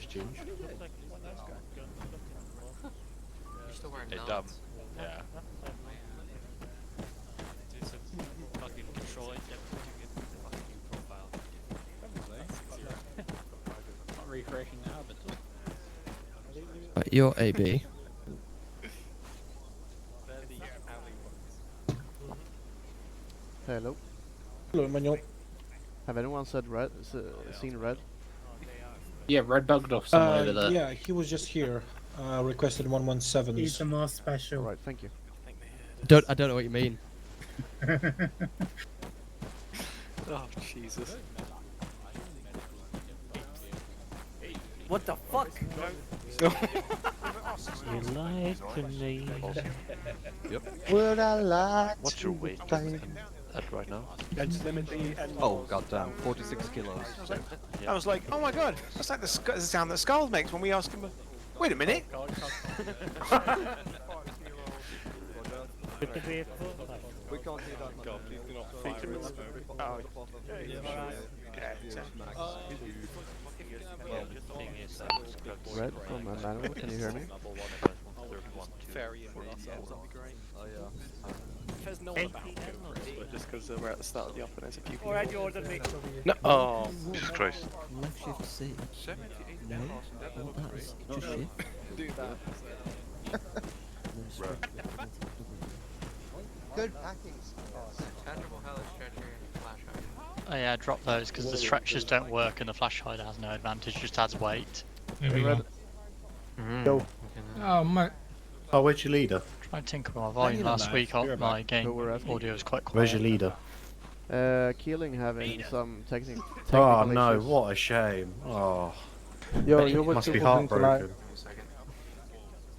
has changed. You're still wearing Hey, nuts. dumb. Yeah. Do some fucking controlling everything in the fucking new profile. Not refreshing now, but Right, you're AB. Hello. Hello, Emmanuel. Have anyone said red? Seen red? yeah, red bugged off somewhere over there. Yeah, he was just here. Requested 117s. He's the most special. All right, thank you. I don't know what you mean. Oh Jesus! What the fuck? You lied to me. Yep. Would I like What's your weight at right now? Oh goddamn! 46 kilos. Yeah. I was like, oh my god, that's like the sound that Skulls makes when we ask him. Wait a minute. With the vehicle. We can't do that. God, please do not fire in smoke. Oh, Red from Emmanuel, can you hear me? Ferry in ourselves, that'd be great. Oh yeah. If there's no one about, go for it, but just because we're at the start of the open, there's a few people. Alright, you ordered me. No, oh. Jesus Christ. Left shift C. 78 No, not that. It's just shift. Do that. Good packings. Tangible hellish treasure and flash hider. Oh yeah, drop those because the stretchers don't work and the flash hider has no advantage, just adds weight. Maybe red. Go. Oh, my. Oh, where's your leader? Tried to tinker with my volume last week. My game audio is quite quiet. Where's your leader? Keeling having some technical Oh no, issues. what a shame. Oh, Yo, you with must be people tonight? heartbroken.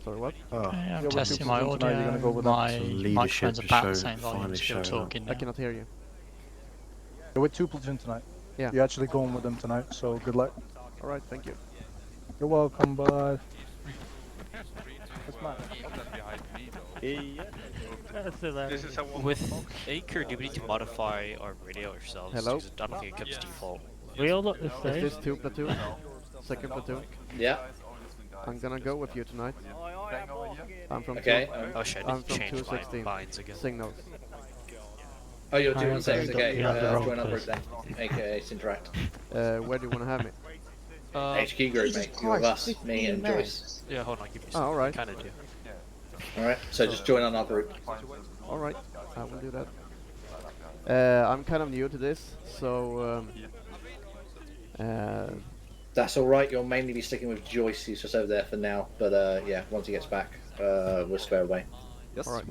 Sorry, what? Oh, Yeah, I'm Yeah, what testing people my do tonight, you're audio. gonna go with My Some microphone's leadership about the to same show- volume, finally still show talking I now. cannot hear you. You're with two platoon tonight. Yeah. You're actually going with them tonight, so good luck. All right, thank you. You're welcome, bud. This is someone With Acre, do we need to modify our radio ourselves? Hello? 'Cause I don't think it comes default. We all look the Is same. this 2 platoon? Second platoon? Yeah. I'm gonna go with you tonight. I'm from Okay. Oh shit, I I'm need to from change my 216. binds again. Signals. Oh, you're 216. Okay. You have the wrong Join up person. then. AKA Interact. Where do you wanna have me? HQ group, mate. You with us, me and Joyce. Yeah, hold on, give me a Oh, all right. Kinda do. Alright, so just join on our group. All right, I will do that. I'm kind of new to this, so That's alright, you'll mainly be sticking with Joyce, who's just over there for now. But yeah, once he gets back, we'll square away. Yes. all right.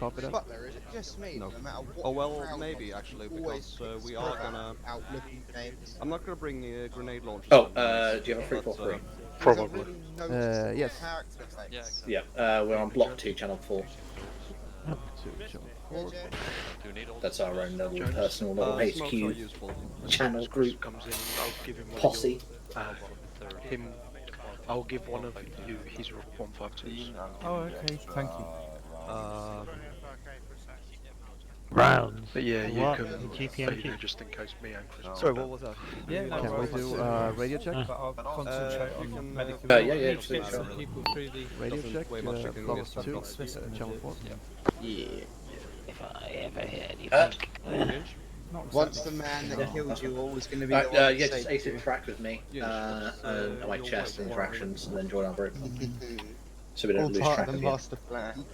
Copy that. Butler, is it just me? No. No matter what Oh well, crowd maybe is, actually, always because we are gonna. outlooking games. I'm not gonna bring grenade launchers. Oh, on do you have a 343? Probably. Yes. Character effects. Yeah, we're on block 2, channel 4. That's our own little personal little Smokes are HQ useful. channel group comes in, I'll give him posse. him. I'll give one of you his 152s. Oh, okay. Thank you. Rounds. But yeah, you What? can The save GPMG? it just in case me and Chris. Sorry, what was that? Yeah, no Can we worries. do radio check? But I'll concentrate you on can, medical. yeah, absolutely, Get some sure. people through the. Radio Doesn't check. weigh much, you can Block get some 2, drops. channel 4. Yeah. If I ever heard you. Once the man that killed you always going to be Right, the one yeah, to just save ace you. interact with me, and my chest interactions, and then join our group. So we All don't lose part track of of the you. master plan.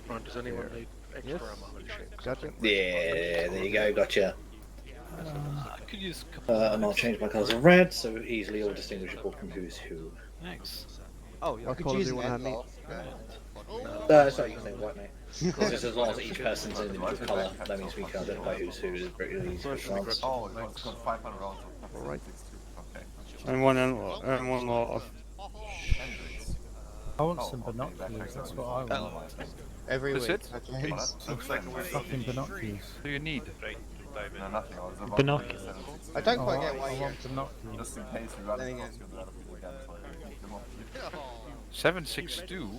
Right, does anyone need extra Yes. ammo and shit? Gotcha. Yeah, there you go, gotcha. I could use a couple. And I'll change my colours of red, so easily all distinguishable from who's who. Thanks. Oh yeah. What Could color do use you want to have an me? Sorry, you can say white, mate. Because just as long as each person's an individual colour, that means we can identify who's who is really easy to chance. All right. And one lot of. I want some binoculars. That's what I want. Every That's week. it? Okay. Fucking binoculars. Who you need? Binoculars. I don't Oh, quite get why I you want binoculars. then again. 762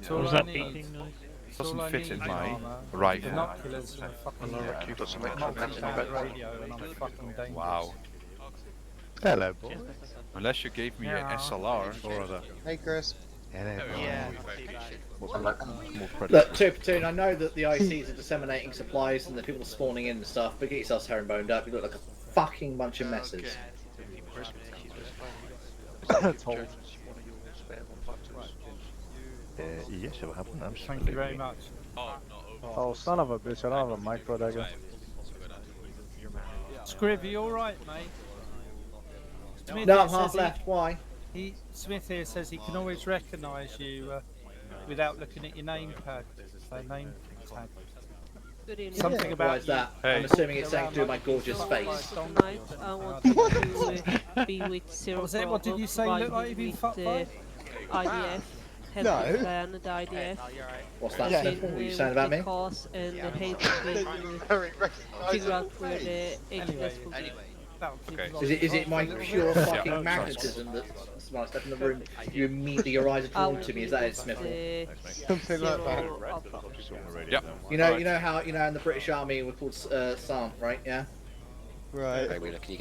So What was all I that need- beeping noise? all doesn't I fit need in is my armor, rifle. Binoculars and a fucking Alaric, you've got some extra not ammo. bad radio, and I'm fucking dangerous. Wow. Hello, boy. Unless you gave me a SLR or a... Hey, Chris. Look, Two Platoon, I know that the ICs are disseminating supplies and the people are spawning in and stuff, but get yourselves herringboned up. You look like a fucking bunch of messes. Yes, it will happen. Thank you very much. Oh, son of a bitch, I don't have a micro dagger. Scriv, you alright, mate? Smith No, I'm here half says left. Why? Smith here says he can always recognise you without looking at your name pad. Name tag. Something about Why is that? I'm assuming it's something to do with my gorgeous face. Tonight, I want to be with Zero. What did you say? Look like you've been fucked by? IDF. Healthy plan at IDF. What's that? What are you saying about me? Cause and the hate figure out where the HLS will be. Is it my pure fucking magnetism that's when I step in the room, you immediately your eyes are drawn to me? Is that it, Smith? Something like that. Yep. You know how in the British Army we're called SAR, right? Yeah. Right.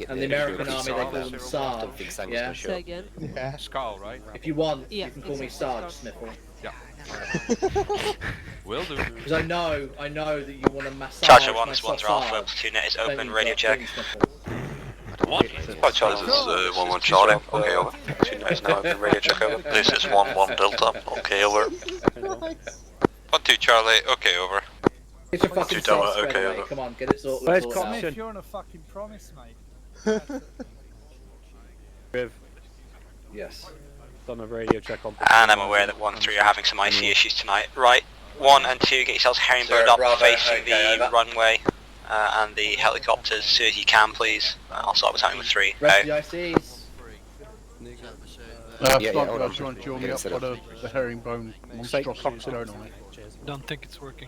And the American Army they call them Sarge. Yeah. Say again. Yeah. Skull, right? If you want, Yeah, you can call me Sarge Smith. Yeah. Will do. Because I know that you want to massage Charger my 1's one's Alpha, sausage. platoon net is Don't open, you, radio check. What? Hi Charlie, this is 1-1 Charlie, okay over. Platoon net is now open, radio check over. This is 1-1 Delta, okay over. 1-2 Charlie, okay over. It's a fucking Two Delta, sex spread, okay mate. over. Come on, get it sorted. Smith, you're on a fucking promise, mate. Yes. Done a radio check on. And I'm aware that 1-3 are having some IC issues tonight. Right, 1 and 2, get yourselves herringboned up, facing the runway and the helicopters as soon as you can, please. I'll start with something with 3. Rest of the ICs. Do you want to join me up for the herringbone monstrosities going on it? Don't think it's working.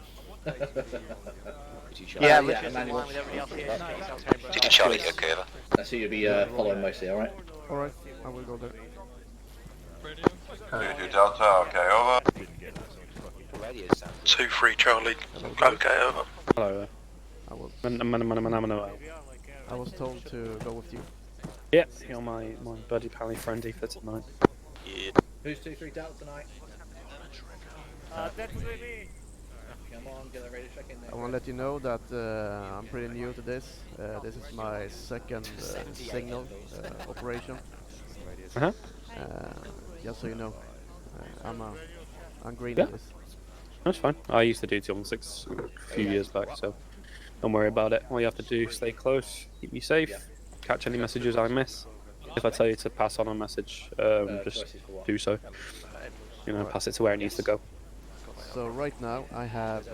Yeah, Emmanuel. Did you Charlie, okay over. That's who you'll be following mostly, alright? Alright, I will go there. 2 Delta, okay over. 2-3 Charlie, okay over. Hello there. I was told to go with you. Yeah, you're my buddy pally friendy for tonight. Yeah. Who's 2-3 Delta tonight? That's me. Come on, get a radio check in there. I want to let you know that I'm pretty new to this. This is my second signal operation. Just so you know, I'm green at this. That's fine. I used to do 216 a few years back, so don't worry about it. All you have to do is stay close, keep me safe, catch any messages I miss. If I tell you to pass on a message, just do so. You know, pass it to where it needs to go. So right now I have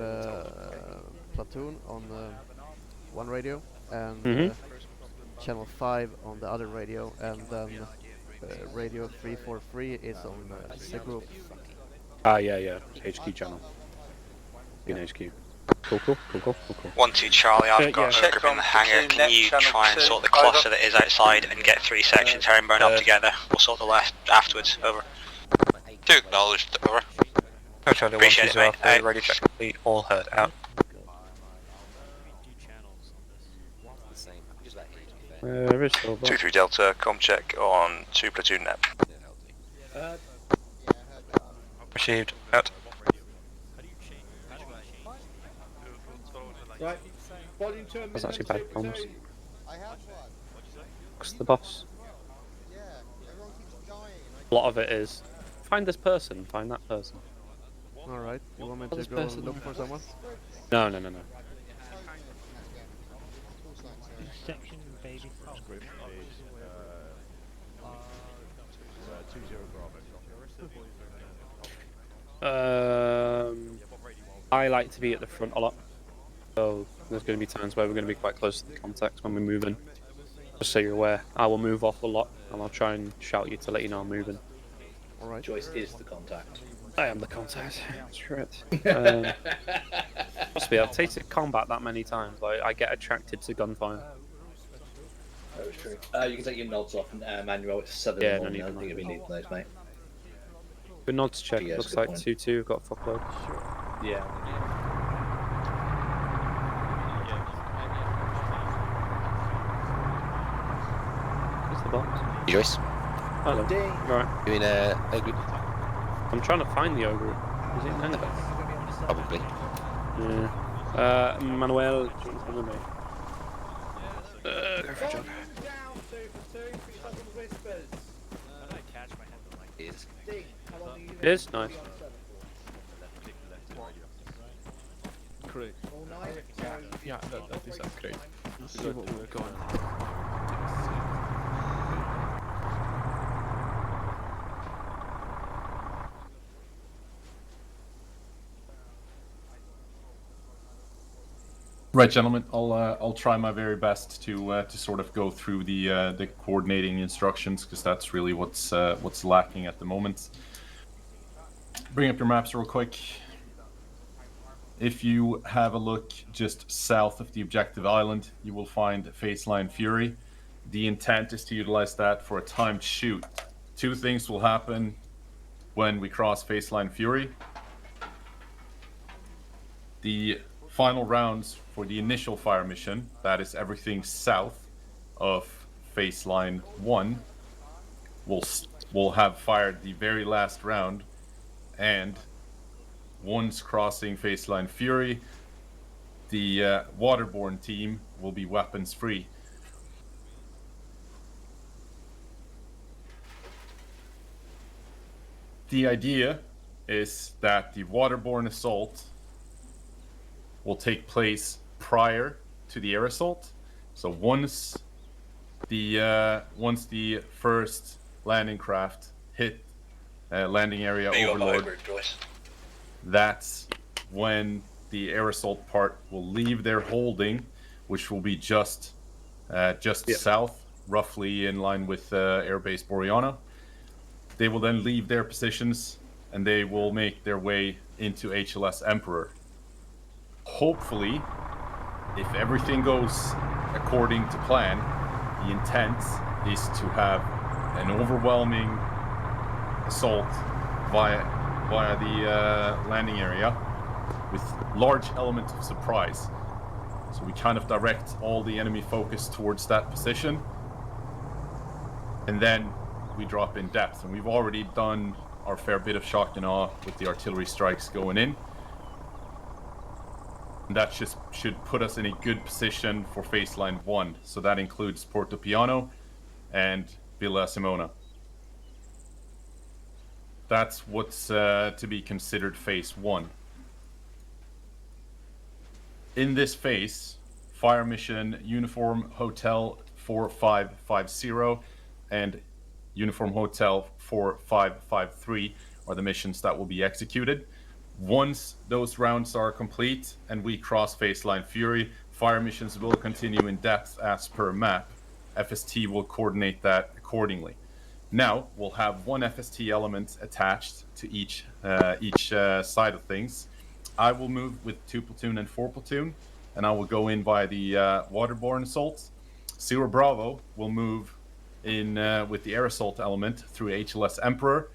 platoon on one radio and channel 5 on the other radio, and then radio 343 is on the group. Yeah, HQ channel. In HQ. Cool. 1-2 Charlie, I've got a group in the hangar. Can you try and sort the cluster that is outside and get 3 sections herringbone up together? We'll sort the left afterwards, over. 2 acknowledged, over. Appreciate it, mate. Radio check complete, all heard, out. There is still 2-3 Delta, com check on 2 platoon net. Received, out. Right, volume 2 and That's actually bad, almost. I have one. What's the boss? Yeah, everyone keeps dying. A lot of it is find this person, find that person. Alright, you want me to go look for someone? No. Section baby. I like to be at the front a lot, so there's going to be times where we're going to be quite close to the contacts when we move in. Just so you're aware, I will move off a lot, and I'll try and shout you to let you know I'm moving. Alright. Joyce is the contact. I am the contact. That's right. Must be. I've tasted combat that many times. Like I get attracted to gunfire. That was true. You can take your nods off, Manuel. It's 7 in the morning. I don't think you'll be needing those, mate. Good nods check. Yeah, Looks good like point. 2-2. We've got a fuckload. Yeah. What's the box? Joyce? Hello. Ding. Right. You mean ogre? I'm trying to find the ogre. Is it in hangar? Probably. Yeah. Manuel, do you want to come with me? Go for a jog. Is nice. Great. Yeah, that is great. Let's see what we're going. Right, gentlemen. I'll try my very best to sort of go through the coordinating instructions, because that's really what's lacking at the moment. Bring up your maps real quick. If you have a look just south of the objective island, you will find Faceline Fury. The intent is to utilize that for a timed shoot. Two things will happen when we cross Faceline Fury. The final rounds for the initial fire mission, that is everything south of Faceline 1, will have fired the very last round, and once crossing Faceline Fury, the waterborne team will be weapons free. The idea is that the waterborne assault will take place prior to the air assault. So once the first landing craft hit landing area overload, that's when the air assault part will leave their holding, which will be just south, roughly in line with Airbase Boreana. They will then leave their positions and they will make their way into HLS Emperor. Hopefully, if everything goes according to plan, the intent is to have an overwhelming assault via the landing area with large element of surprise. So we kind of direct all the enemy focus towards that position, and then we drop in depth. And we've already done our fair bit of shock and awe with the artillery strikes going in. That just should put us in a good position for Faceline 1. So that includes Porto Piano and Villa Simona. That's what's to be considered Phase 1. In this phase, Fire Mission Uniform Hotel 4550 and Uniform Hotel 4553 are the missions that will be executed. Once those rounds are complete and we cross Faceline Fury, fire missions will continue in depth as per map. FST will coordinate that accordingly. Now, we'll have one FST element attached to each side of things. I will move with 2 platoon and 4 platoon, and I will go in via the waterborne assault. Zero Bravo will move in with the air assault element through HLS Emperor.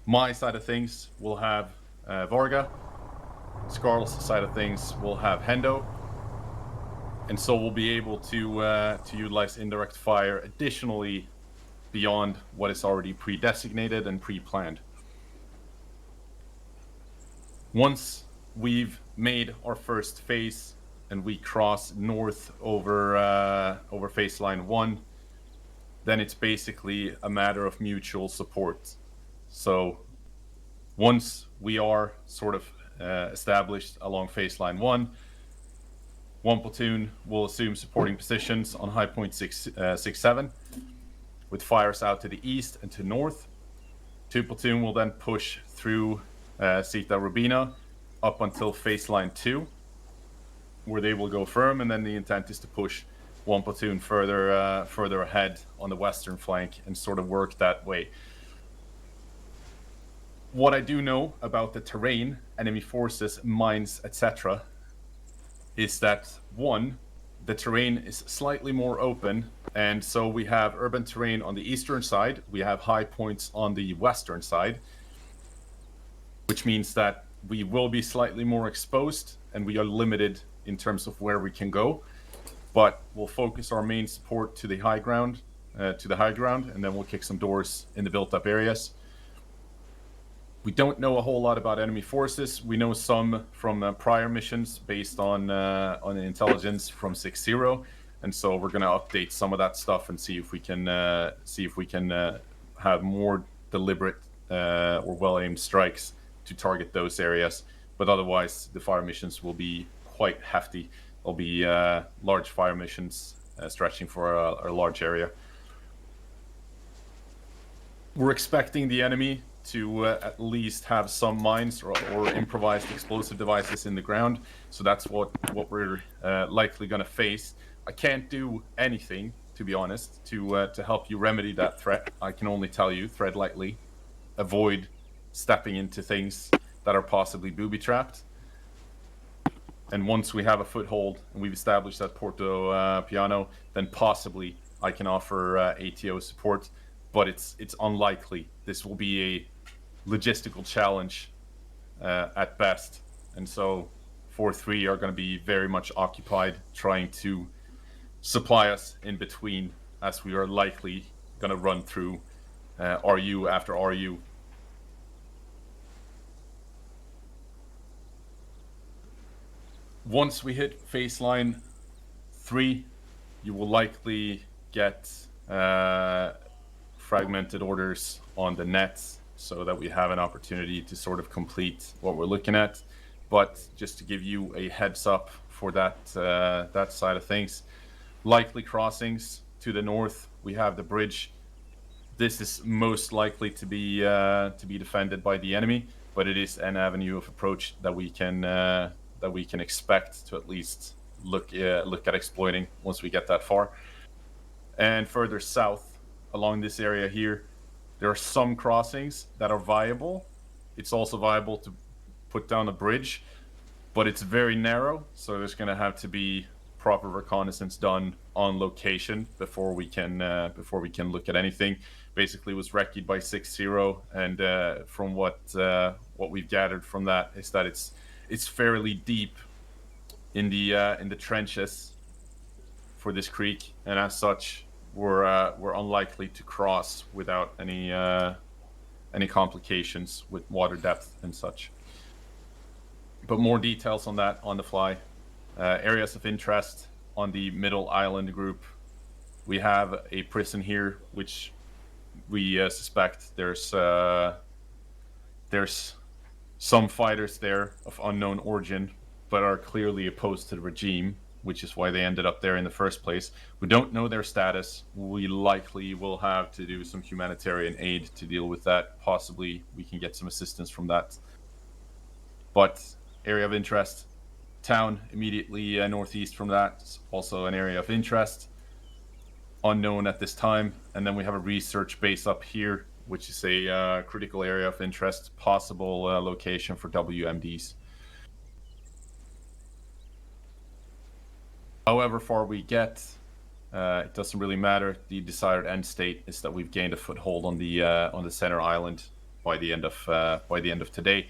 My side of things will have Varga. Scarl's side of things will have Hendo. And so we'll be able to utilize indirect fire additionally beyond what is already pre-designated and pre-planned. Once we've made our first phase and we cross north over Faceline 1, then it's basically a matter of mutual support. So once we are sort of established along Faceline 1, one platoon will assume supporting positions on high point 67 with fires out to the east and to north. 2 platoon will then push through Sita Rubina up until Faceline 2, where they will go firm, and then the intent is to push 1 platoon further ahead on the western flank and sort of work that way. What I do know about the terrain, enemy forces, mines, etc., is that 1, the terrain is slightly more open, and so we have urban terrain on the eastern side, we have high points on the western side, which means that we will be slightly more exposed and we are limited in terms of where we can go, but we'll focus our main support to the high ground to the high ground, and then we'll kick some doors in the built-up areas. We don't know a whole lot about enemy forces. We know some from prior missions based on the intelligence from 6-0, and so we're going to update some of that stuff and see if we can have more deliberate or well-aimed strikes to target those areas. But otherwise, the fire missions will be quite hefty. There'll be large fire missions stretching for a large area. We're expecting the enemy to at least have some mines or improvised explosive devices in the ground. So that's what we're likely going to face. I can't do anything, to be honest, to help you remedy that threat. I can only tell you, tread lightly, avoid stepping into things that are possibly booby-trapped. And once we have a foothold and we've established that Porto Piano, then possibly I can offer ATO support. But it's unlikely. This will be a logistical challenge at best. And so 4-3 are going to be very much occupied trying to supply us in between, as we are likely going to run through RU after RU. Once we hit phase line 3, you will likely get fragmented orders on the nets so that we have an opportunity to sort of complete what we're looking at. But just to give you a heads up for that side of things, likely crossings to the north, we have the bridge. This is most likely to be defended by the enemy, but it is an avenue of approach that we can expect to at least look at exploiting once we get that far. And further south, along this area here, there are some crossings that are viable. It's also viable to put down a bridge, but it's very narrow, so there's going to have to be proper reconnaissance done on location before we can look at anything. Basically, it was recce'd by 6-0, and from what we've gathered from that is that it's fairly deep in the trenches for this creek, and as such, we're unlikely to cross without any complications with water depth and such. But more details on that on the fly. Areas of interest on the middle island group. We have a prison here, which we suspect there's some fighters there of unknown origin, but are clearly opposed to the regime, which is why they ended up there in the first place. We don't know their status. We likely will have to do some humanitarian aid to deal with that. Possibly we can get some assistance from that. But area of interest, town immediately northeast from that is also an area of interest. Unknown at this time. And then we have a research base up here, which is a critical area of interest, possible location for WMDs. However far we get, it doesn't really matter. The desired end state is that we've gained a foothold on the center island by the end of today.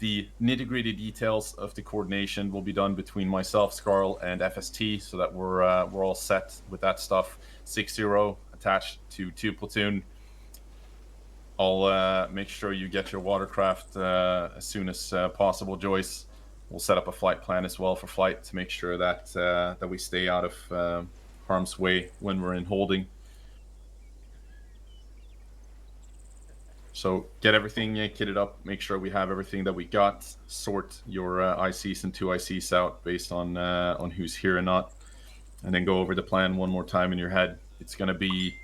The nitty-gritty details of the coordination will be done between myself, Scarl, and FST, so that we're all set with that stuff. 6-0 attached to 2 platoon. I'll make sure you get your watercraft as soon as possible, Joyce. We'll set up a flight plan as well for flight to make sure that that we stay out of harm's way when we're in holding. So get everything kitted up, make sure we have everything that we got, sort your ICs and 2 ICs out based on who's here and not, and then go over the plan one more time in your head. It's going to be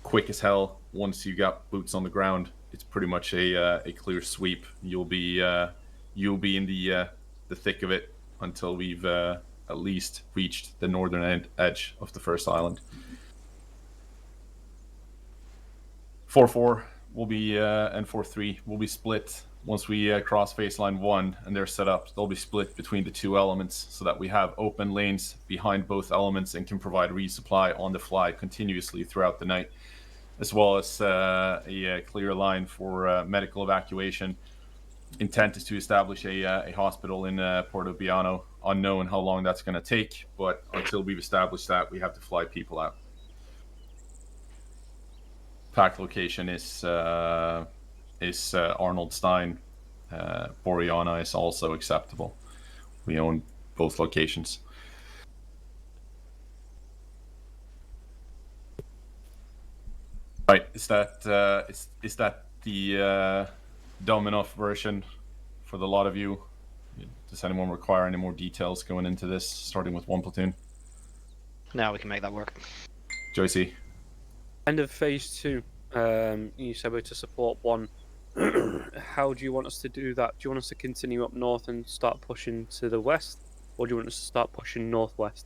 quick as hell. Once you got boots on the ground, it's pretty much a clear sweep. You'll be in the thick of it until we've at least reached the northern edge of the first island. 4-4 will be and 4-3 will be split once we cross phase line 1 and they're set up. They'll be split between the 2 elements so that we have open lanes behind both elements and can provide resupply on the fly continuously throughout the night, as well as a clear line for medical evacuation. Intent is to establish a hospital in Porto Piano. Unknown how long that's going to take, but until we've established that, we have to fly people out. pack location is Arnold Stein. Boreana is also acceptable. We own both locations. Right, is that is that the dumb enough version for the lot of you? Does anyone require any more details going into this, starting with one platoon? Now we can make that work. Joycey? End of phase 2. You said we're to support 1. How do you want us to do that? Do you want us to continue up north and start pushing to the west, or do you want us to start pushing northwest?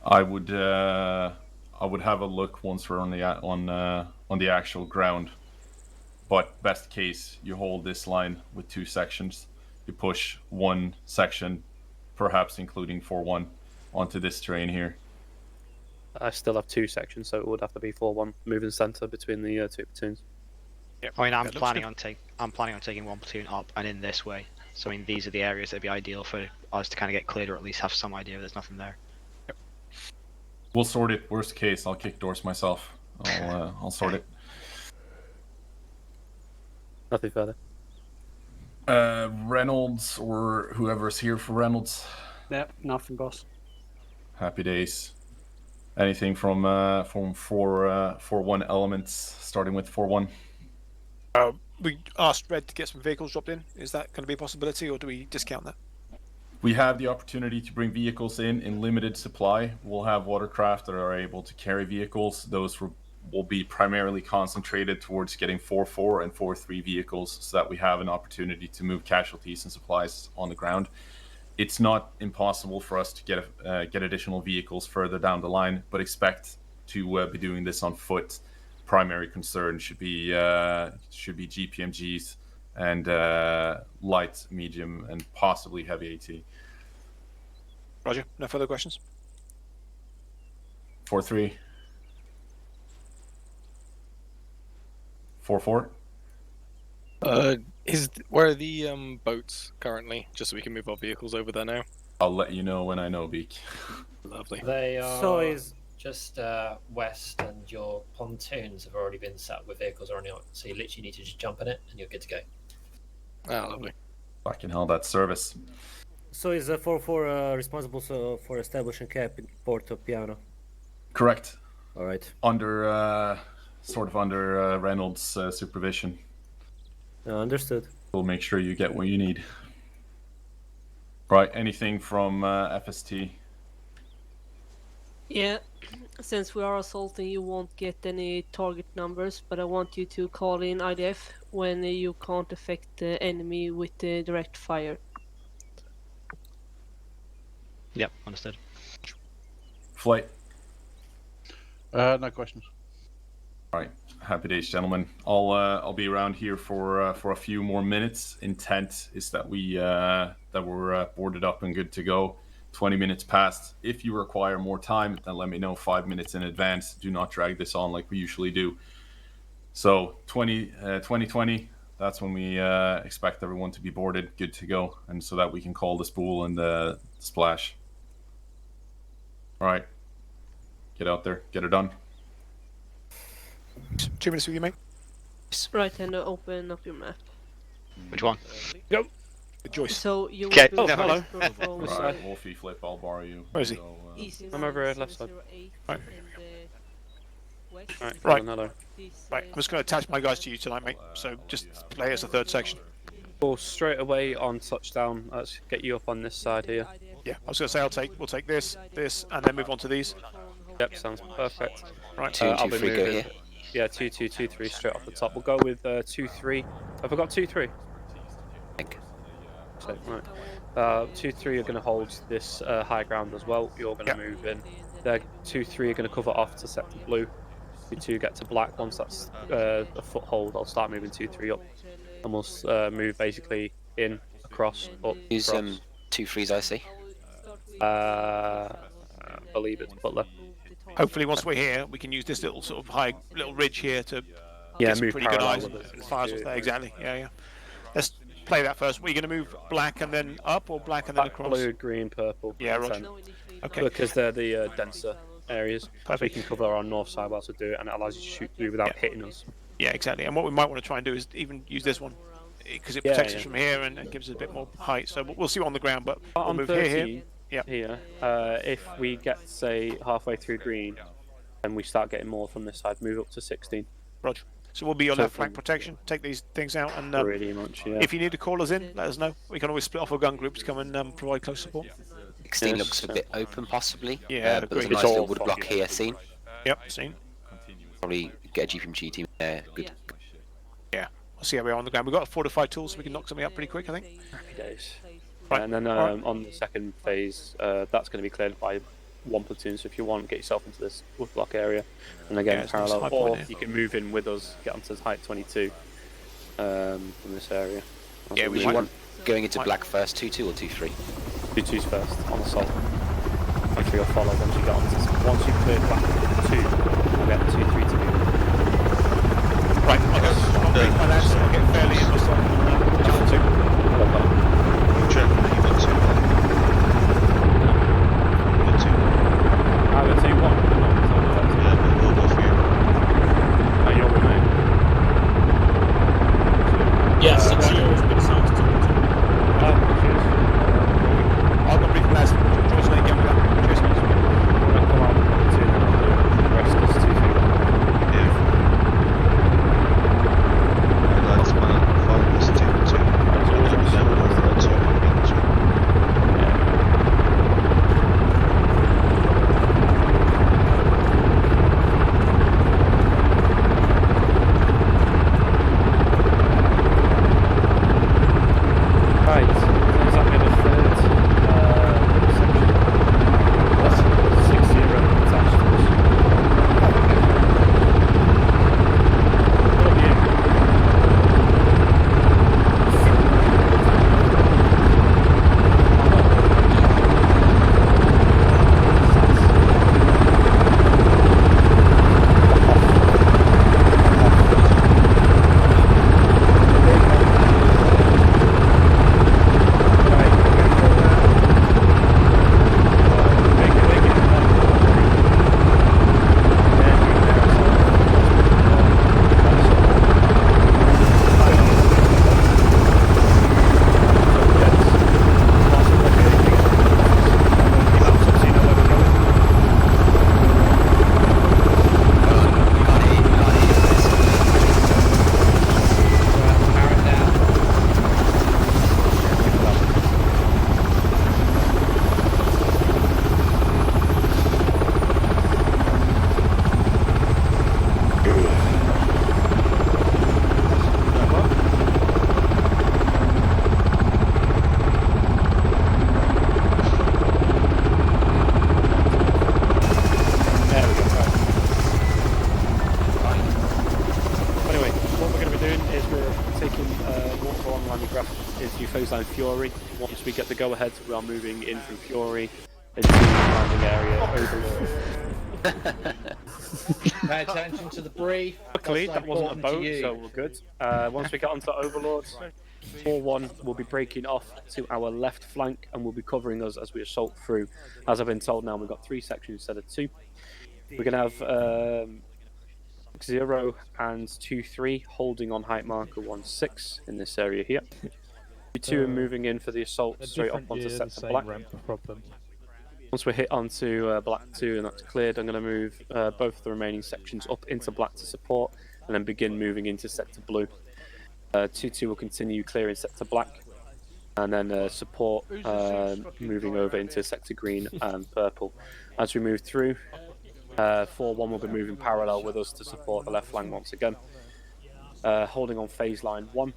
I would have a look once we're on the actual ground. But best case, you hold this line with 2 sections. You push 1 section, perhaps including 4-1, onto this terrain here. I still have 2 sections, so it would have to be 4-1, moving centre between the 2 platoons. Yep. I mean, I'm planning on taking 1 platoon up and in this way. So I mean, these are the areas that'd be ideal for us to kind of get cleared, or at least have some idea there's nothing there. Yep. We'll sort it. Worst case, I'll kick doors myself. I'll sort it. Nothing further. Reynolds or whoever's here for Reynolds. Yep, nothing, boss. Happy days. Anything from 4-1 elements, starting with 4-1? We asked Red to get some vehicles dropped in. Is that going to be a possibility, or do we discount that? We have the opportunity to bring vehicles in limited supply. We'll have watercraft that are able to carry vehicles. Those will be primarily concentrated towards getting 4-4 and 4-3 vehicles, so that we have an opportunity to move casualties and supplies on the ground. It's not impossible for us to get additional vehicles further down the line, but expect to be doing this on foot. Primary concern should be GPMGs and light, medium, and possibly heavy AT. Roger. No further questions. 4-3. 4-4. Where are the boats currently? Just so we can move our vehicles over there now. I'll let you know when I know, Beak. Lovely. They are So is just west, and your pontoons have already been set with vehicles already on. So you literally need to just jump in it, and you're good to go. Ah, lovely. Fucking hell, that service. So is 4-4 responsible for establishing camp in Porto Piano? Correct. All right. Under Reynolds' supervision. Understood. We'll make sure you get what you need. Right, anything from FST? Yeah, since we are assaulting, you won't get any target numbers, but I want you to call in IDF when you can't affect the enemy with the direct fire. Yep, understood. Flight. No questions. All right, happy days, gentlemen. I'll be around here for a few more minutes. Intent is that we're boarded up and good to go. 20 minutes past. If you require more time, then let me know 5 minutes in advance. Do not drag this on like we usually do. So 2020, that's when we expect everyone to be boarded, good to go, and so that we can call the spool and the splash. All right, get out there, get it done. 2 minutes with you, mate. Right, and open up your map. Which one? Go. Joyce. So you will Okay. be hello. from Right, Wolfie, Flip, I'll borrow you. Where is he? East I'm over here, left side. 008 Right. and, west. Right. Hello. Right, I'm just going to attach my guys to you tonight, mate. So just play as a third section. Well, straight away on touchdown. Let's get you up on this side here. Yeah, I was going to say we'll take this, and then move on to these. Yep, sounds perfect. Right. 2 and 2 I'll be 3 go moving. here. Yeah, 2-2, 2-3 straight off the top. We'll go with 2-3. Have I got 2-3? So, right. 2-3 are going to hold this high ground as well. You're going to move in. 2-3 are going to cover off to sector blue. 2-2 get to black. Once that's a foothold, I'll start moving 2-3 up, and we'll move basically in, across, up. Use across. 2-3s, I see. I believe it's Butler. Hopefully, once we're here, we can use this little sort of little ridge here to Yeah, get some move pretty good eyes parallel with it. as far as there. Exactly. Yeah. Let's play that first. We're going to move black and then up, or black and then Black, across. blue, green, purple. Yeah, Roger. consent. Okay. Because they're the denser areas. So we can cover our north side whilst we do it, and it allows you to shoot through without hitting us. Yeah, exactly. And what we might want to try and do is even use this one, because it Yeah, protects yeah. us from here and gives us a bit more height. So we'll see on the ground, but we'll On move 13, here. here, if we get, say, halfway through green, and we start getting more from this side, move up to 16. Roger. So we'll be your So left flank protection. Take these things out, and pretty much, yeah. if you need to call us in, let us know. We can always split off a gun group to come and provide close support. 16 looks a bit open, possibly. Yeah, but there's a agreed. nice little wood block here, seen. Yep, seen. Probably get a GPMG team there. Good. Yeah, we'll see how we are on the ground. We've got fortified tools, so we can knock something up pretty quick, I think. Happy days. Right. And then on the second phase, that's going to be cleared by one platoon. So if you want, get yourself into this wood block area, and again parallel, or you can move in with us, get onto height 22 from this area. Yeah, we want going into black first, 2-2 or 2-3. 2-2's first on assault. 2-3 will follow once you get onto. Once you've cleared black 2, we'll get 2-3 to move. Right, I'll go. My lads, I'll get fairly in assault. 2. Check. You got 2. I would say 1. Yeah, but we'll go for you. Oh, you're with me. Yeah, 6 years, but it sounds too. Cheers. I'll go brief lads. Joyce, let you get with that. Cheers, guys. Come on, 2, then I'll do rest is 2-3. Yeah. That's my 5 is 2-2. Then we'll go 2 minutes. Right, is that the third section? That's 60 attached to us. What are you? Anyway, what we're going to be doing is we're taking waterfall on landing craft into phase line Fury. Once we get the go ahead, we are moving in from Fury into the landing area Overlord. Pay attention to the brief. Luckily, That's that wasn't a important boat, to you. so we're good. Once we get onto Overlord, 4-1 will be breaking off to our left flank and will be covering us as we assault through. As I've been told now, we've got 3 sections instead of 2. We're going to have 0 and 2-3 holding on height marker 1-6 in this area here. 2 are moving in for the assault straight up onto sector black. Once we hit onto black 2 and that's cleared, I'm going to move both the remaining sections up into black to support and then begin moving into sector blue. 2-2 will continue clearing sector black and then support moving over into sector green and purple. As we move through, 4-1 will be moving parallel with us to support the left flank once again. Holding on phase line 1.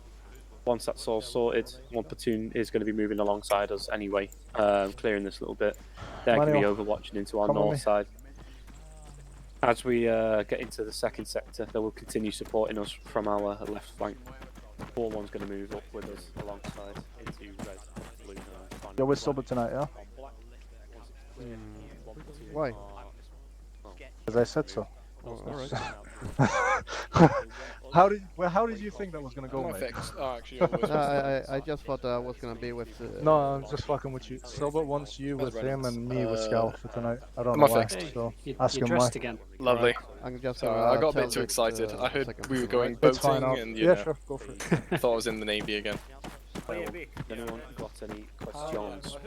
Once that's all sorted, 1 platoon is going to be moving alongside us anyway, clearing this little bit. They're going to be overwatching into our north side. As we get into the second sector, they will continue supporting us from our left flank. 4-1's going to move up with us alongside into red, blue. You're with Subbard tonight, yeah? Why? As I said so. Oh, alright. How did you think that was gonna go, My mate? fix. Oh, actually, you're always I just thought I was gonna be with. No, I'm just fucking with you. Silbert wants you with him and me with Scal for tonight. I don't know why. So ask him why. Lovely. I'm just Sorry, gonna I got a tell bit too this, excited. I heard second we were person, going right? It's fine, boating, and you yeah, know, sure, go for it. thought I was in the navy again. Well, anyone got any questions?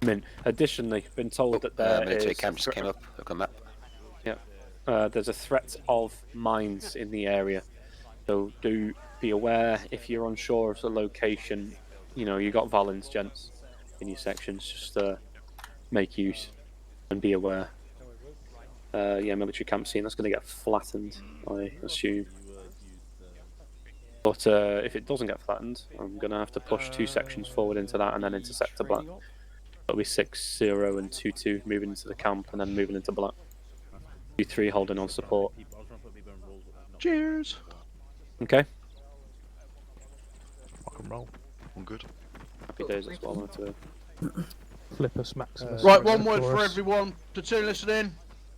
I mean, additionally, been told that there military is camp just came up. Look on map. Yeah, there's a threat of mines in the area, so do be aware if you're unsure of the location. You know, you got Valens, gents, in your sections. Just make use and be aware. Yeah, military camp scene. That's going to get flattened, I assume. But if it doesn't get flattened, I'm going to have to push 2 sections forward into that and then into sector black. It'll be 6-0 and 2-2 moving into the camp and then moving into black. 2-3 holding on support. Cheers. Okay. Rock and roll. I'm good. Happy days as well. Flippus Maximus. Right, one word for everyone. Platoon listening.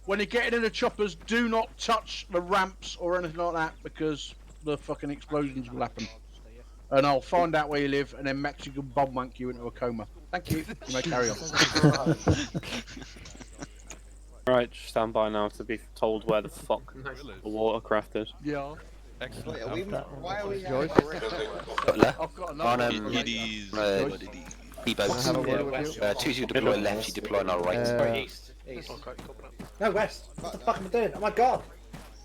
When you're getting in the choppers, do not touch the ramps or anything like that because the fucking explosions will happen. And I'll find out where you live and then Mexican bomb wank you into a coma. Thank you. You may carry on. Right, stand by now to be told where the fuck the watercraft is. Yeah. Excellent. Why are we Butler. I've got On another D-boats. 2 deploy left, you deploy on our right. East. No, west. What the fuck am I doing? Oh my god.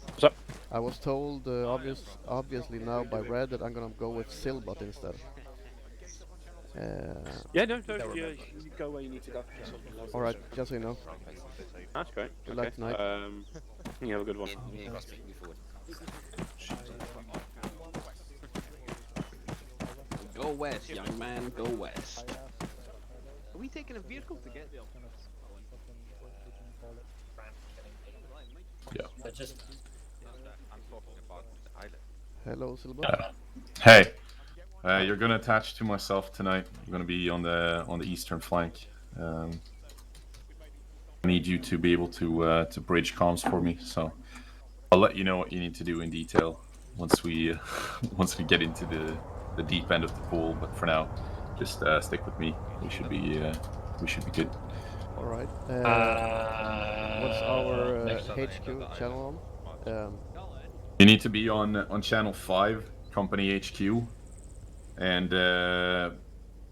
What's up? I was told, obviously now by Red, that I'm gonna go with Silbot instead. Yeah, no, you go where you need to go. Alright, just so you know. That's great. Good luck tonight. You have a good one. Go west, young man, go west. Are we taking a vehicle to get there? Yeah. Hello, Silbot. Hey, you're gonna attach to myself tonight. I'm gonna be on the eastern flank. I need you to be able to bridge comms for me. So I'll let you know what you need to do in detail once we get into the deep end of the pool. But for now, just stick with me. We should be good. All right. What's our HQ channel on? You need to be on channel 5, company HQ, and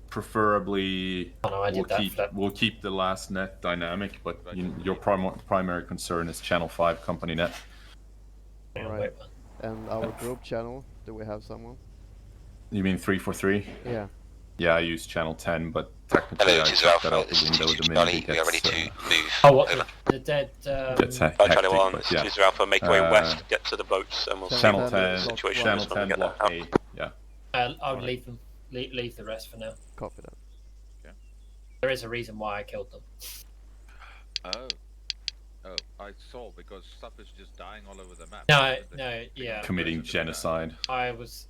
preferably we'll keep the last net dynamic, but your primary concern is channel 5, company net. All right. And our group channel, do we have someone? You mean 343? Yeah. Yeah, I use channel 10, but technically I checked that out the window the minute it gets... ready to move. Oh, what? The dead... Gets hectic, 21, but yeah. Caesar Alpha, make your way west, get to the boats, and we'll Channel see 10, the situation channel is when we 10 get block that out. A, yeah. I would leave them. Leave the rest for now. Copy that. There is a reason why I killed them. Oh, I saw, because stuff is just dying all over the map. No, yeah. Committing genocide. I was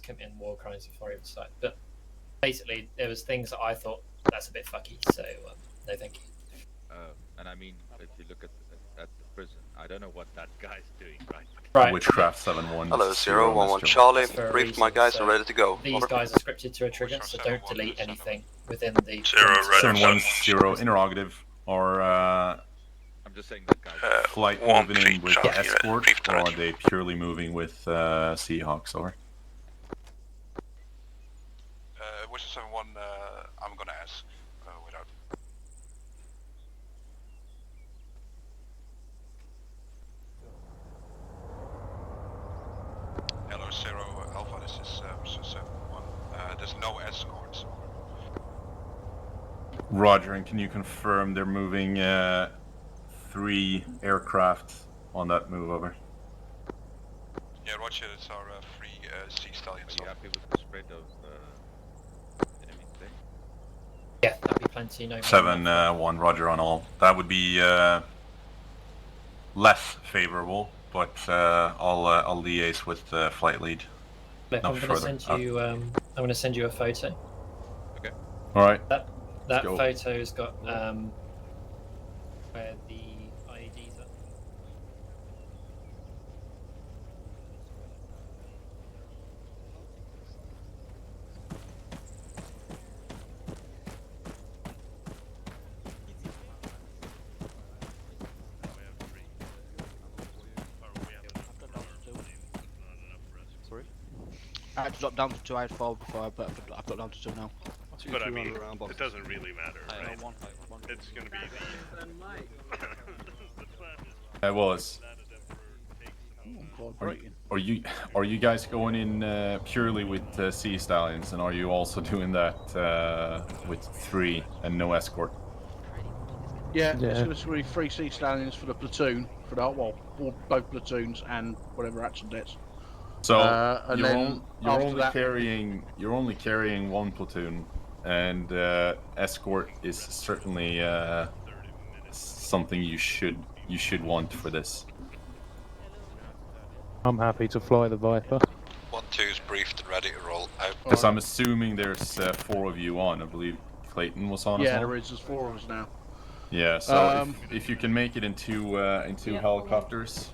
committing war crimes before I even started. But basically, there was things that I thought, that's a bit fucky, so no thank you. And I mean, if you look at the prison, I don't know what that guy's doing, right? Right. Witchcraft 7-1. Hello, 011 Charlie. Brief, my guys are ready to go. These Over. guys are scripted to a trigger, so don't delete anything within the... 710, interrogative, or I'm just saying that guy. flight moving in with escort, or are they purely moving with Seahawks, over? Which is 7-1, I'm gonna ask without. Hello, 0 Alpha, this is 7-1. There's no escorts. Roger, and can you confirm they're moving 3 aircraft on that move, over? Yeah, Roger, it's our 3 Sea Stallions. Are you happy with the spread of enemy thing? Yeah, that'd be plenty. No 7-1, Roger on all. That would be less favorable, but I'll liaise with the flight lead. Flip, I'm going to send you a photo. Okay. All right. That photo's got where the IEDs are. I had to drop down to 2. I had 4 before, but I've dropped down to 2 now. But I mean, it doesn't really matter, right? It's gonna be the... Wallace. Are you guys going in purely with Sea Stallions, and are you also doing that with 3 and no escort? Yeah, it's going to be 3 Sea Stallions for the platoon, for the all both platoons and whatever action that's. So and you're, then you're only carrying 1 platoon, and escort is certainly something you should want for this. I'm happy to fly the Viper. 1-2's briefed and ready to roll out. Because I'm assuming there's 4 of you on. I believe Clayton was on as well. Yeah, there is. There's 4 of us now. Yeah, so if you can make it in 2 helicopters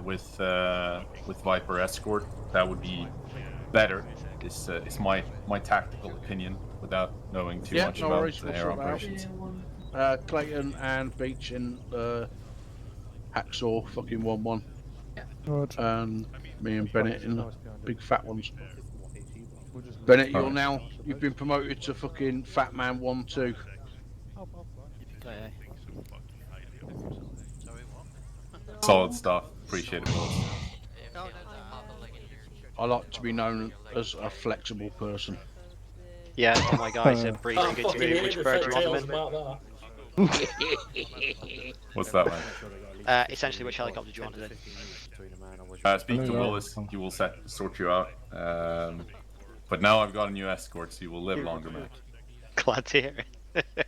with Viper escort, that would be better. It's my tactical opinion without knowing too much about the air operations. Clayton and Beach in Hacksaw fucking 1-1. And me and Bennett in the big fat ones. Bennett, you've been promoted to fucking Fat Man 1-2. Solid stuff. Appreciate it, boys. I like to be known as a flexible person. Yeah, all my guys are briefing good to me which bird you want them in. What's that one? Essentially, which helicopter do you want it in? Speak to Willis, he will sort you out. But now I've got a new escort, so you will live longer, Mac. Glad to hear it.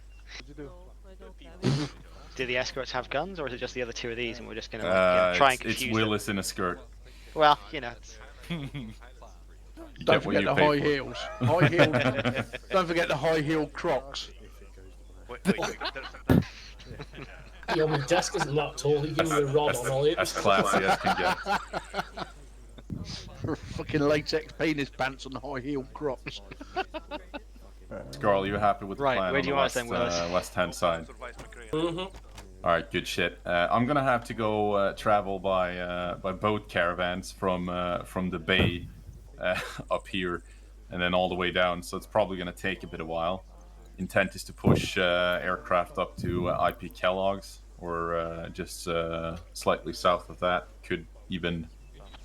Do the escorts have guns, or is it just the other 2 of these, and we're just going to try and confuse It's Willis in a skirt. Well, Don't forget the high heels. High heel. Don't forget the high heel Crocs. Yeah, my desk isn't that tall. You give me a rod on all it. As classy as can get. Fucking latex penis pants and high heel Crocs. Scarl, you happy with the plan where do you on want the us then, Willis? left-hand side? Alright, good shit. I'm gonna have to go travel by boat caravans from the bay up here and then all the way down, so it's probably gonna take a bit of while. Intent is to push aircraft up to IP Kellogg's or just slightly south of that. Could even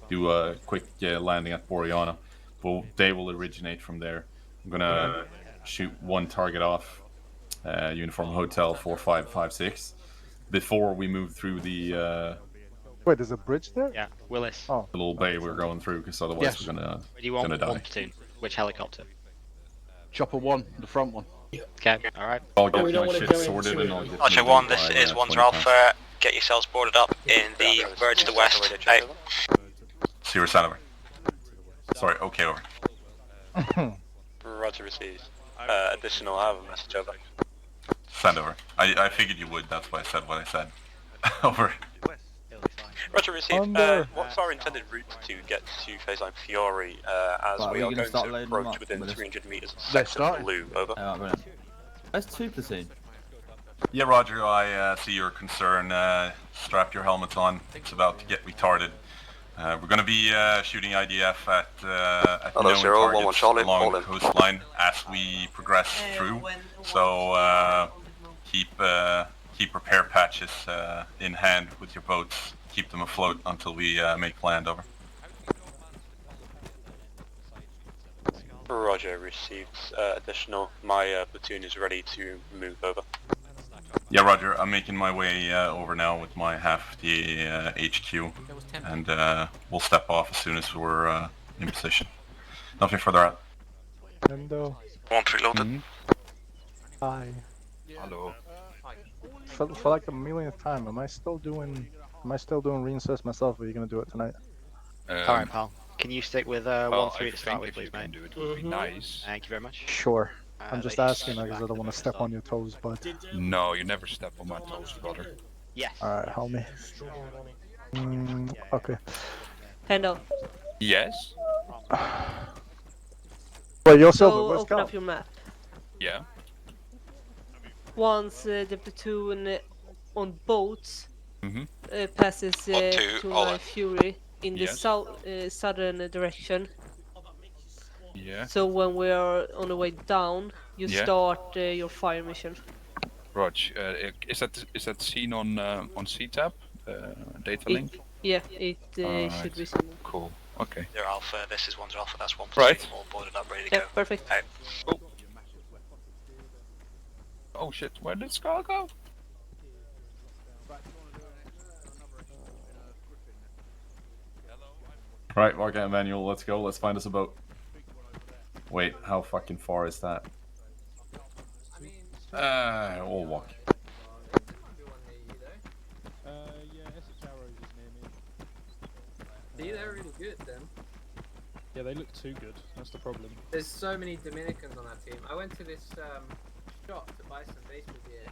do a quick landing at Boreana, but they will originate from there. I'm gonna shoot 1 target off Uniform Hotel 4556 before we move through the Wait, there's a bridge there? Yeah, Willis. Oh. the little bay we're going through, because otherwise we're gonna Where do you want die. 1 platoon? Which helicopter? Chopper 1, the front one. Okay, alright. I'll get my shit sorted and I'll get Roger 1, this is 1 to Alpha. Get yourselves boarded up in the bird to the west. Out. Serious over. Sorry, okay over. Roger received. Additional, I have a message over. Send over. I figured you would, that's why I said what I said. Over. Roger received. What's our intended route to get to phase line Fiore as we are going to approach within 300 meters of Sector Blue? Over. That's 2 platoon. Yeah, Roger, I see your concern. Strap your helmets on. It's about to get retarded. We're going to be shooting IDF at known targets along the coastline as we progress through. So keep repair patches in hand with your boats. Keep them afloat until we make land. Over. Roger received. Additional. My platoon is ready to move over. Yeah, Roger. I'm making my way over now with my half the HQ, and we'll step off as soon as we're in position. Nothing further out. Window. 1 preloaded. Hi. Hello. For like the millionth time, am I still doing reinsist myself, or are you gonna do it tonight? Alright, pal. Can you stick with 1-3 to start with, if please, you can mate? do it, would be nice. Thank you very much. Sure. I'm just asking because I don't want to step on your toes, but... No, you never step on my toes, brother. Yes. Alright, help me. Okay. Handle. Yes? Wait, you're So Silver, where's open Cal? up your map. Yeah. Once the platoon on boats Mm-hmm. passes two, to all my in. Fury in the Yes. southern direction, Yeah. So when we are on the way down, you Yeah. start your fire mission. Rog, is that seen on CTAP, data link? Yeah, it should be seen. Cool. Okay. They're Alpha. This is 1's Alpha. That's 1 Right. platoon. All boarded up, ready to Yeah, go. perfect. Out. Oh shit! Where did Scar go? Right, okay, Emmanuel, let's go. Let's find us a boat. Wait, how fucking far is that? We'll walk. See, they're really good then. Yeah, they look too good. That's the problem. There's so many Dominicans on that team. I went to this shop to buy some baseball gear.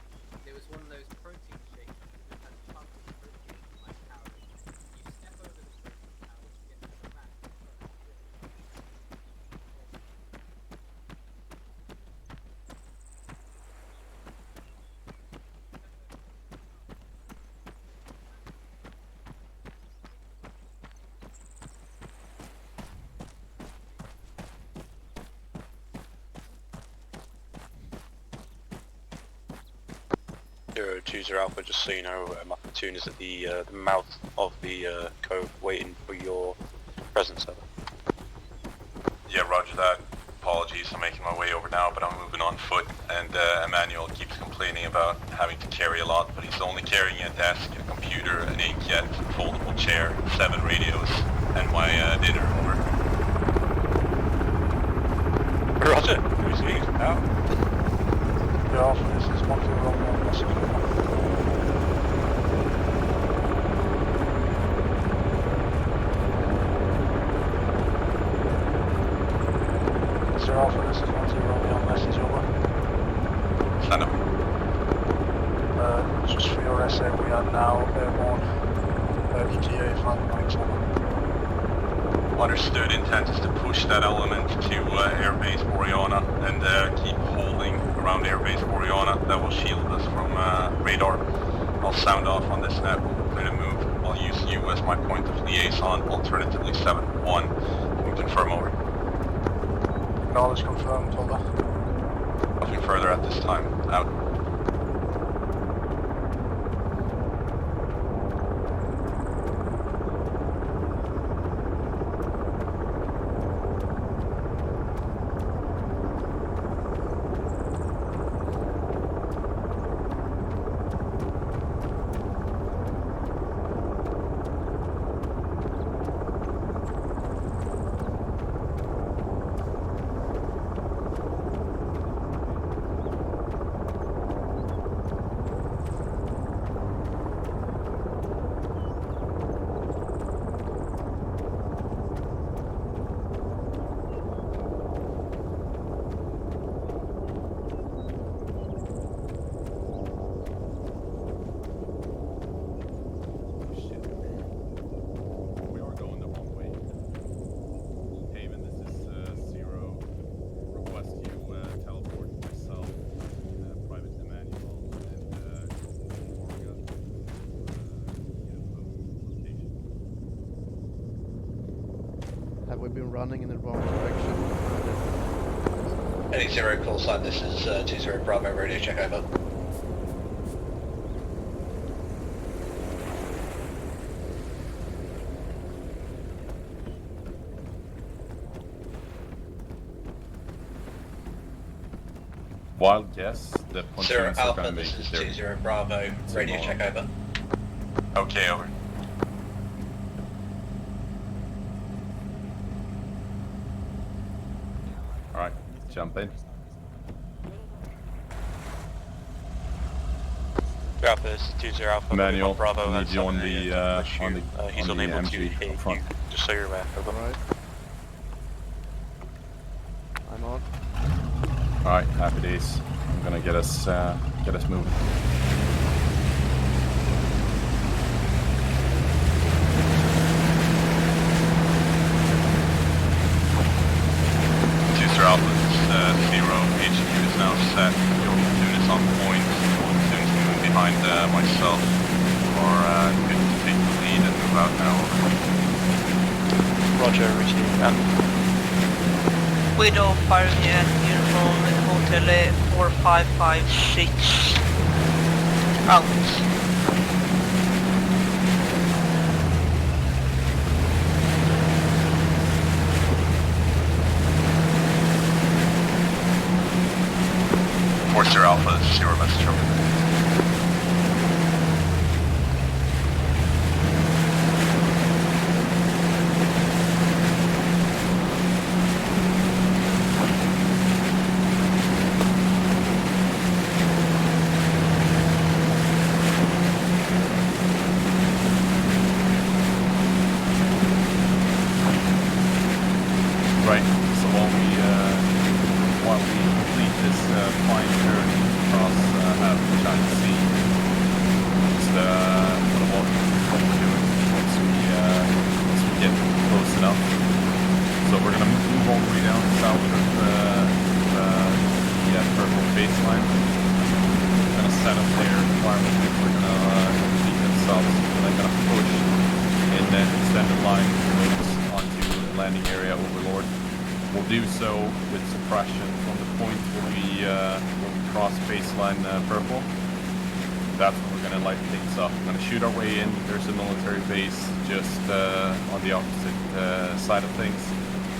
There was one of those protein shakes that had tons of protein like powder. You step over the protein powder to get to the back. Zero 2 Alpha, just so you know, my platoon is at the mouth of the cove waiting for your presence. Yeah, roger that. Apologies, I'm making my way over now, but I'm moving on foot, and Emmanuel keeps complaining about having to carry a lot, but he's only carrying a desk, a computer, an inkjet, a foldable chair, 7 radios, and my dinner. Over. Roger, received. Out. Yeah, Alpha, this is 1 Romeo, message. Zero Alpha, this is 1 Romeo, message, over. Send him. Just for your SA, we are now airborne. ETA 5 mics, over. Understood. Intent is to push that element to Airbase Boreana and keep holding around Airbase Boreana. That will shield us from radar. I'll sound off on this net. We'll clear to move. I'll use you as my point of liaison, alternatively 7-1. Can we confirm over? Acknowledge, confirmed, over. Nothing further at this time. Out. Have we been running in the wrong direction? Any 0 call sign, this is 20 Bravo, radio check over. Wild guess that 0 pontoons are Alpha, gonna make this is it there. 20 Bravo, radio check over. Okay, over. Alright, jump in. Alpha, this is 20 Alpha. Emmanuel, Bravo, need you on the he's on the unable to MG hit up front. you, just so you're aware. Over. Alright. I'm on. Alright, happy days. I'm gonna get us moving. Alpha, 0, HQ is now set. Your platoon is on point. Your platoon's moving behind myself. Or good to take the lead and move out now. Roger, Richie. Widow firing at uniform Hotel 4556 out. Forster Alpha, 0 message over. Right, so while we complete this fine journey across half the China Sea, just what we're doing once we get close enough. So we're gonna move all the way down south of the purple baseline. We're gonna set up their requirement if we're gonna complete themselves. We're gonna push and then extend the line roads onto the landing area Overlord. We'll do so with suppression from the point where we cross baseline purple. That's when we're going to light things up. We're going to shoot our way in. There's a military base just on the opposite side of things.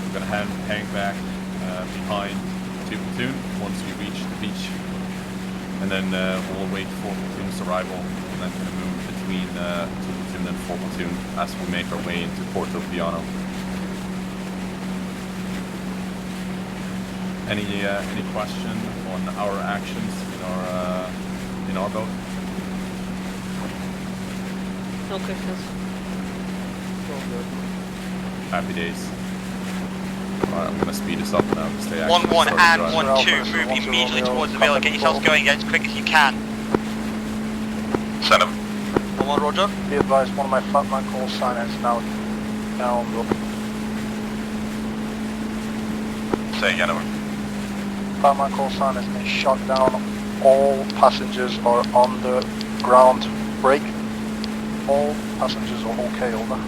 We're going to hang back behind 2 platoon once we reach the beach. And then we'll await 4 platoon's arrival and then kind of move between 2 platoon and 4 platoon as we make our way into Porto Piano. Any question on our actions in our boat? No questions. Happy days. Alright, I'm gonna speed this up now because they 1-1 and 1-2, move immediately towards the villa. Get yourselves going as quick as you can. Send him. 1-1, roger. Be advised, one of my flatline call sign is now on the... Say again, over. Flatline call sign has been shut down. All passengers are on the ground break. All passengers are okay, over.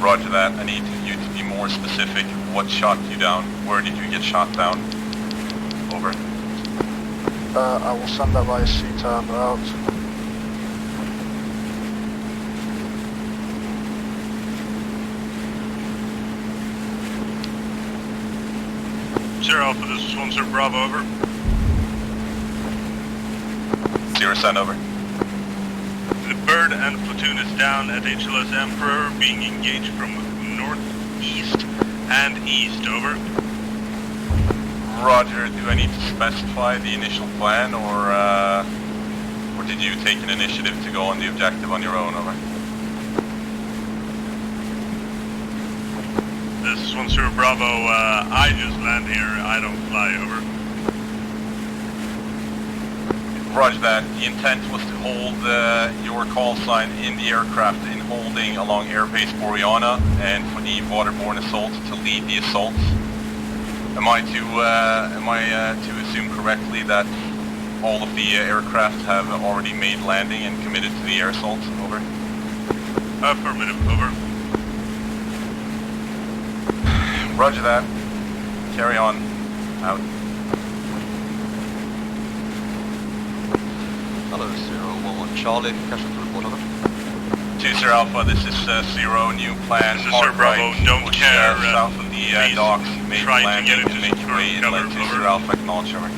Roger that. I need you to be more specific. What shot you down? Where did you get shot down? Over. I will send that via CTAB out. Sierra Alpha, this is 1 Sir Bravo, over. Sierra Sun, over. The Bird and platoon is down at HLS Emperor, being engaged from northeast and east, over. Roger, do I need to specify the initial plan, or did you take an initiative to go on the objective on your own, over? This is 1 Sir Bravo, I just land here, I don't fly, over. Roger that. The intent was to hold your call sign in the aircraft in holding along Airbase Boreana, and for the waterborne assault to lead the assaults. Am I to assume correctly that all of the aircraft have already made landing and committed to the air assaults? Over. Affirmative, over. Roger that. Carry on. Out. Hello, 011 Charlie, casualty report, over. 2 Sir Alpha, this is 0, new plan. This is Sir Bravo, don't push, care. South of the docks, make landing and make your way inland. 2 Sir Alpha, acknowledge, over.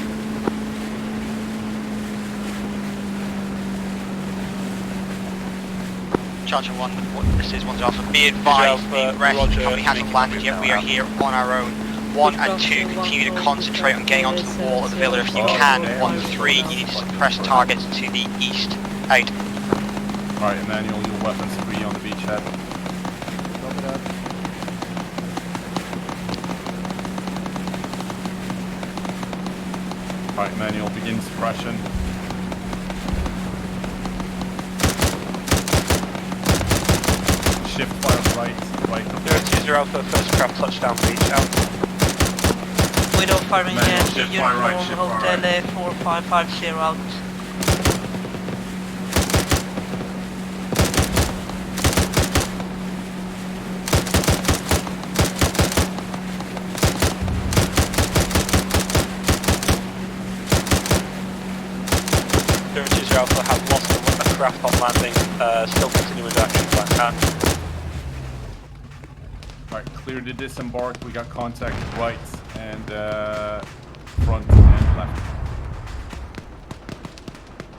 Charger 1, this is 1 Sir Alpha. Be advised, the rest of the company hasn't landed yet. We are here on our own. 1 and 2, continue to concentrate on getting onto the wall of the villa if you can. 1-3, you need to suppress targets to the east. Out. Alright, Emmanuel, your weapons free on the beachhead. Copy that. Alright, Emmanuel, begin suppression. Shift fire right. 020 Alpha, first craft touchdown beach, out. Widow firing Manual, at shift uniform fire right, shift fire Hotel 4550 out. on landing. Still continuing with action plan. Alright, clear to disembark. We got contact right and front and left.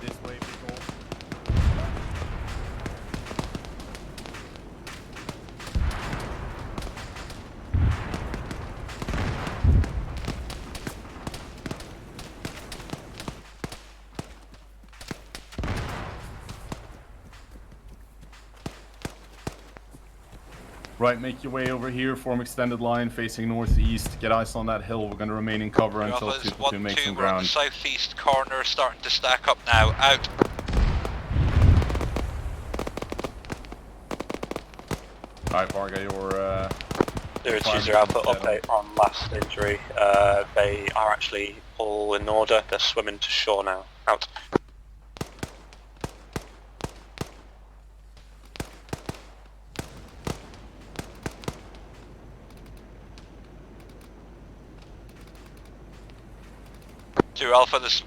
This way, people. Right, make your way over here, form extended line facing northeast, get eyes on that hill, we're going to remain in cover until 2 platoon makes some We're on the ground. southeast corner, starting to stack up now, out. Alright, Varga, your 020 Alpha, update on last injury. They are actually all in order, they're swimming to shore now. Out. Two Alpha, this is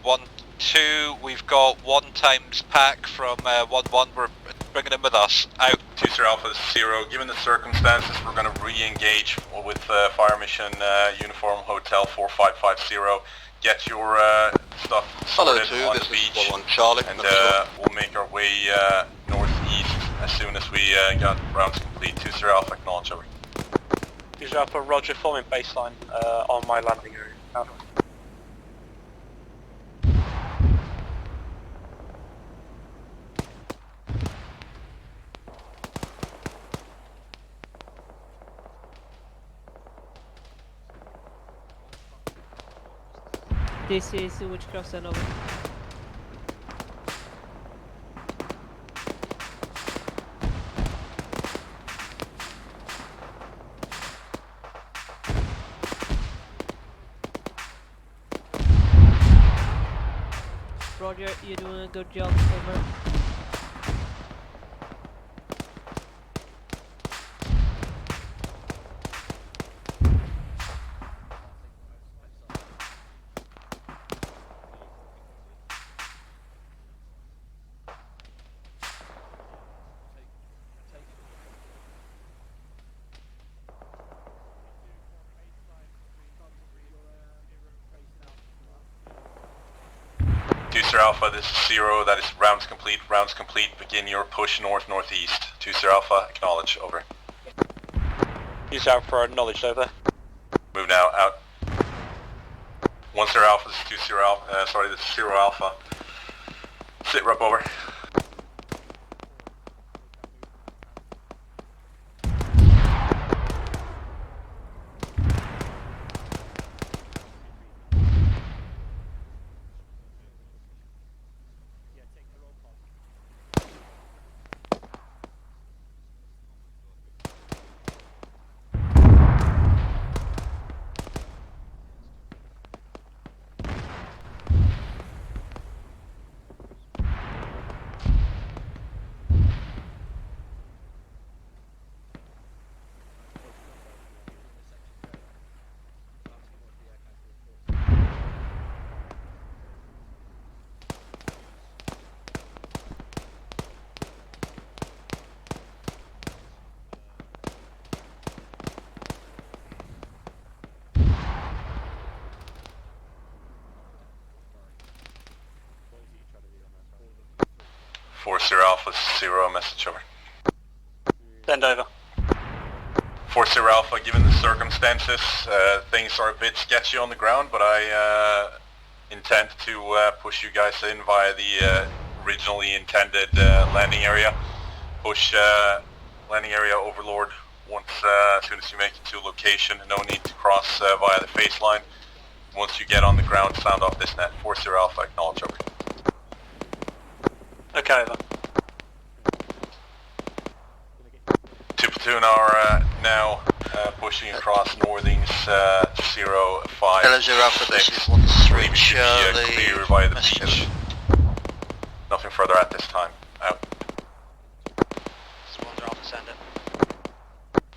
1-2, we've got 1 times pack from 1-1, we're bringing him with us, out. 2 Alpha, this is 0. Given the circumstances, we're going to re-engage with Fire Mission Uniform Hotel 4550. Get your stuff sorted on the beach, Charlie, and we'll make our way northeast as soon as we got rounds complete. 2 Alpha, acknowledge, over. 2 Alpha, roger, forming baseline on my landing area. Out. This is Witchcraft and over. Roger, you're doing a good job, over. Alpha, this is 0, that is rounds complete, begin your push north-northeast. 2 Alpha, acknowledge, over. 2 Alpha, acknowledged, over. Move now, out. 1 Alpha, this is 2 Alpha, this is 0 Alpha. Sit rep, over. Alpha, 0, message, over. Send over. 4 Alpha, given the circumstances, things are a bit sketchy on the ground, but I intend to push you guys in via the originally intended landing area. Push landing area overlord once as soon as you make it to location. No need to cross via the phase line. Once you get on the ground, sound off this net. 4 Alpha, acknowledge, over. Okay, over. 2 platoon are now pushing across northings 0, 5, Hello, 0 Alpha, this is 1-3 Charlie. Clear via the beach. Nothing further at this time. Out. This 1 Alpha, send it.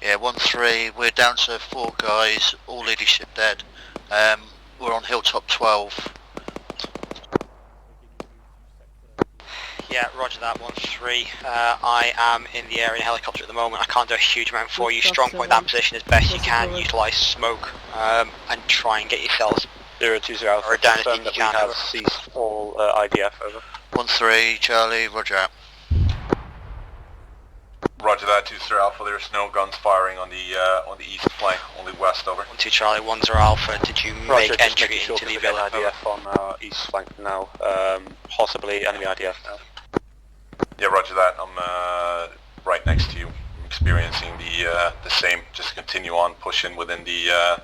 Yeah, 1-3, we're down to 4 guys, all leadership dead. We're on Hilltop 12. Yeah, roger that, 1-3. I am in the area in a helicopter at the moment. I can't do a huge amount for you. Strong point that position as best you can. Utilise smoke and try and get yourselves 020 Alpha, down as confirm deep as that you we can. have ceased all IDF, over. 1-3, Charlie, roger out. Roger that, 2-0 Alpha. There's no guns firing on the east flank, only west, over. 1-2 Charlie, 1-0 Alpha. Did you Roger, make just entry making sure into the there's villa? IDF on our east flank now, possibly enemy IDF now. Yeah, roger that. I'm right next to you. I'm experiencing the same. Just continue on pushing within the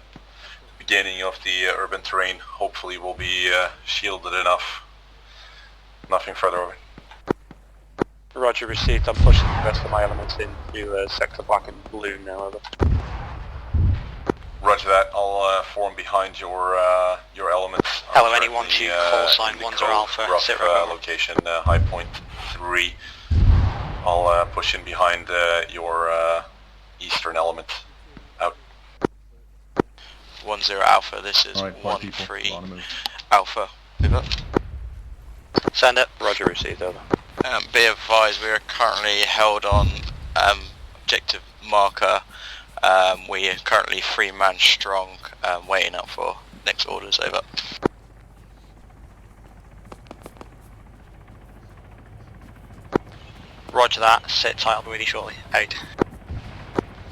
beginning of the urban terrain. Hopefully we'll be shielded enough. Nothing further over. Roger, received. I'm pushing the rest of my elements into sector black and blue now, over. Roger that. I'll form behind your elements. Hello, anyone to call sign 1-0 Alpha. Rough, Sit right over. location, high point 3. I'll push in behind your eastern element. Out. 1-0 Alpha, this is Alright, 1-3 Alpha. Over. Send it. Roger, received, over. Be advised, we are currently held on objective marker. We are currently 3-man strong, waiting up for next orders, over. Roger that. Sit tight, I'll be with you shortly. Out.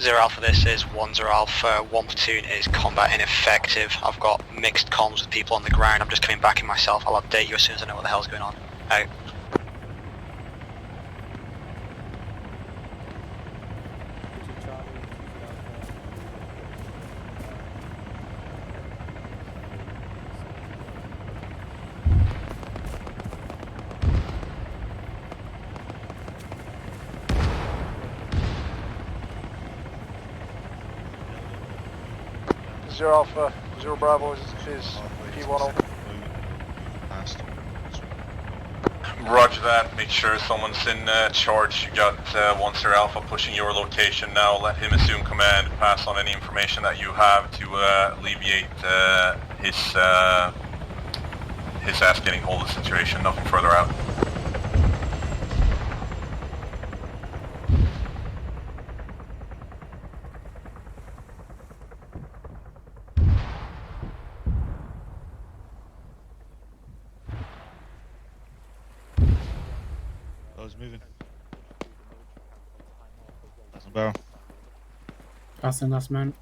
0 Alpha, this is 1-0 Alpha. 1 platoon is combat ineffective. I've got mixed comms with people on the ground. I'm just coming back in myself. I'll update you as soon as I know what the hell's going on. Out. Zero Alpha, 0 Bravo is P10. Roger that. Make sure someone's in charge. You got 1-0 Alpha pushing your location now. Let him assume command. Pass on any information that you have to alleviate his ass getting hold of the situation. Nothing further out. Moving. That's a barrel. Passing last man.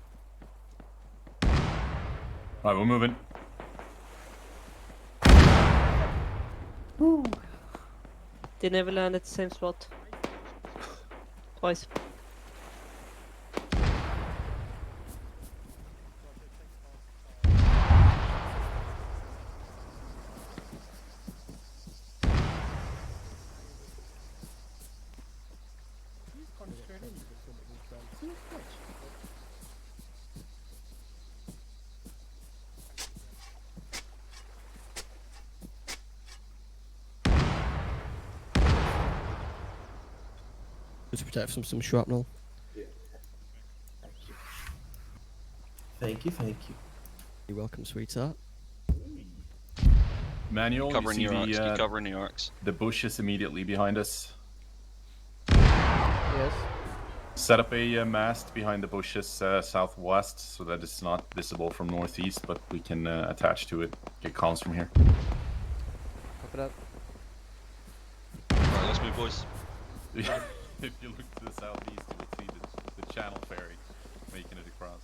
Right, we're moving. Woo. They never land at the same spot. Twice. To protect from some shrapnel. Yeah. Thank you, thank you. You're welcome, sweetheart. Manual, Covering you see your arcs, the, keep covering your arcs. the bushes immediately behind us. Yes. Set up a mast behind the bushes southwest so that it's not visible from northeast, but we can attach to it, get comms from here. Copy that. Alright, let's move, boys. If you look to the southeast, you will see the channel ferry making it across.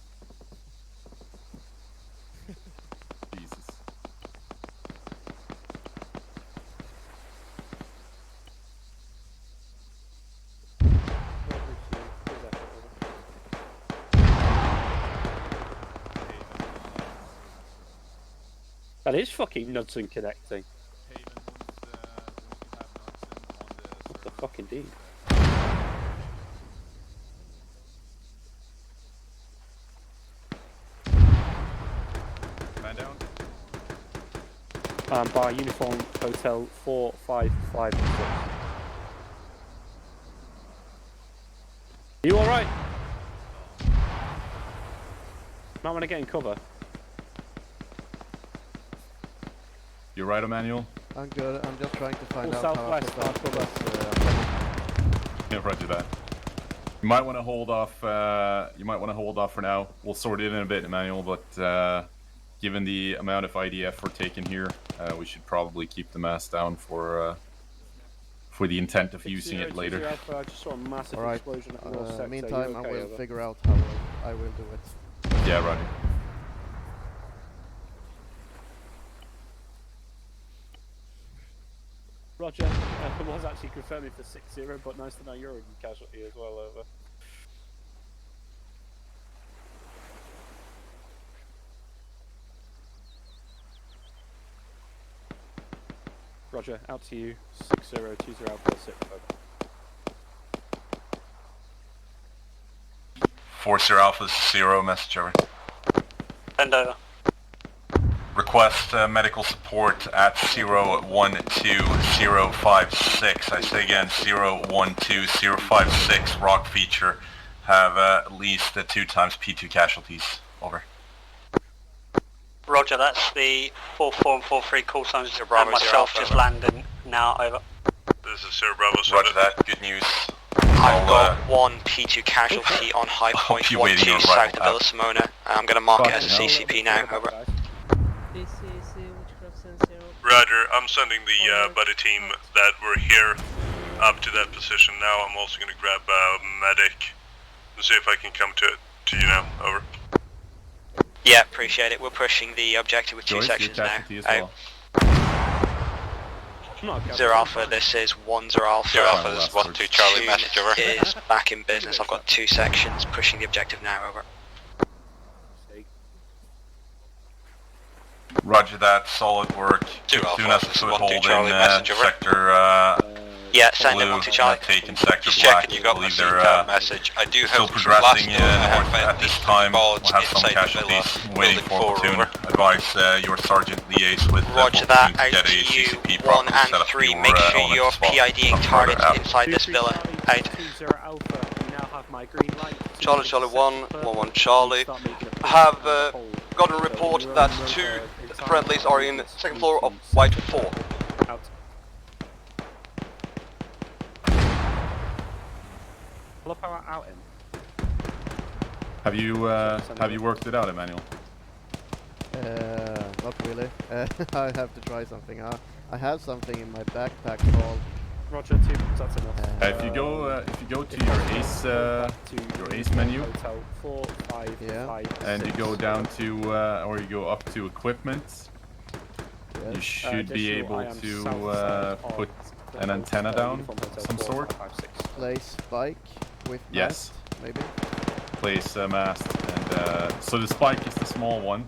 Jesus. That is fucking nuts and connecting. What the fuck indeed? Man down. By Uniform Hotel 4556. Are you alright? Might want to get in cover. You right, Emmanuel? I'm good. I'm just trying to find Full out how I southwest, prevent Marco, this. Yeah, roger that. You might want to hold off. You might want to hold off for now. We'll sort it in a bit, Emmanuel. But given the amount of IDF we're taking here, we should probably keep the mast down for the intent of using it later. I just saw a massive All right. explosion at the north sector. Meantime, okay, I will over? figure out how I will do it. Yeah, roger. Roger. I was actually confirming for 6-0, but nice to know you're in casualty as well, over. Roger, out to you. 6020 Alpha 6, over. 40 Alpha 0, message over. Send over. Request medical support at 012056. I say again, 012056, rock feature. Have at least 2 times P2 casualties. Over. Roger, that's the 44 and 43 call signs. Sir Bravo, and myself just landing now, over. This is Sir Bravo. Roger that, good news. I've got 1 P2 casualty on high point 12 south of Villa Simona. I'm going to mark it as a CCP now, over. This is Witchcraft Sensor. Roger, I'm sending the buddy team that were here up to that position now. I'm also going to grab a medic and see if I can come to you now. Over. Yeah, appreciate it. We're pushing the objective with 2 sections now. Well. 0 Alpha, this is 10 Alpha. 0 Alpha, this is 12 Charlie, message over. Is back in business. I've got 2 sections pushing the objective now, over. Roger that, solid work. 2 Alpha, doing us this is a 12 foothold Charlie, in message over. sector yeah, send it blue, 12 Charlie. taking sector Just black. checking you got my they're message. I do still progressing north at this time. We'll have some casualties. Waiting for platoon. Advise your sergeant liaise with Roger platoon that, to get a ATU CCP 1 properly set and up 3, for make sure elements you're as well. PIDing targets inside this villa. 20 Alpha, you now have my green light. Charlie, Charlie 1, 11 Charlie. I have got a report that 2 friendlies are in 2nd floor of White 4. Out. Pull up power out in. Have you worked it out, Emmanuel? Not really. I have to try something. I have something in my backpack called. Roger, 2, that's enough. If you go to your ace menu, Hotel 4, 5, Yeah. 5, and 6. you go down to or you go up to equipment, you should be Additional, I able am to south side put of an antenna down Uniform of Hotel some 4, sort. 5, 6. Place spike with Yes. mast, maybe. Place mast, and so the spike is the small one.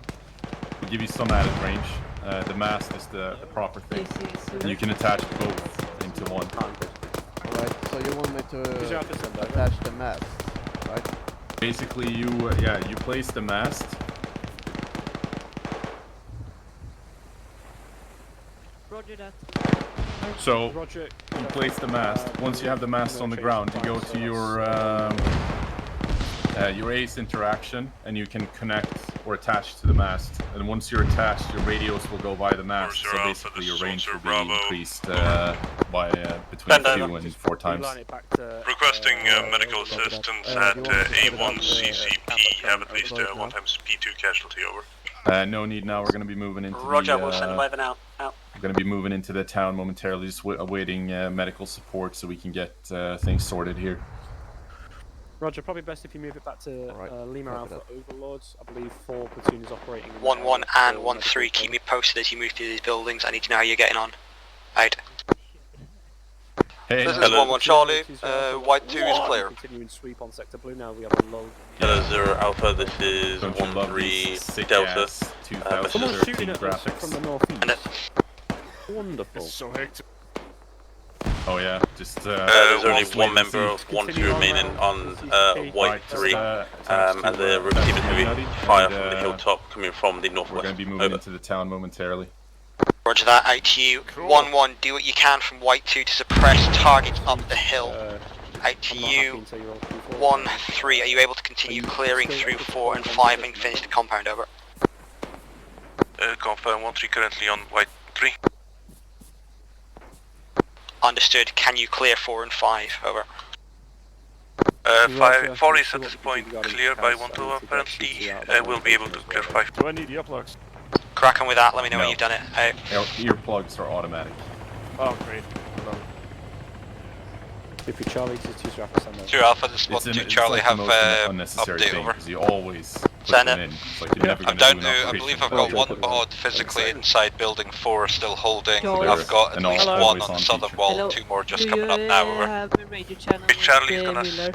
Will give you some added range. The mast is the proper thing. And you can attach both into one. Alright, so you want me to attach the mast, right? Basically, you place the mast. Roger that. So Roger, you place the mast. Once you have the mast on the ground, you go to your ace interaction, and you can connect or attach to the mast. And once you're attached, your radios will go by the mast. So basically, your range will be increased by between 2 and 4 times. Requesting medical assistance at A1 CCP. Have at least 1 times P2 casualty. Over. No need now. We're going to be moving into Roger, the, we'll send them over now. Out. We're going to be moving into the town momentarily, just awaiting medical support so we can get things sorted here. Roger, probably best if you move it back to Lima Alpha Overlords. I believe 4 platoon is operating. 1-1 and 1-3, keep me posted as you move through these buildings. I need to know how you're getting on. Out. Hey, this is 1-1 Charlie, White 2 is clear. Continuing sweep on sector blue now, we have a lull. Hello 0 Alpha, this is 1-3 Delta. Someone's shooting at us from the northeast. Wonderful. So hectic. Oh yeah, just there's only one member of 1-2 remaining on White 3 as they received heavy fire from the hilltop coming from the northwest. We're going to be moving into the town momentarily. Roger that, ATU 1-1, do what you can from White 2 to suppress targets up the hill. ATU 1-3, are you able to continue clearing through 4 and 5 and finish the compound, over? Confirm 1-3 currently on White 3. Understood. Can you clear 4 and 5? Over. 4 is at this point clear by 1-2 apparently. We'll be able to clear 5. Do I need earplugs? Crack on with that, let me know No. when you've done it. Out. Earplugs are automatic. Oh, great. I love it. If you Charlie, this is 2 Alpha, send over. 2 Alpha, this is what 2 Charlie like have the most unnecessary update thing, over. because you always put Send them it. in. It's like you're never I'm going down to, I believe I've got 1 pod physically inside building 4 still holding. George. I've got at least Hello. 1 on the southern wall, Hello. 2 more just Do coming you up now. Over. have a radio channel Charlie's with gonna Miller?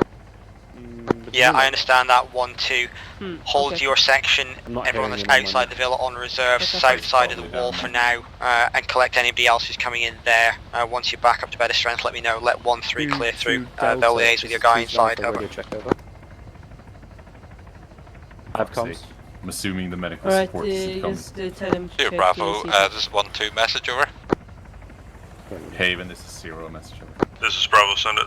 Yeah, I understand that. 1-2. Hold okay. your section, not everyone hearing that's him on outside the villa on reserve, Okay. south side of the wall for now, and collect anybody else who's coming in there. Once you're back up to better strength, let me know. Let 1-3 clear through. They'll liaise with your guy inside. Over. Check over. I have comms. I'm assuming the medical Alright, support is coming. just tell him to Here, check Bravo, the this is 1-2 message over. Haven, this is 0 message. This is Bravo, send it.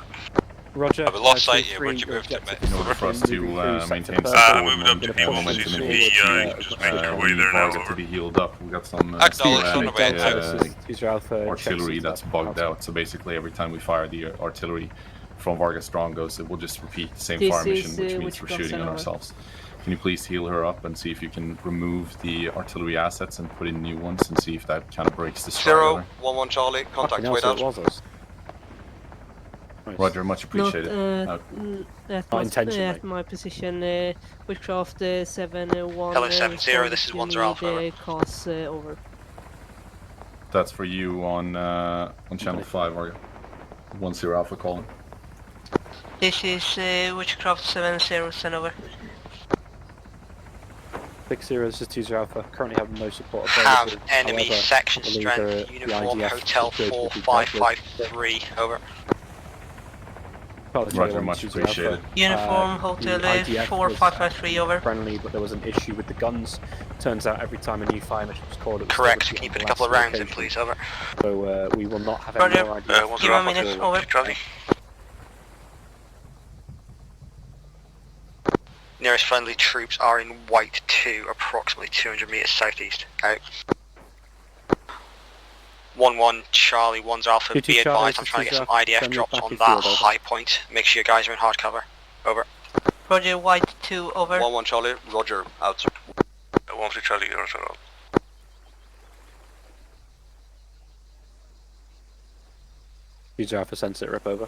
Roger. Have we lost sight here? Where'd you move to, mate? In order for us to maintain I moved up to momentum, P1CCP, you can just make your way there now. to be healed up. We got some Acknowledged, on the way. artillery that's bugged out. So basically, every time we fire the artillery from Vargas Strongos, it will just repeat the same This fire is, mission, which means which we're cross shooting on over. ourselves. Can you please heal her up and see if you can remove the artillery assets and put in new ones and see if that kind of breaks the stride? 0-1-1 Charlie, contact Fucking way hell, down. so it was us. Nice. Roger, much appreciated. Not, Not intentionally. at my position, Witchcraft 7-1. Hello, 7-0, this is 1-0 Alpha, over. Cause over. That's for you on channel 5, Vargas. 1-0 Alpha calling. This is Witchcraft 7-0, send over. 6-0, this is 2 Alpha. Currently have no support Have available. enemy However, section I believe strength, the uniform, IDF hotel situation will be dealt with. 4553, over. Roger, much appreciated. Uniform, hotel the IDF 4553, over. Friendly, but there was an issue with the guns. Turns out every time a new fire mission was called, it was Correct, still can you the put a couple of last rounds in location. please, over. So we will not have any Roger. more IDF. Give 1 minute, over. Charlie. Nearest friendly troops are in White 2, approximately 200 meters southeast. Out. 1-1 Charlie, 1's Alpha, 2-2 be Charlie, advised I'm trying to get some 2-2 Alpha, IDF send me drops back on if that you're over. high point. Make sure you guys are in hard cover. Over. Roger, White 2, over. 1-1 Charlie, Roger, out. 1-3 Charlie, Roger. 2 Alpha sends it, rip over.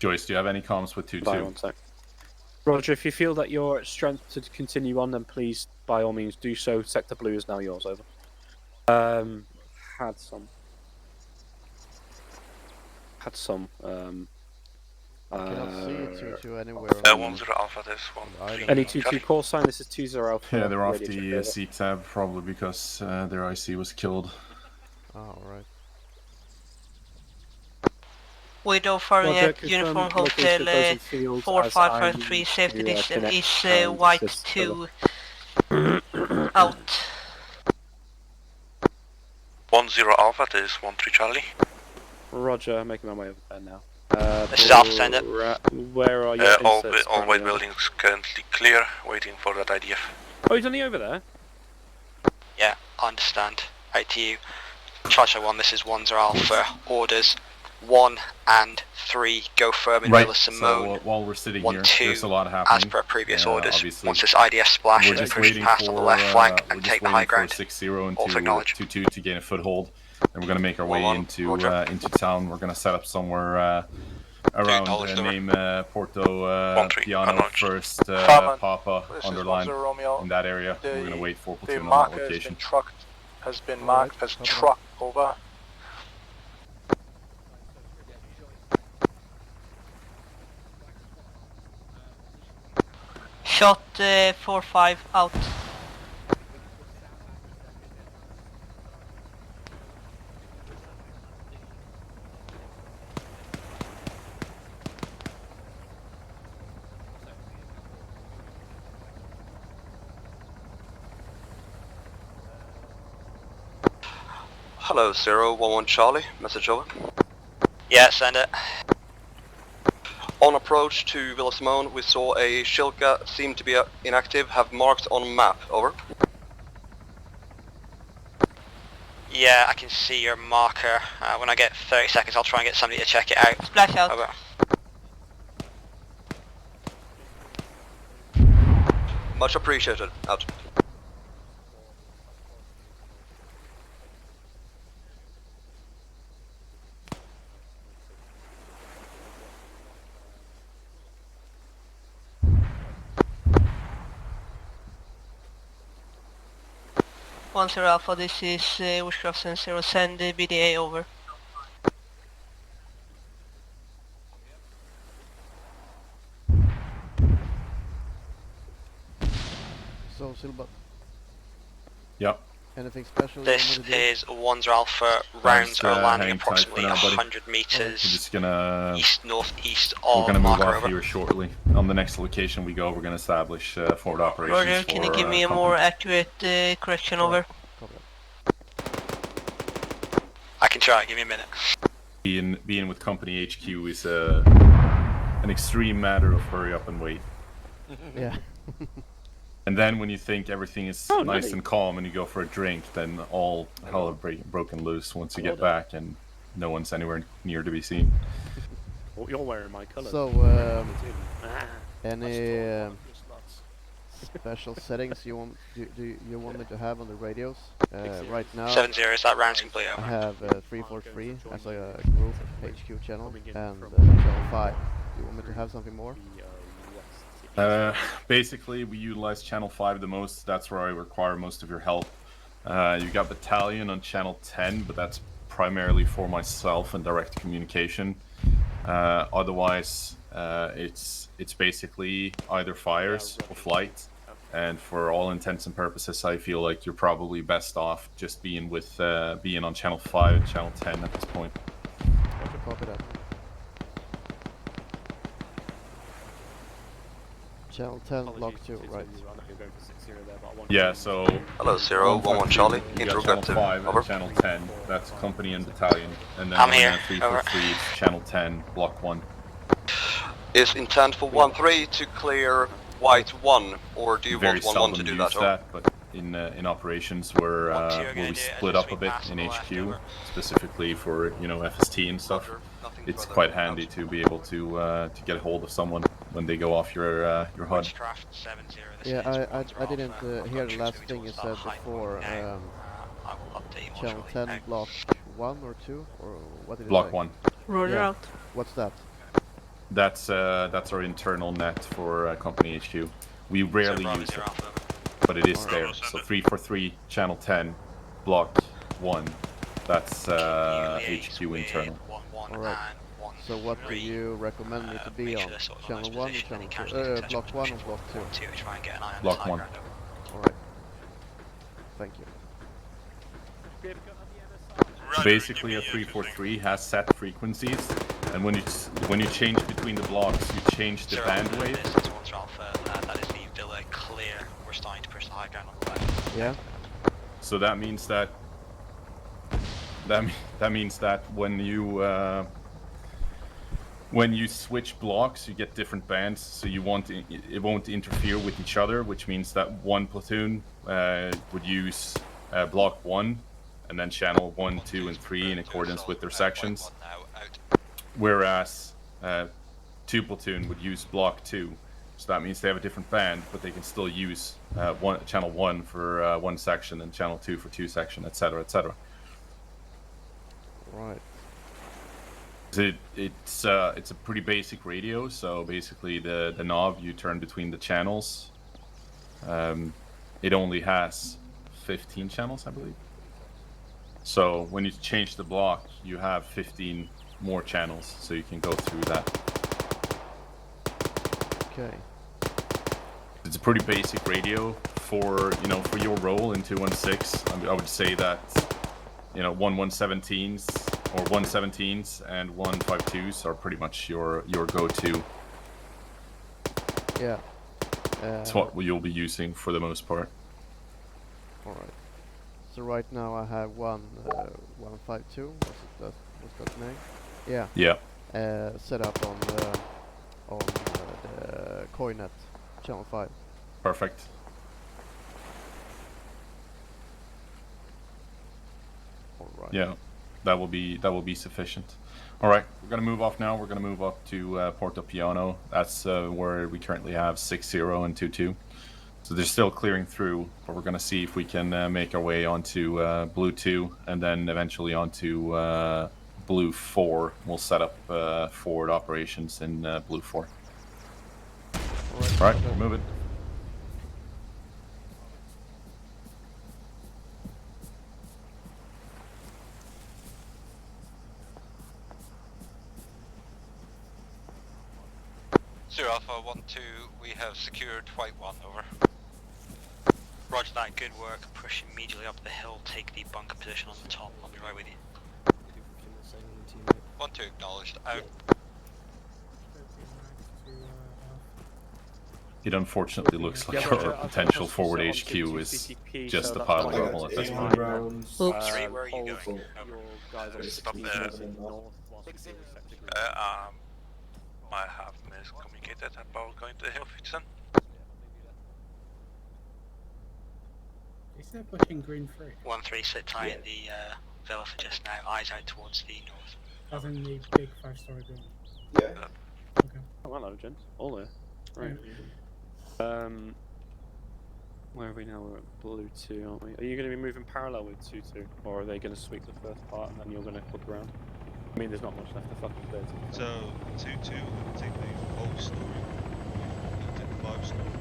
Joyce, do you have any comms with 2-2? By 1 sec. Roger, if you feel that you're at strength to continue on, then please, by all means, do so. Sector Blue is now yours, over. Had some. I cannot see 2-2 anywhere. 1-0 Alpha, this 1-3. Any 2-2 call sign, this is 2-0 Alpha. Yeah, they're off Radio the check, C-tab, probably because their IC was killed. Oh, right. Widow firing Roger, at Uniform confirm location of Hotel those in field as 4553, I safety need to, distance connect is and White assist 2 out. 1-0 Alpha, this 1-3 Charlie. Roger, making my way over there now. This is Alpha, send it. Where are you? All white buildings currently clear, waiting for that IDF. Oh, he's only over there? Yeah, I understand. Out to you. Charlie 1, this is 1-0 Alpha. Orders 1 and 3 go firm in Villa Simone. So while we're sitting 1, here, 2, there's a lot happening. as per previous orders. Obviously. Once this IDF splashes, We're just push waiting past for, on the left flank we're and just take the waiting high for ground. 6-0 and Also acknowledge. 2-2 to gain a foothold, and we're going to make our way into town. We're going to set up somewhere around name Porto Piano first, Papa underline in that area. We're going to wait for platoon on that location. Has been marked as truck, over. Shot 4-5 out. Hello, 011 Charlie, message over. Yeah, send it. On approach to Villa Simone, we saw a Shilka seem to be inactive, have marked on map, over. Yeah, I can see your marker. When I get 30 seconds, I'll try and get somebody to check it out. Splash out. Over. Much appreciated, out. One zero Alpha, this is Wishcraft and Zero, send the BDA over. So, Silva. Yep. Anything special? This is 1 Alpha. Rounds are landing approximately 100 meters. We're just gonna east-northeast we're of gonna move marker, off over. here shortly. On the next location we go, we're gonna establish forward operations. Roger, can you give me a more accurate correction, over? I can try, give me a minute. Being with company HQ is an extreme matter of hurry up and wait. Yeah. And then when you think everything is nice and calm and you go for a drink, then all hell are broken loose once you get back and no one's anywhere near to be seen. Well, you're wearing my colours. So, any special settings you want you want me to have on the radios? Right now, 70, is that round complete? I have 343 as a group HQ channel and channel 5. Do you want me to have something more? Basically, we utilize channel 5 the most. That's where I require most of your help. You got battalion on channel 10, but that's primarily for myself and direct communication. Otherwise, it's basically either fires or flight. And for all intents and purposes, I feel like you're probably best off just being with being on channel 5 and channel 10 at this point. Copy that. Channel 10, block 2, right. Yeah, so... Hello, 011 Charlie, interrogative, over. Channel 10, that's company and battalion. And then I'm here, 343 is channel 10, block 1. Is intent for 1-3 to clear white 1, or do you want 1-1 to do that? But in operations where we split up a bit in HQ, specifically for FST and stuff, it's quite handy to be able to get a hold of someone when they go off your HUD. Yeah, I didn't hear the last thing you said before. Channel 10, block 1 or 2, or what did you say? Block 1. Roger out. What's that? That's our internal net for company HQ. We rarely use it, but it is there. So 343 channel 10, block 1. That's HQ internal. Alright. So what do you recommend me to be on? Channel 1 or channel 2? Block 1 or block 2? Block 1. Alright. Thank you. So basically a 343 has set frequencies, and when you change between the blocks, you change the band wave. That is the Villa clear. We're starting to push the high ground on the left. Yeah. So that means that when you switch blocks, you get different bands, so it won't interfere with each other, which means that one platoon would use block 1 and then channel 1, 2, and 3 in accordance with their sections, whereas 2 platoon would use block 2. So that means they have a different band, but they can still use channel 1 for 1 section and channel 2 for 2 section, etc., etc. Right. It's a pretty basic radio. So basically, the knob you turn between the channels. It only has 15 channels, I believe. So when you change the block, you have 15 more channels, so you can go through that. Okay. It's a pretty basic radio for your role in 216. I would say that 117s or 117s and 152s are pretty much your go-to. Yeah. It's what you'll be using for the most part. All right. So right now I have 152. What's that name? Yeah. Yeah. Set up on on the Coinet, channel 5. Perfect. Alright. Yeah, that will be sufficient. All right, we're gonna move off now. We're gonna move up to Porto Piano. That's where we currently have 6-0 and 2-2. So they're still clearing through, but we're gonna see if we can make our way onto Blue 2 and then eventually onto Blue 4. We'll set up forward operations in Blue 4. All right, we're moving. Zero Alpha 1-2, we have secured White 1, over. Roger that, good work. Push immediately up the hill, take the bunker position on the top. I'll be right with you. 1-2 acknowledged, out. It unfortunately looks like our potential forward HQ is just a pile of rubble at this point. 3, where are you going? Stop there. I have miscommunicated about going to the hill, Fixen. Is there pushing green free? 1-3, sit tight in the villa for just now. Eyes out towards the north. As in the big 5-story building? Yeah. Okay. Oh, hello, gents. All there. Right. Where are we now? We're at Blue 2, aren't we? Are you going to be moving parallel with 2-2? Or are they going to sweep the first part and then you're going to hook around? I mean, there's not much left to fucking clear. So 2-2, we're gonna take the whole story. We're gonna take the 5-story.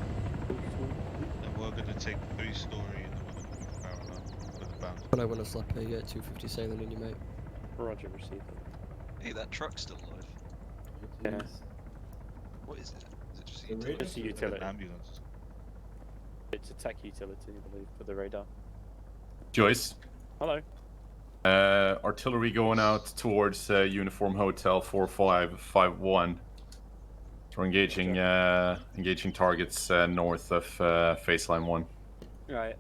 And we're gonna take the 3-story and then we're gonna move parallel with the bounce. But I want to slap a 250 sailing in you, mate. Roger, receive. Hey, that truck's still alive. Yes. What is it? Is it just a The utility? It's a utility. Ambulance. It's a tech utility, I believe, for the radar. Joyce. Hello. Artillery going out towards Uniform Hotel 4551. We're engaging engaging targets north of phase line 1. Right,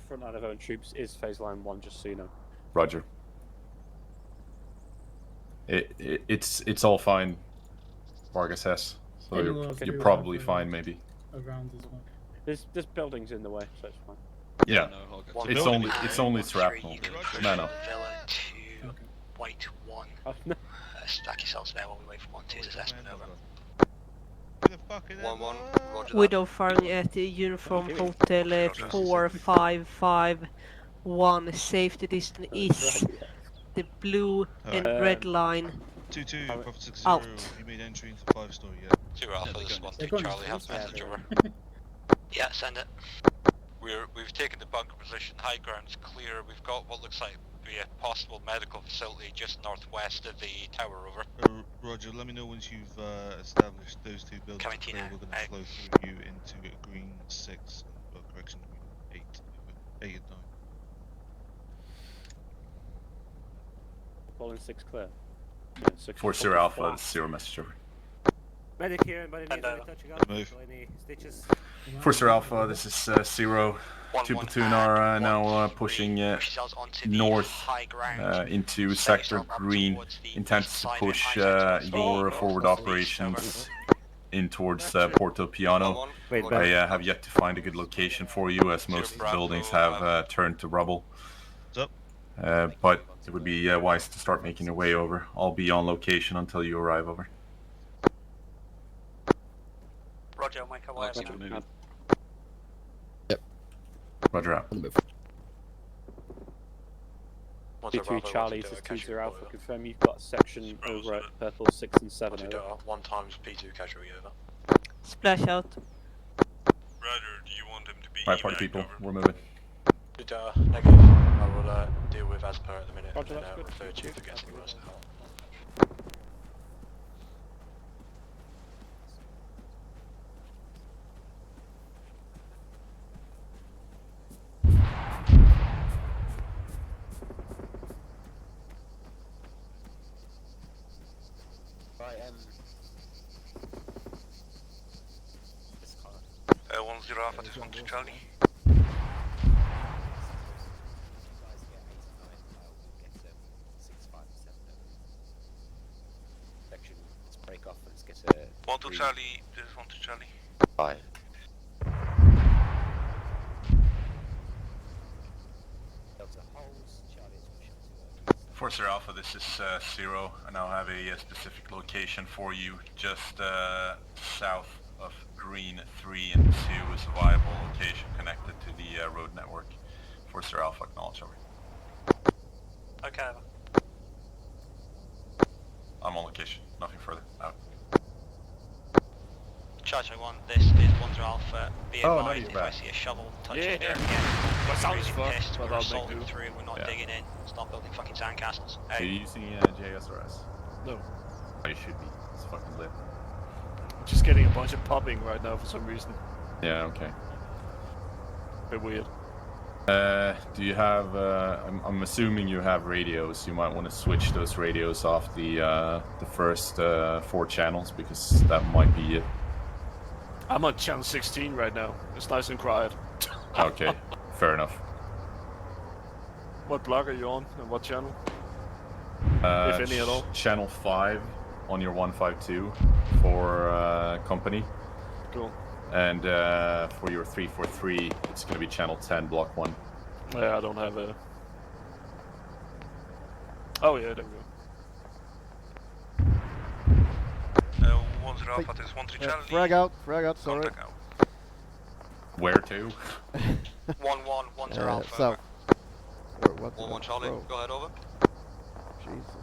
front line of own troops is phase line 1, just so you know. Roger. It's all fine, Vargas S. So you're probably fine, maybe. Around as well. There's buildings in the way, so it's fine. Yeah, it's only shrapnel. Man up. Villa to White 1. Oh, no. Stack yourselves there while we wait for 1-2's assessment, over. 1-1, roger Widow firing at the Uniform Hotel 4551. Safety distance is the blue and red line 2-2, Prophet 60, out. you made entry into 5-story, yeah? 2 Alpha, this 1-2 Charlie has message, over. Yeah, send it. We've taken the bunker position, high ground's clear, we've got what looks like to be a possible medical facility just northwest of the tower, over. Roger, let me know once you've established those two buildings. Coming to you now. We're going to flow through you into green 6, well, correction, green 8 and 9. Bowling 6 clear. 4-0 Alpha, 0 message over. Medic here, anybody needs any touching up? Move. Any stitches? 4-0 Alpha, this is 0. 2 platoon are now pushing north into sector green. Intends to push your forward operations in towards Porto Piano. I have yet to find a good location for you, as most of the buildings have turned to rubble. But it would be wise to start making your way over. I'll be on location until you arrive, over. Roger, I'll make our way up. Yep. Roger out. 2-2 Charlie, this is 2-0 Alpha, confirm you've got a section over at purple 6 and 7, over. 1 times P2 casualty, over. Splash out. Roger, do you want him to be Right, party people, we're moving. Negative. I will deal with as per at the minute Roger, and that's good. refer to you if it gets any worse. Right, 1-0 Alpha, this 1-2 Charlie. section, let's break off, let's get a 1 to Charlie, this is 1 to Charlie. 5. Forcer Alpha, this is 0. I now have a specific location for you, just south of Green 3 and 2 is a viable location connected to the road network. Forcer Alpha, acknowledge, over. Okay, over. I'm on location, nothing further, out. Charge 1, this is 1 to Alpha. Be advised if I see a shovel touching the dirt again. That sounds Really fun, pissed, but we're I'll make assaulting do. through, we're not digging in, stop building fucking sandcastles. Are you using JSRS? No. Oh, you should be. It's fucking lit. I'm just getting a bunch of popping right now for some reason. Yeah, okay. Bit weird. Do you have, I'm assuming you have radios. You might want to switch those radios off the first 4 channels, because that might be it. I'm on channel 16 right now. It's nice and quiet. Okay, fair enough. What block are you on and what channel? If any at all? Channel 5 on your 152 for company. Cool. And for your 343, it's going to be channel 10, block 1. Yeah, I don't have a... Oh yeah, there we go. 1 to Alpha, this is 1 to Charlie. Frag out, sorry. Contact out. Where to? 1-1, 1 to Alpha. South. Or what? 1-1 Charlie, go ahead, over. Jesus.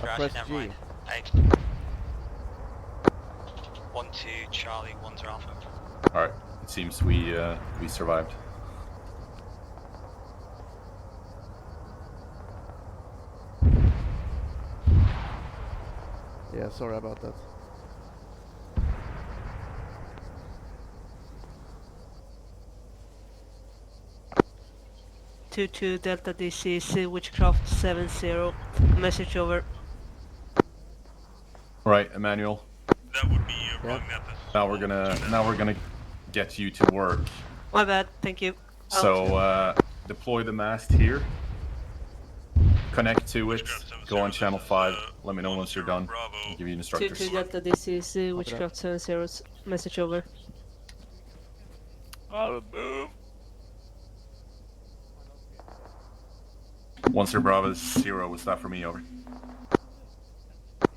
I pressed never G. mind. 8. 1 to Charlie, 1 to Alpha. Alright, it seems we survived. Yeah, sorry about that. To Delta, this is Witchcraft 70. Message over. Right, Emmanuel. That would be wrong net. Now we're gonna get you to work. My bad, thank you. So deploy the mast here. Connect to it. Go on channel 5. Let me know once you're done. I'll give you instructions. To Delta, this is Witchcraft 70. Message over. Move. Once your Bravo is 0, is that for me, over?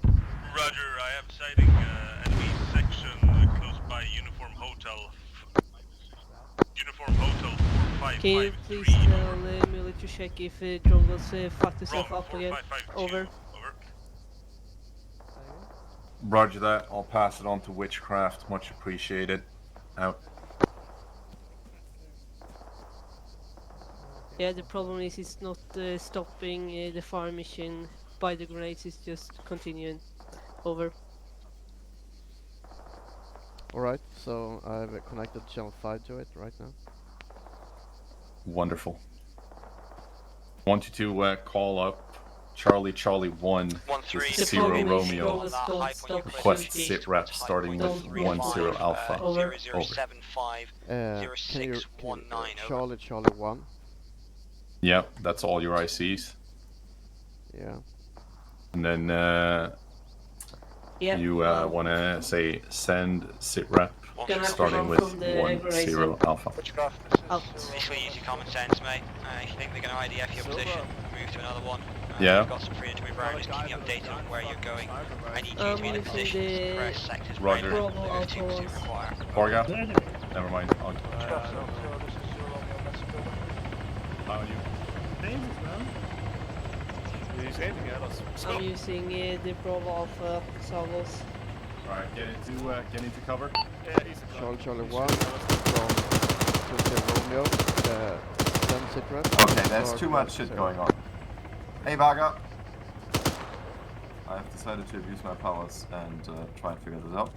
Roger, I have sighting enemy section close by Uniform Hotel. Uniform Hotel 4553. Can you please tell Millie to check if Drongos fucked himself up again? Over. Roger that. I'll pass it on to Witchcraft. Much appreciated. Out. Yeah, the problem is it's not stopping the fire mission by the grenades, it's just continuing. Over. Alright, so I've connected channel 5 to it right now. Wonderful. Want you to call up Charlie 1. This is 0 Romeo. Request sit rep starting with 10 Alpha. Over. Can you Charlie 1? Yep, that's all your ICs. Yeah. And then Yep. you want to say send sit rep starting with 10 Alpha. Basically use your common sense, mate. If you think they're going to IDF your position, move to another one. Yeah. You've got some freedom to move around, just keep me updated on where you're going. I need you to be in a position to press sectors Roger. right now, move to require. Forga? Never mind. How are you? He's aiming at us. I'm using the Bravo Alpha salvos. Alright, get into cover. Yeah, he's Charlie 1 from Romeo. Send sit rep. Okay, there's too much shit going on. Hey, Vaga! I have decided to abuse my powers and try and figure this out.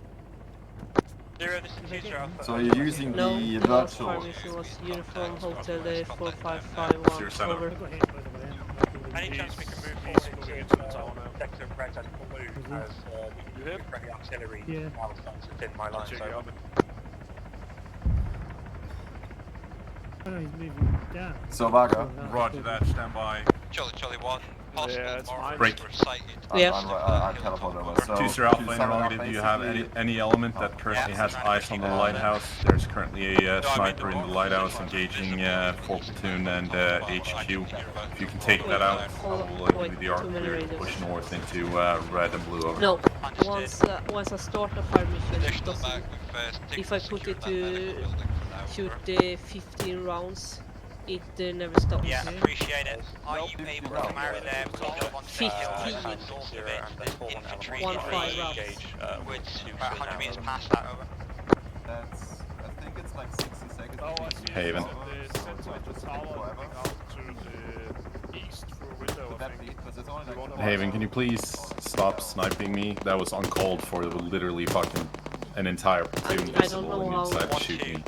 0, this is 2 Alpha. So you're using the virtual... Fire mission was Uniform Hotel 4551. Over. Any chance we can move forward into sector right as blue as the friendly artillery now starts within my line. So Oh, he's moving down. So Vaga. Roger that, stand by. Charlie 1, possible Break. I teleport over. So, 2 Sir Alpha interrogated, do you have any element that currently has eyes on the lighthouse? There's currently a sniper in the lighthouse engaging 4 platoon and HQ. If you can take that out, I will give you the arc clear to push north into red and blue over. No, once I start a fire mission, it doesn't. If I put it to shoot 15 rounds, it never stops. Yeah, appreciate it. Are you able to come out of there? We don't want to 15. north of it. The infantry 1 5 rounds. would about 100 meters past that over. That's, I think it's like 60 seconds. Haven. Haven, can you please stop sniping me? That was uncalled for. It was literally fucking an entire platoon of civilians decided to shoot me.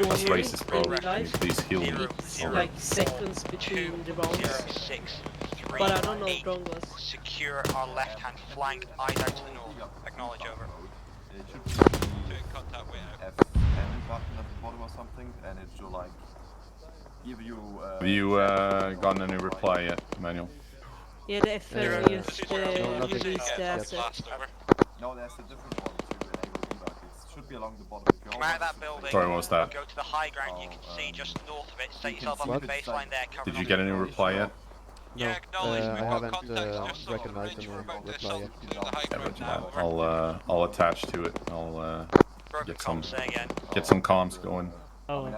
That's racist, bro. Can you please heal me? It's like seconds between the rounds. But I don't know if wrong was. Secure our left-hand flank, eyes out to the north. Acknowledge over. It should be contact with F button at the bottom or something, and it should like give you. Have you gotten any reply yet, Manuel? Yeah, the FN just released the asset. No, there's a different one to enable debug. It should be along the bottom. Come out of that building. Sorry, what was that? Go to the high ground you can see just north of it. Set yourself up the baseline there. Did you get any reply yet? No, I haven't recognized any reply yet. I'll attach to it. I'll get some comms going. Oh.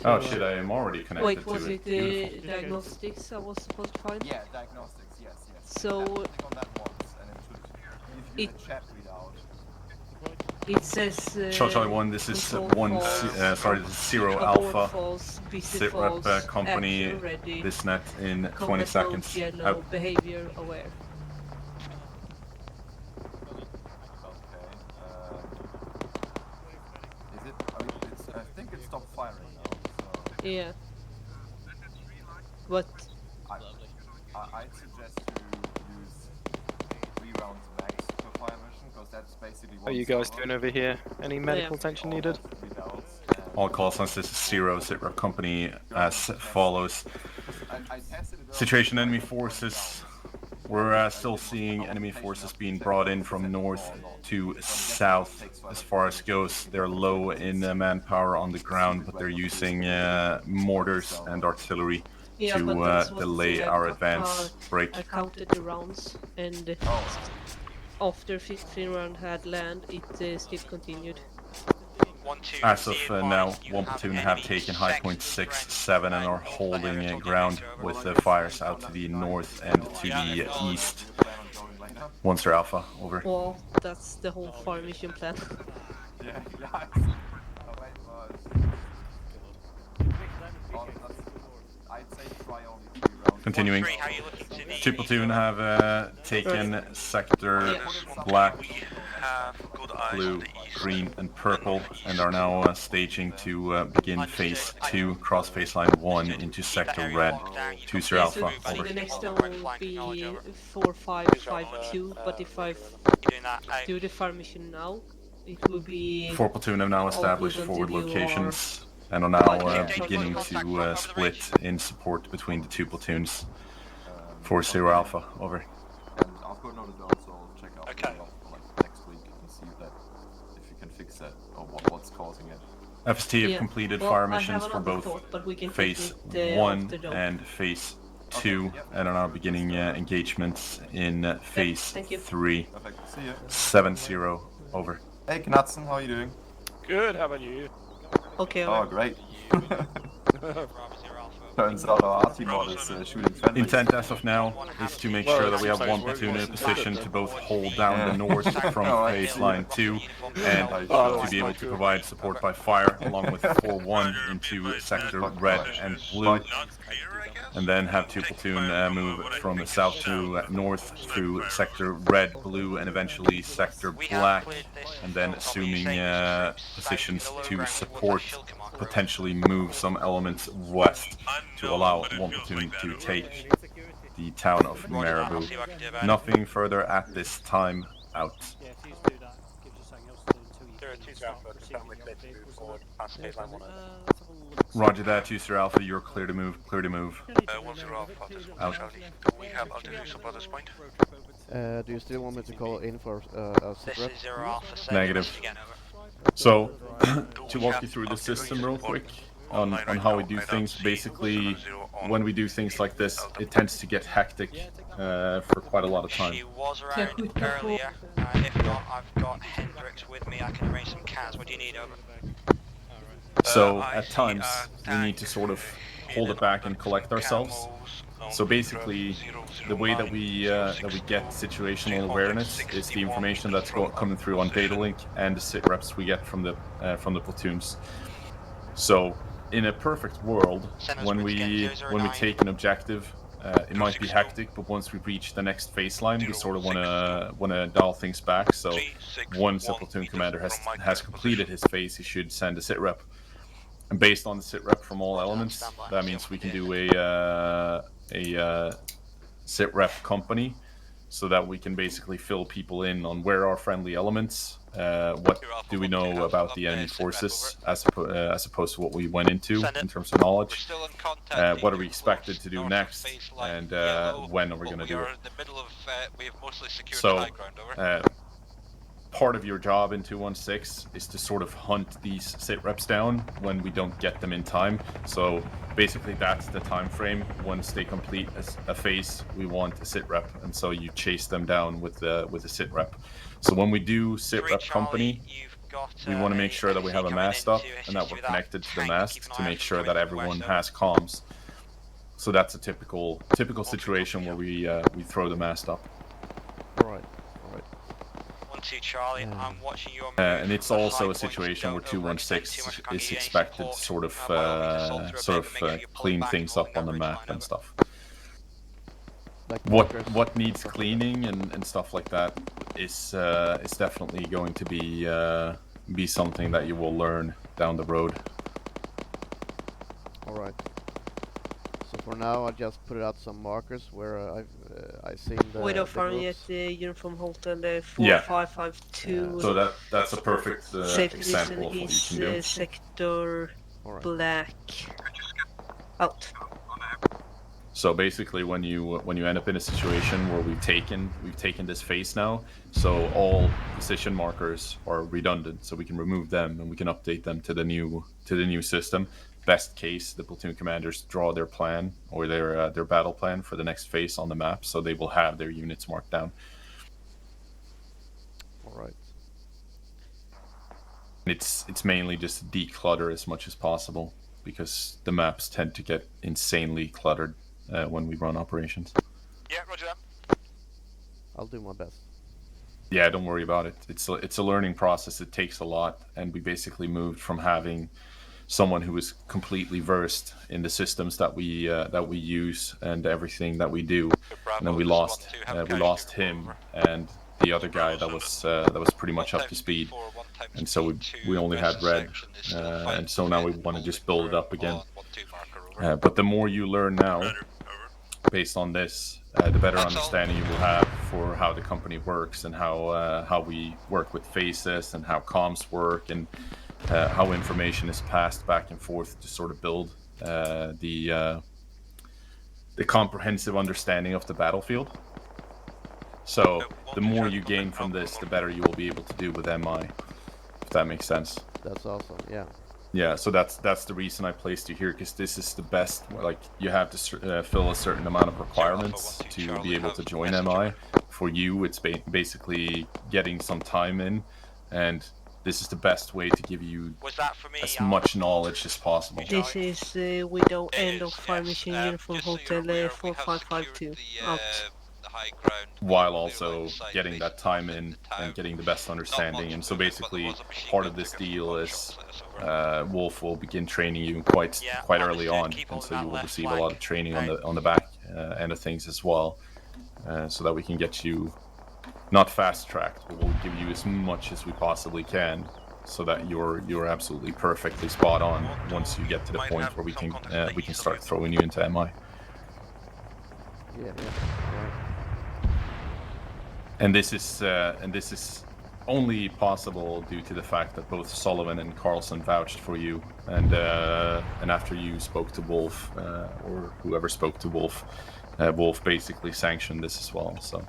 Oh shit! I am already connected Wait, to was it. it the diagnostics I was supposed to find? Yeah, diagnostics. Yes. So click on that once, and it should give you the chat readout. It says. Charlie 1, this is this is 0 Alpha. Sit rep company. This net in 20 seconds. Yellow, Out. behavior aware. Is it? I think it stopped firing now. So. Yeah. What? I'd suggest you use 3 rounds max per fire mission, because that's basically what. What are you guys doing over here? Any medical attention needed? All call signs, this is 0 Sit rep company as follows. Situation enemy forces. We're still seeing enemy forces being brought in from north to south. As far as goes, they're low in manpower on the ground, but they're using mortars and artillery to delay our advance. Break. I counted the rounds, and after 15 round had land, it still continued. As of now, 1 platoon have taken high point 6, 7 and are holding ground with the fires out to the north and to the east. 1 Sir Alpha, over. Well, that's the whole fire mission plan. Continuing. 2 platoon have taken sector black, blue, green and purple and are now staging to begin phase 2, cross phase line 1 into sector red. 2 Sir Alpha, over. The next one will be 4552, but if I do the fire mission now, it will be... 4 platoon have now established forward locations and are now beginning to split in support between the 2 platoons. 4 0 Alpha, over. And I'll put note down, so I'll check out next week and see if you can fix that or what's causing it. FST have completed fire missions for both phase 1 and phase 2 and are now beginning engagements in phase 3. Perfect. See ya. 7-0, over. Hey Knudsen, how are you doing? Good, how about you? Okay. Oh, great. Turns out our RT mod is shooting friendly. Intent as of now is to make sure that we have 1 platoon in a position to both hold down the north from phase line 2 and to be able to provide support by fire along with 4-1 into sector red and blue. And then have 2 platoon move from south to north through sector red, blue and eventually sector black, and then assuming positions to support, potentially move some elements west to allow 1 platoon to take the town of Marabou. Nothing further at this time. Out. Roger that, 2-0 Alpha, you're clear to move, clear to move. 1-0 Alpha, this is Out. Charlie. We have altitude support at this point. Do you still want me to call in for a sit rep? This is 0 Alpha. Negative. Again, over. So, to walk you through the system real quick, on how we do things, basically, when we do things like this, it tends to get hectic for quite a lot of time. She was around earlier. If not, I've got Hendrix with me. I can arrange some cats. What do you need, over? So, at times, we need to sort of hold it back and collect ourselves. So basically, the way that we get situational awareness is the information that's coming through on data link and the sit reps we get from the platoons. So, in a perfect world, when we take an objective, it might be hectic, but once we reach the next phase line, we sort of want to dial things back. So, once the platoon commander has completed his phase, he should send a sit rep. And based on the sit rep from all elements, that means we can do a sit rep company, so that we can basically fill people in on where are friendly elements, what do we know about the enemy forces, as opposed to what we went into in terms of knowledge, what are we expected to do next, and when are we going to do it. So, part of your job in 216 is to sort of hunt these sit reps down when we don't get them in time. So basically that's the time frame. Once they complete a phase, we want a sit rep, and so you chase them down with a sit rep. So when we do sit rep company, we want to make sure that we have a mast up and that we're connected to the mast to make sure that everyone has comms. So that's a typical situation where we throw the mast up. Right. Charlie, I'm watching your and it's also a situation where 216 is expected to sort of clean things up on the map and stuff. What needs cleaning and stuff like that is definitely going to be something that you will learn down the road. All right. So for now, I just put out some markers where I've seen the. Wait up, firing at the uniform hotel 4552. So that's a perfect example of what you can do. Sector black. Out. So basically, when you end up in a situation where we've taken this phase now, so all position markers are redundant, so we can remove them and we can update them to the new system. Best case, the platoon commanders draw their plan or their battle plan for the next phase on the map, so they will have their units marked down. All right. It's mainly just declutter as much as possible, because the maps tend to get insanely cluttered when we run operations. Yeah, roger that. I'll do my best. Yeah, don't worry about it. It's a learning process. It takes a lot, and we basically moved from having someone who is completely versed in the systems that we use and everything that we do, and then we lost him and the other guy that was pretty much up to speed, and so we only had red, and so now we want to just build it up again. But the more you learn now, based on this, the better understanding you will have for how the company works and how we work with phases and how comms work and how information is passed back and forth to sort of build the comprehensive understanding of the battlefield. So the more you gain from this, the better you will be able to do with MI, if that makes sense. That's awesome, yeah. Yeah, so that's the reason I placed you here, because this is the best. Like, you have to fill a certain amount of requirements to be able to join MI. For you, it's basically getting some time in, and this is the best way to give you as much knowledge as possible. This is Widow End of Fire Machine Uniform Hotel 4552. Out. While also getting that time in and getting the best understanding. And so basically, part of this deal is Wolf will begin training you quite early on, and so you will receive a lot of training on the back end of things as well, so that we can get you not fast-tracked, but we'll give you as much as we possibly can, so that you're absolutely perfectly spot on once you get to the point where we can start throwing you into MI. Yeah. And this is only possible due to the fact that both Sullivan and Carlson vouched for you, and after you spoke to Wolf, or whoever spoke to Wolf, Wolf basically sanctioned this as well. So.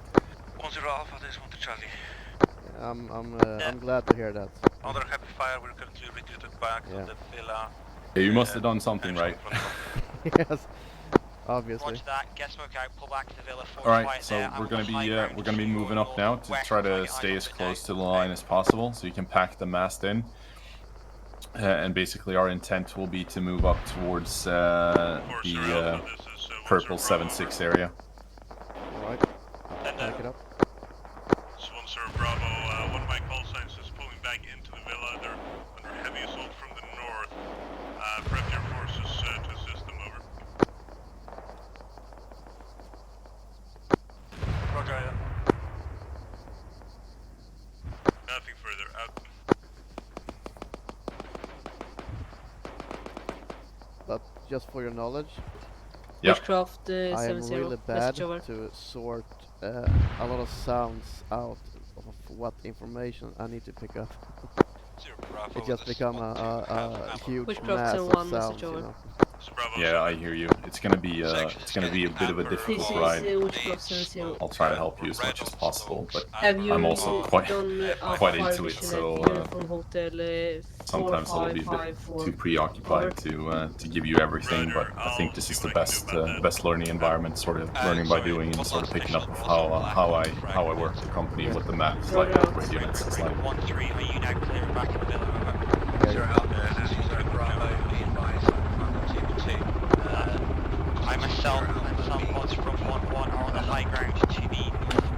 1-0 Alpha, this 1 to Charlie. I'm glad to hear that. Under heavy fire, we're currently rerouted back to the villa. Yeah, you must have done something right. Yes, obviously. Roger that. Get smoke out. Pull back to the villa. All right, so we're gonna be moving up now to try to stay as close to the line as possible, so you can pack the mast in. And basically, our intent will be to move up towards the purple 7-6 area. All right. Pack it up. Swan Sir Bravo, one of my call signs is pulling back into the villa. They're under heavy assault from the north. Prep your forces to assist them, over. Roger. Nothing further, out. But just for your knowledge, Witchcraft I am 70. really bad to sort a lot of sounds out of what information I need to pick up. It just become a huge mass of sounds, you know. Yeah, I hear you. It's gonna be a bit of a difficult ride. I'll try to help you as much as possible, but I'm also quite into it, so sometimes I'll be a bit too preoccupied to give you everything. But I think this is the best learning environment, sort of learning by doing and sort of picking up of how I work the company, what the map is like, what radio nets is like. 1-3, are you now clearing back in the villa? I myself and some pods from 1-1 are on the high ground to the...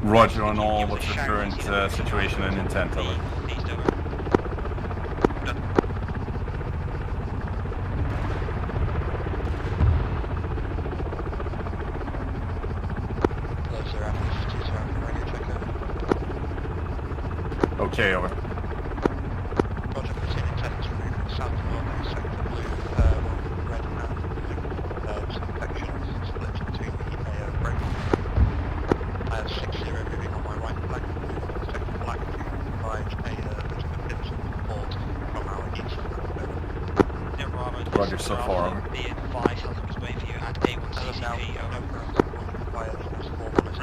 Roger on all. What's the current situation and intent of it? Okay, over. Roger, proceed intent to move south of sector blue, red and sections split between the break. I have 6-0 moving on my right flank, moving sector black to provide a bit of support from our east. Roger, so far, over. Be advised, I'll come wait for you at A1 CCP, Roger,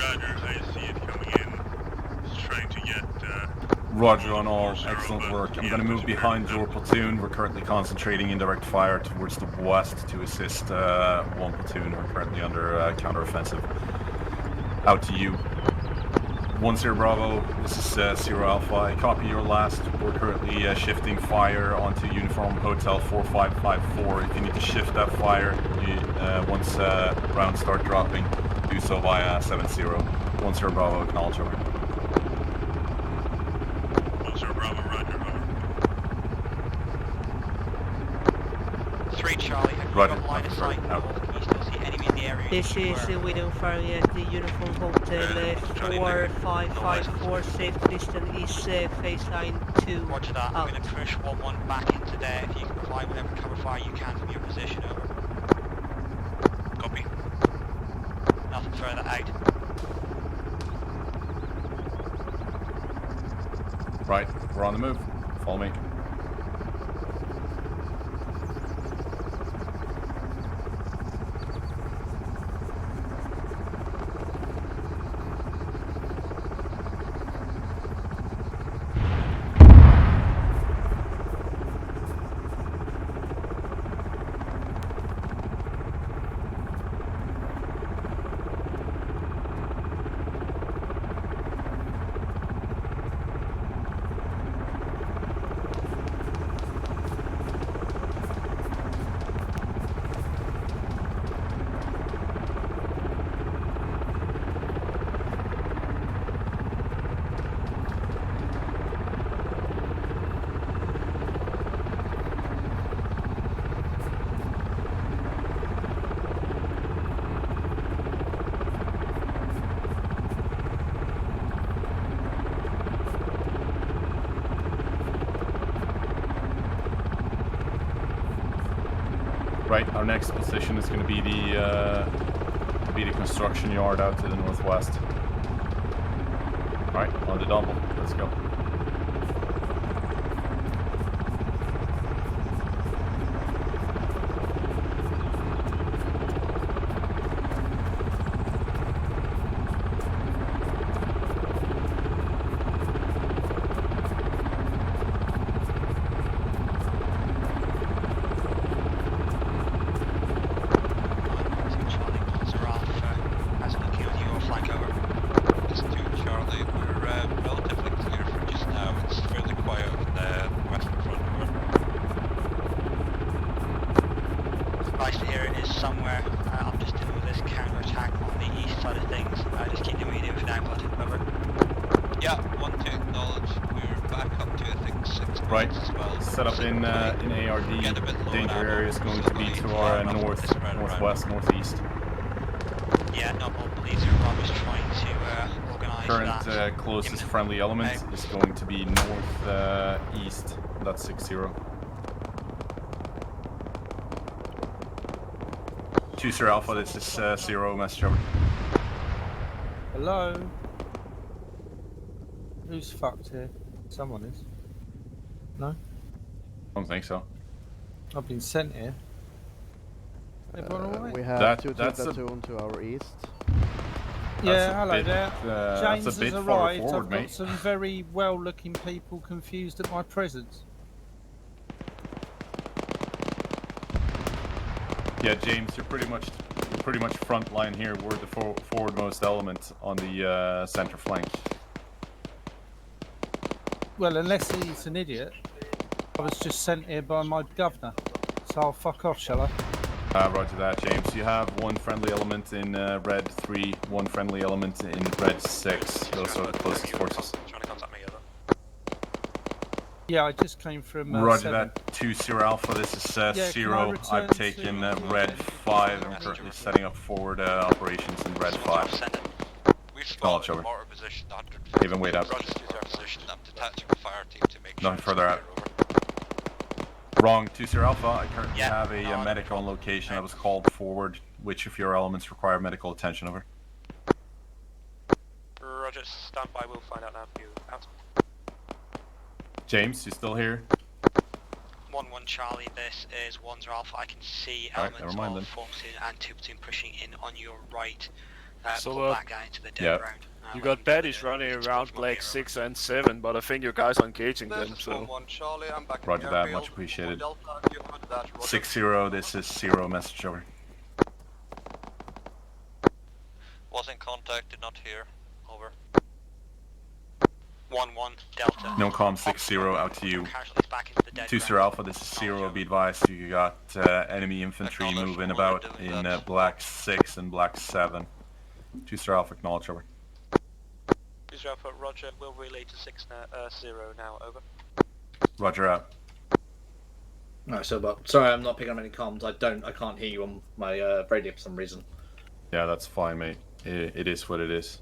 I see it coming in. Just trying to get... Roger on all. Excellent work. I'm going to move behind your platoon. We're currently concentrating indirect fire towards the west to assist one platoon who are currently under counteroffensive. Out to you. 1-0 Bravo, this is 0 Alpha. I copy your last. We're currently shifting fire onto Uniform Hotel 4554. If you need to shift that fire, once rounds start dropping, do so via 7-0. 1-0 Bravo, acknowledge over. 1-0 Bravo, roger, over. 3 Charlie, have you got line of sight? Can you still see enemy in the area? This is window firing at the Uniform Hotel 4554. Safe distance is phase line 2. Roger that. I'm going to push 1-1 back into there. If you can apply whatever cover fire you can from your position, over. Copy. Nothing further out. Right, we're on the move. Follow me. Right, our next position is going to be the construction yard out to the northwest. All right, on the double. Let's go. advised here is somewhere. I'm just dealing with this counter-attack on the east side of things. Just keep doing what you're doing for now, bud. Over. Yeah, 1 to acknowledge. We're back up to, I think, 6 Right. as well. Set up in ARD. Danger area is going to be to our north, northwest, northeast. Yeah, no problem. Please, Robert's trying to organise that. Current closest friendly element is going to be northeast. That's 6-0. 2-0 Alpha, this is 0, message over. Hello? Who's fucked here? Someone is. No? I don't think so. I've been sent here. Everyone alright? We have two platoon to our east. Yeah, hello there. That's James a bit has far arrived. forward, I've got mate. some very well-looking people confused at my presence. Yeah, James, you're pretty much front line here. We're the forwardmost element on the center flank. Well, unless he's an idiot, I was just sent here by my governor. So I'll fuck off, shall I? Roger that, James. You have one friendly element in red 3, one friendly element in red 6. Those are the closest forces. Trying to contact me, over. Yeah, I just came from Roger 7. that, 2-0 Alpha. This is Yeah, can I 0. return I've taken to- red 5. I'm currently setting up forward operations in red 5. We've Knowledge spotted over. a mortar position 150. Even wait out. Roger, to our position. I'm detaching a fire team to make sure. Nothing further out. Wrong, 2-0 Alpha. I currently have a medic on location. I was called forward. Which of your elements require medical attention? Over. Roger, stand by, we'll find out now for you. Out. James, you still here? 1-1 Charlie, this is 1-0 Alpha. I can see Alright, elements never mind of then. 4 platoon and 2 platoon pushing in on your right. So, Pull back down into the dead yeah. ground. You got baddies running around like 6 and 7, but I think your guys are engaging them, This is so... 1-1 Charlie, I'm back in Roger the that, airfield. much appreciated. Delta, you heard that, Roger. 6-0, this is 0, message over. Was in contact, did not hear. Over. 1-1 Delta. No comm 6-0, out to you. Casualties back into the dead 2-0 ground. Alpha, this is 0, be advised. You got enemy infantry moving about in black 6 and black 7. 2-0 Alpha, acknowledge, over. 2-0 Alpha, Roger, we'll relay to 6-0 now, over. Roger out. Alright, so but sorry, I'm not picking up any comms. I can't hear you on my radio for some reason. Yeah, that's fine, mate. It is what it is.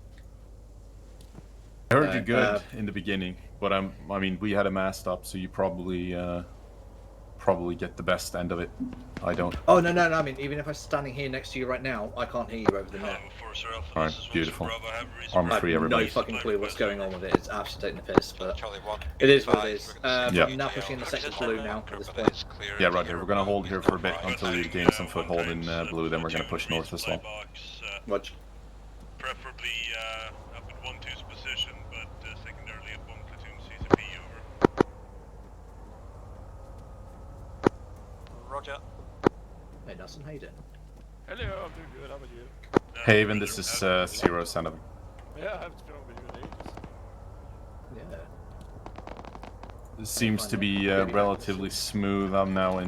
I heard you good in the beginning, but I mean, we had a mast up, so you probably get the best end of it. I don't. Oh no! I mean, even if I'm standing here next to you right now, I can't hear you over the net. Alright, beautiful. Armor free, everybody. No fucking clue what's going on with it. It's absolutely taking the piss, but it is what it is. Yeah. I'm now pushing the sector blue now at this point. Yeah, Roger. We're gonna hold here for a bit until we gain some foothold in blue. Then we're gonna push north as well. Roger. Preferably up at 1-2's position, but secondarily at 1 platoon CCP, over. Roger. Hey, Nelson, how you doing? Hello, I'm doing good, how about you? Haven, this is 0, son of a. Yeah, I haven't spoken with you in ages. Yeah. This seems to be relatively smooth. I'm now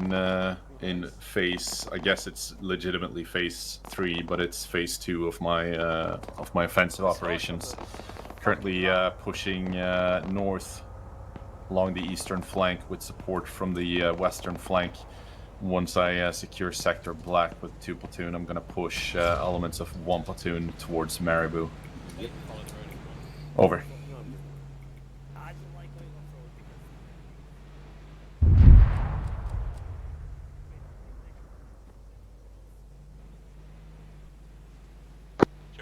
in phase. I guess it's legitimately phase 3, but it's phase 2 of my offensive operations. Currently pushing north along the eastern flank with support from the western flank. Once I secure sector black with 2 platoon, I'm gonna push elements of 1 platoon towards Maribou. Over.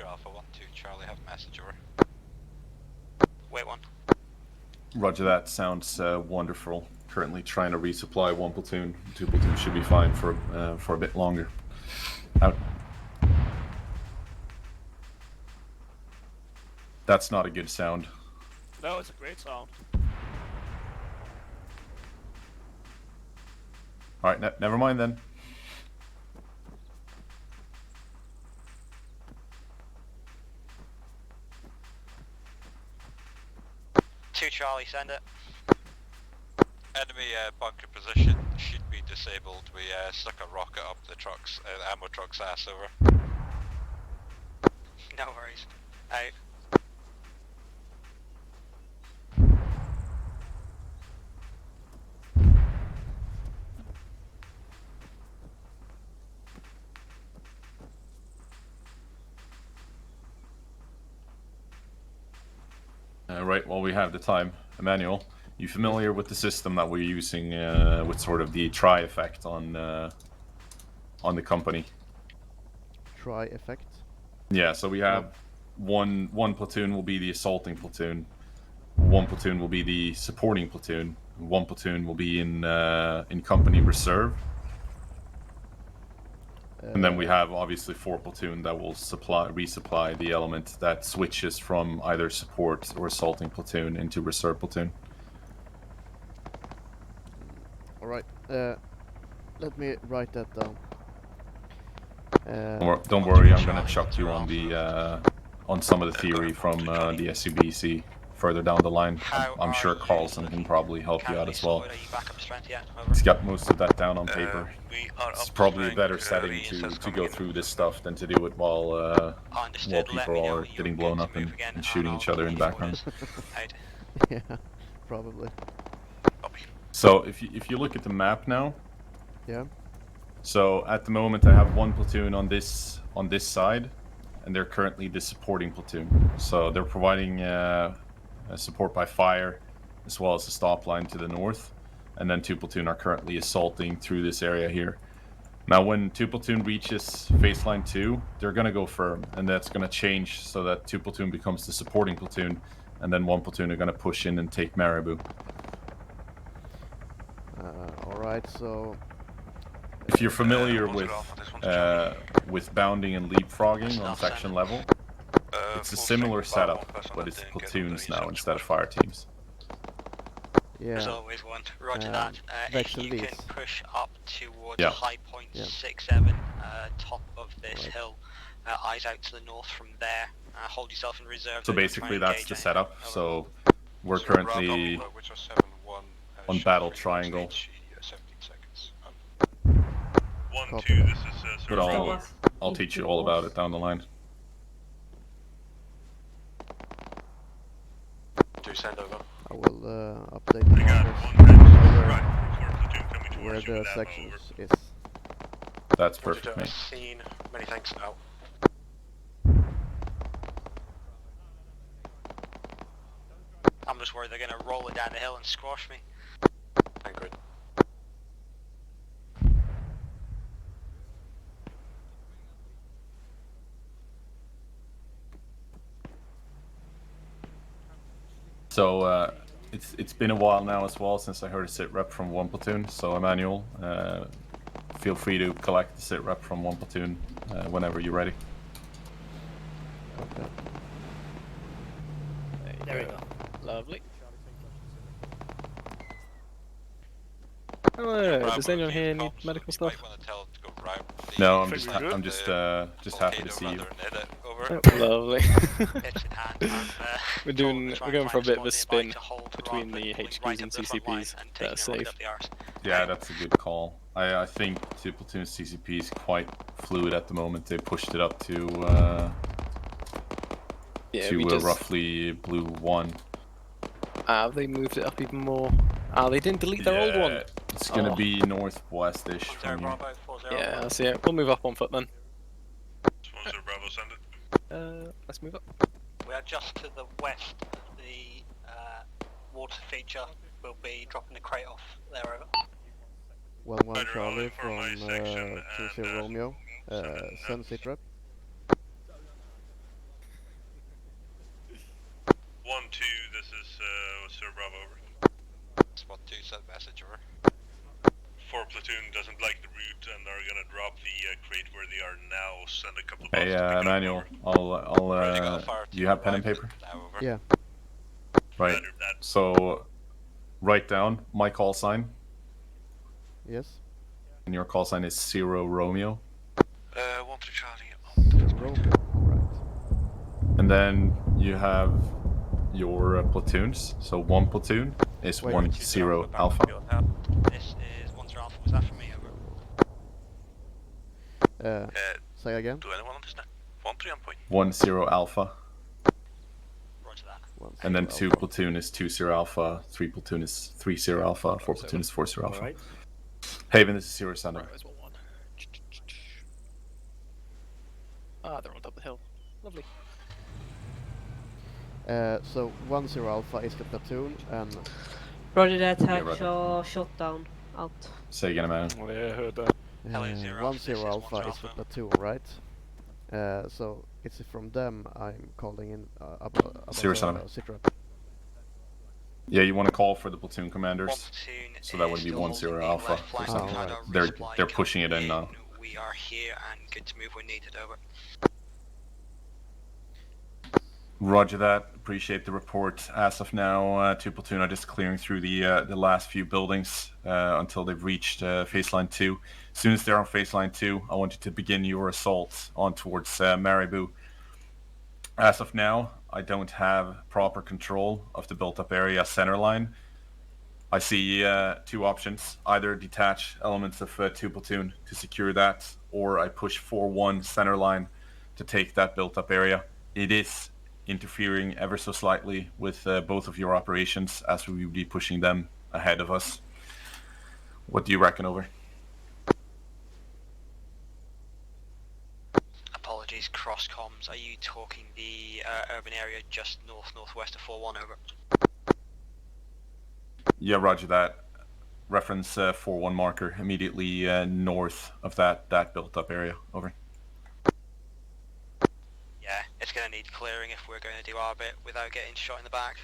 Alpha 1-2 Charlie, have message over. Wait 1. Roger that, sounds wonderful. Currently trying to resupply 1 platoon. 2 platoons should be fine for a bit longer. Out. That's not a good sound. No, it's a great sound. Alright, never mind then. Two Charlie, send it. Enemy bunker position should be disabled. We stuck a rocket up the truck's, ammo truck's ass, over. No worries. Out. Right, while we have the time, Emmanuel, you familiar with the system that we're using with sort of the try effect on the company? Try effect? Yeah, so we have one platoon will be the assaulting platoon, one platoon will be the supporting platoon, one platoon will be in company reserve. And then we have obviously 4 platoon that will resupply the element that switches from either support or assaulting platoon into reserve platoon. Alright, let me write that down. Don't worry, I'm gonna chuck you on the on some of the theory from the SUBC further down the line. I'm sure Carlson can probably help you out as well. He's got most of that down on paper. It's probably a better setting to go through this stuff than to do it while people are getting blown up and shooting each other in the background. Yeah, probably. So if you look at the map now. Yeah. So at the moment I have 1 platoon on this side, and they're currently the supporting platoon. So they're providing support by fire, as well as a stop line to the north, and then 2 platoon are currently assaulting through this area here. Now when 2 platoon reaches phase line 2, they're gonna go firm, and that's gonna change so that 2 platoon becomes the supporting platoon, and then 1 platoon are gonna push in and take Marabou. Alright, so if you're familiar with bounding and leapfrogging on section level, it's a similar setup, but it's platoons now instead of fire teams. Yeah. There's always one. Roger that. If you can push up towards high point 67, top of this hill, eyes out to the north from there. Hold yourself in reserve. So basically that's the setup. So we're currently on battle triangle. 1-2, this is But I'll teach you all about it down the line. Do send over. I will update the numbers where the sections is. That's perfect, mate. Scene. Many thanks now. I'm just worried they're gonna roll it down the hill and squash me. Angry. So it's been a while now as well since I heard a sit rep from 1 platoon. So Emmanuel, feel free to collect the sit rep from 1 platoon whenever you're ready. Okay. There we go. Lovely. Does anyone here need medical stuff? No, I'm just happy to see you. Oh, lovely. we're going for a bit of a spin between the HQs and CCPs that are safe. Yeah, that's a good call. I think 2 platoon CCP is quite fluid at the moment. They pushed it up to roughly blue 1. They moved it up even more. They didn't delete their old one. It's gonna be northwest-ish from here. Yeah, I see it. We'll move up on foot then. Sponsor Bravo, send it. Let's move up. We are just to the west of the water feature. We'll be dropping the crate off there, over. 1-1 Charlie from 20 Romeo. Send sit rep. 1-2, this is Sir Bravo, over. Spot 2, send message, over. 4 platoon doesn't like the route and are gonna drop the crate where they are now. Send a couple of Hey, Emmanuel, do you have pen and paper? Yeah. Right. So, write down my call sign. Yes. And your call sign is 0 Romeo. 1 to Charlie. Romeo, alright. And then you have your platoons. So 1 platoon is 10 Alpha. This is 10 Alpha Was that for me? Over. Say again. Do anyone understand? 1-3 on point. 1-0 Alpha. Roger that. And then 2 platoon is 2-0 Alpha, 3 platoon is 3-0 Alpha, 4 platoon is 4-0 Alpha. Alright. Haven, this is 0 Sender. Right, one. Ah, they're on top of the hill. Lovely. So 1-0 Alpha is the platoon, and Roger that, Yeah, hatch shot down, out. Say again, man. Oh, yeah, I heard that. 1-0 Alpha is the platoon, right? So it's from them I'm calling in about Citrap. Yeah, you want to call for the platoon commanders. So that would be 1-0 Alpha. They're pushing it in now. We are here and good to move when needed. Over. Roger that. Appreciate the report. As of now, 2 platoon are just clearing through the last few buildings until they've reached phase line 2. As soon as they're on phase line 2, I want you to begin your assault on towards Maribou. As of now, I don't have proper control of the built-up area center line. I see 2 options: either detach elements of 2 platoon to secure that, or I push 4-1 center line to take that built-up area. It is interfering ever so slightly with both of your operations, as we will be pushing them ahead of us. What do you reckon? Over. Apologies, cross comms. Are you talking the urban area just northwest of 4-1? Over. Yeah, roger that. Reference 4-1 marker immediately north of that built-up area. Over. Yeah, it's going to need clearing if we're going to do our bit without getting shot in the back.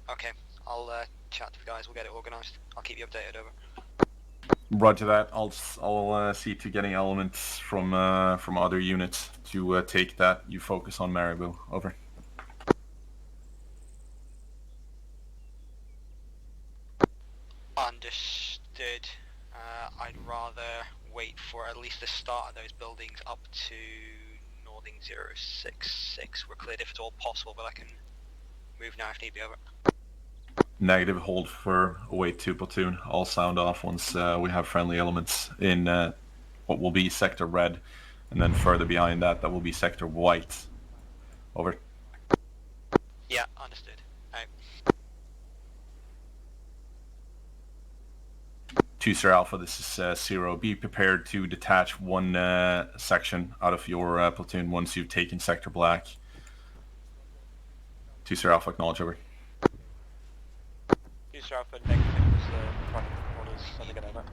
Okay, I'll chat to the guys. We'll get it organised. I'll keep you updated. Over. Roger that. I'll see to getting elements from other units to take that. You focus on Maribou. Over. Understood. I'd rather wait for at least the start of those buildings up to Northing 066. We're cleared if at all possible, but I can move now if need be. Over. Negative. Hold for await 2 platoon. I'll sound off once we have friendly elements in what will be sector red, and then further behind that will be sector white. Over. Yeah, understood. 2-Star Alpha, this is 0. Be prepared to detach 1 section out of your platoon once you've taken sector black. 2-Star Alpha, acknowledge. Over. 2-Star Alpha, negative. Orders, send again. Over.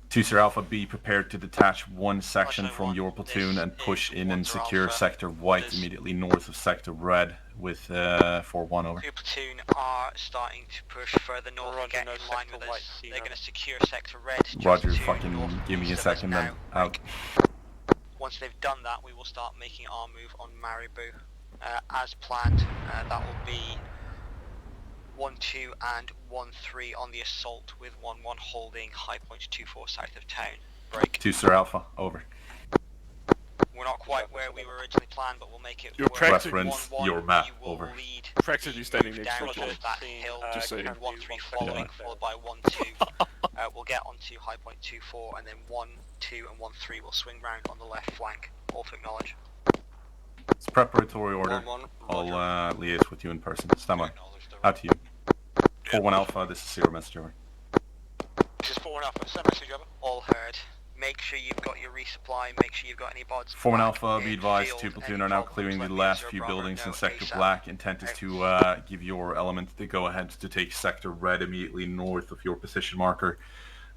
2-Star Alpha, be prepared to detach 1 section from your platoon and push in and secure sector white immediately north of sector red with 4-1. Over. 2 platoon are starting to push further north and get in line with us. They're going to secure sector red. Roger, fucking give me a second then. Out. Once they've done that, we will start making our move on Maribou. As planned, that will be 1-2 and 1-3 on the assault, with 1-1 holding high point 2-4 south of town. Break. 2-Star Alpha, over. We're not quite where we were originally planned, but we'll make it work. Reference your map, over. Practically standing next to down each other. off that hill, Just saying. 1-3 following, followed by 1-2. We'll get onto high point 2-4, and then 1-2 and 1-3 will swing round on the left flank. All to acknowledge. It's preparatory order. I'll liaise with you in person. Stand by. Out to you. 4-1 Alpha, this is 0 message. Over. This is 4-1 Alpha, send message. Over. All heard. Make sure you've got your resupply, make sure you've got any bods. 4-1 Alpha, be advised, 2 platoon are now clearing the last few buildings in sector black. Intent is to give your element the go-ahead to take sector red immediately north of your position marker.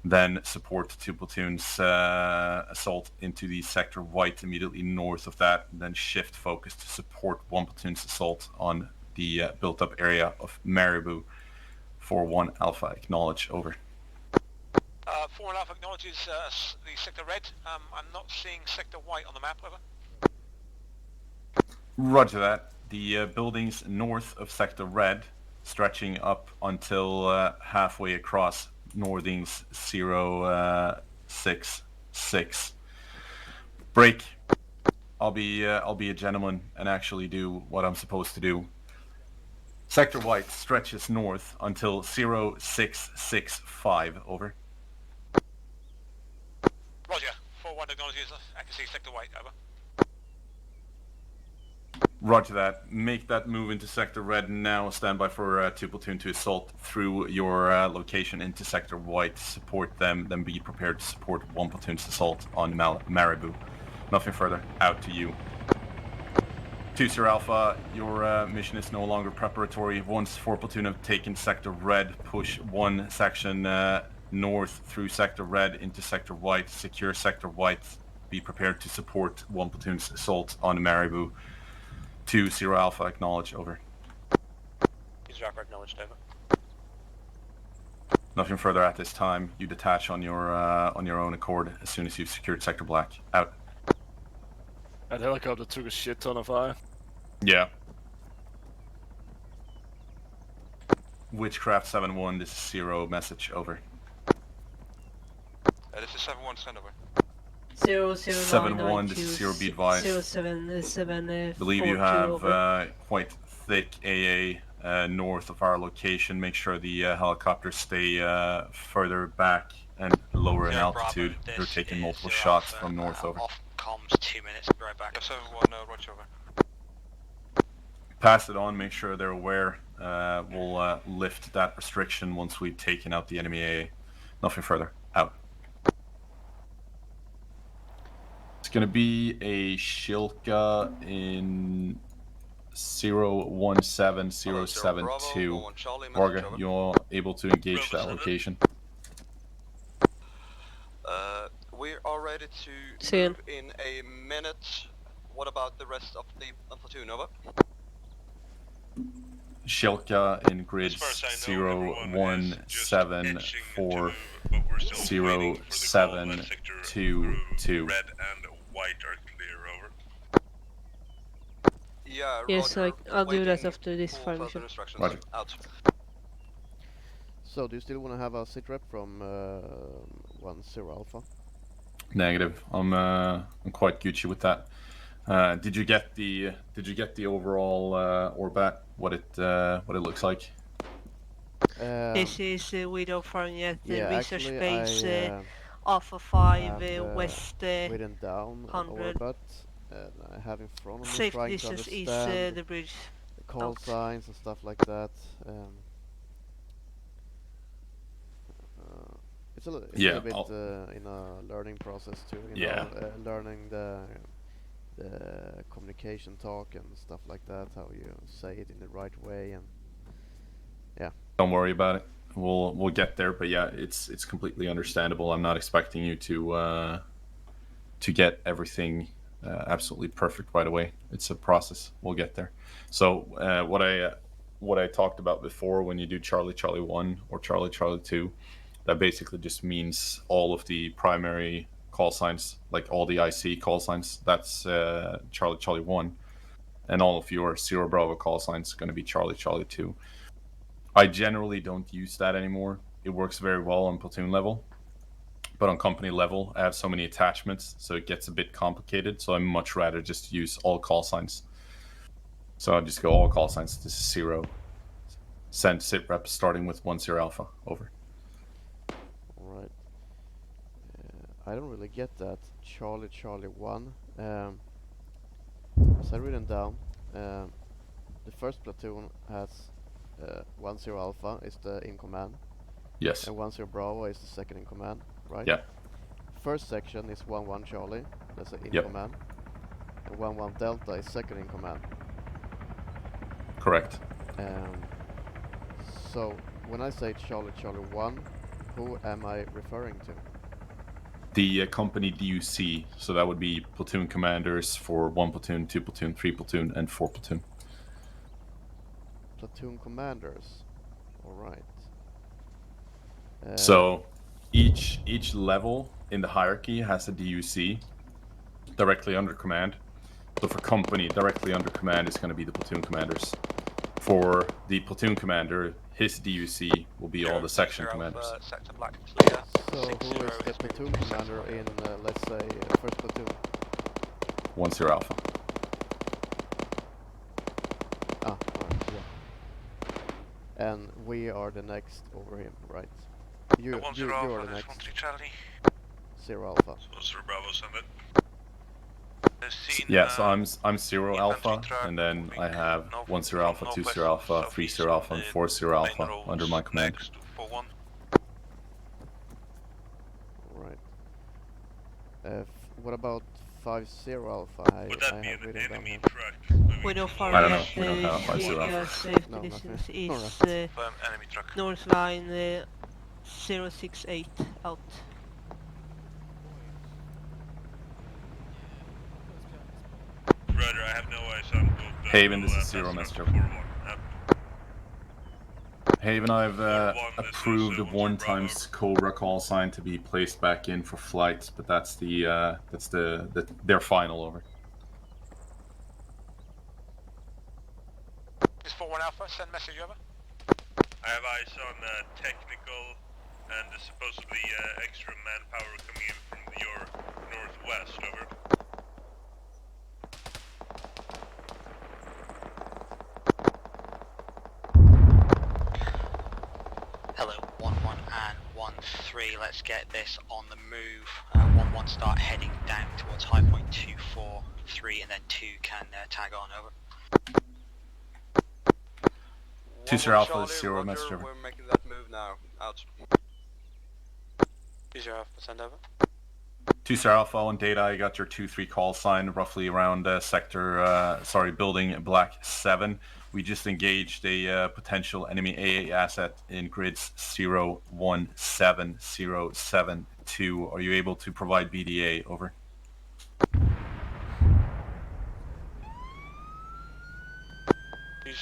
Then support 2 platoons assault into the sector white immediately north of that. Then shift focus to support 1 platoon's assault on the built-up area of Maribou. 4-1 Alpha, acknowledge. Over. 4-1 Alpha acknowledges the sector red. I'm not seeing sector white on the map. Over. Roger that. The buildings north of sector red, stretching up until halfway across Northings 066. Break. I'll be a gentleman and actually do what I'm supposed to do. Sector White stretches north until 0665, over. Roger, 4-1 acknowledges, I can see Sector White, over. Roger that. Make that move into Sector Red now. Stand by for 2 platoon to assault through your location into Sector White. Support them, then be prepared to support 1 platoon's assault on Marabou. Nothing further. Out to you. 2-0 Alpha, your mission is no longer preparatory. Once 4 platoon have taken Sector Red, push 1 section north through Sector Red into Sector White. Secure Sector White. Be prepared to support 1 platoon's assault on Marabou. 2-0 Alpha, acknowledge, over. 2-0 Alpha, acknowledged, over. Nothing further at this time. You detach on your own accord as soon as you've secured Sector Black. Out. That helicopter took a shit ton of fire. Yeah. Witchcraft 7-1, this is 0, message, over. This is 7-1, send over. 7-1, this is 0, be advised. 077 Believe you have quite thick AA north of our location. Make sure the helicopters stay further back and lower in altitude. They're taking multiple shots from north, over. Off comms, 2 minutes, be right back. 7-1, Roger, over. Pass it on, make sure they're aware. We'll lift that restriction once we've taken out the enemy AA. Nothing further. Out. It's going to be a Shilka in 017072. Varga, you're able to engage that location. We are ready to move in a minute. What about the rest of the platoon, over? Shilka in grids 01740722. Red and white are clear, over. Yeah, yes, Roger, I'll do that after this fire further mission. instructions. Roger. Out. So, do you still want to have a sit rep from 10 Alpha? Negative. I'm quite Gucci with that. Did you get the overall Orbat? What it looks like? This is Widow Farniet, yeah, research actually, base I Alpha 5 have, West written down 100. Orbat, and I have in front of me Safe trying to distance is understand the bridge. the call signs and stuff like that. It's a little bit in a learning process too. You know, learning the communication talk and stuff like that, how you say it in the right way, and yeah. Don't worry about it. We'll get there, but yeah, it's completely understandable. I'm not expecting you to get everything absolutely perfect right away. It's a process. We'll get there. So what I talked about before, when you do Charlie 1 or Charlie 2, that basically just means all of the primary call signs, like all the IC call signs, that's Charlie 1, and all of your 0 Bravo call signs are going to be Charlie 2. I generally don't use that anymore. It works very well on platoon level, but on company level, I have so many attachments, so it gets a bit complicated. So I much rather just use all call signs. So I'll just go all call signs. This is 0. Send sit rep starting with 10 Alpha. Over. Alright. I don't really get that. Charlie 1. As I written down, the first platoon has 10 Alpha is the in command. Yes. And 10 Bravo is the second in command, right? Yeah. First section is 11 Charlie, that's the in command. And 11 Delta is second in command. Correct. So when I say Charlie 1, who am I referring to? The company DUC, so that would be platoon commanders for 1 platoon, 2 platoon, 3 platoon, and 4 platoon. Platoon commanders. Alright. So each level in the hierarchy has a DUC directly under command. So for company, directly under command is going to be the platoon commanders. For the platoon commander, his DUC will be all the section commanders. Sector Black clear. So who is the platoon commander in, let's say, first platoon? 10 Alpha. Alright, yeah. and we are the next over him, right? You are the next. 1-3 Charlie. 0 Alpha. So Sir Bravo, send it. Yeah, so I'm 0 Alpha, and then I have 1-0 Alpha, 2-0 Alpha, 3-0 Alpha, and 4-0 Alpha under my command. Right. What about 5-0 Alpha? Would that be an enemy truck? We don't fire I don't know. yet. We don't have 5-0 Alpha. Safety No, distance nothing. is enemy truck. North line 068 out. Roger, I have no eyes on both. Haven, this is 0 message over. Haven, I've approved a 1 times Cobra call sign to be placed back in for flights, but that's their final over. This 4-1 Alpha, send message over. I have eyes on technical and supposedly extra manpower coming in from your northwest, over. Hello, 1-1 and 1-3, let's get this on the move. 1-1 start heading down towards high point 2-4-3 and then 2 can tag on, over. 2-0 Alpha is 0 message over. We're making that move now, out. 2-0 Alpha, send over. 2-0 Alpha on data, I got your 2-3 call sign roughly around building Black 7. We just engaged a potential enemy AA asset in grids 017072. Are you able to provide BDA, over?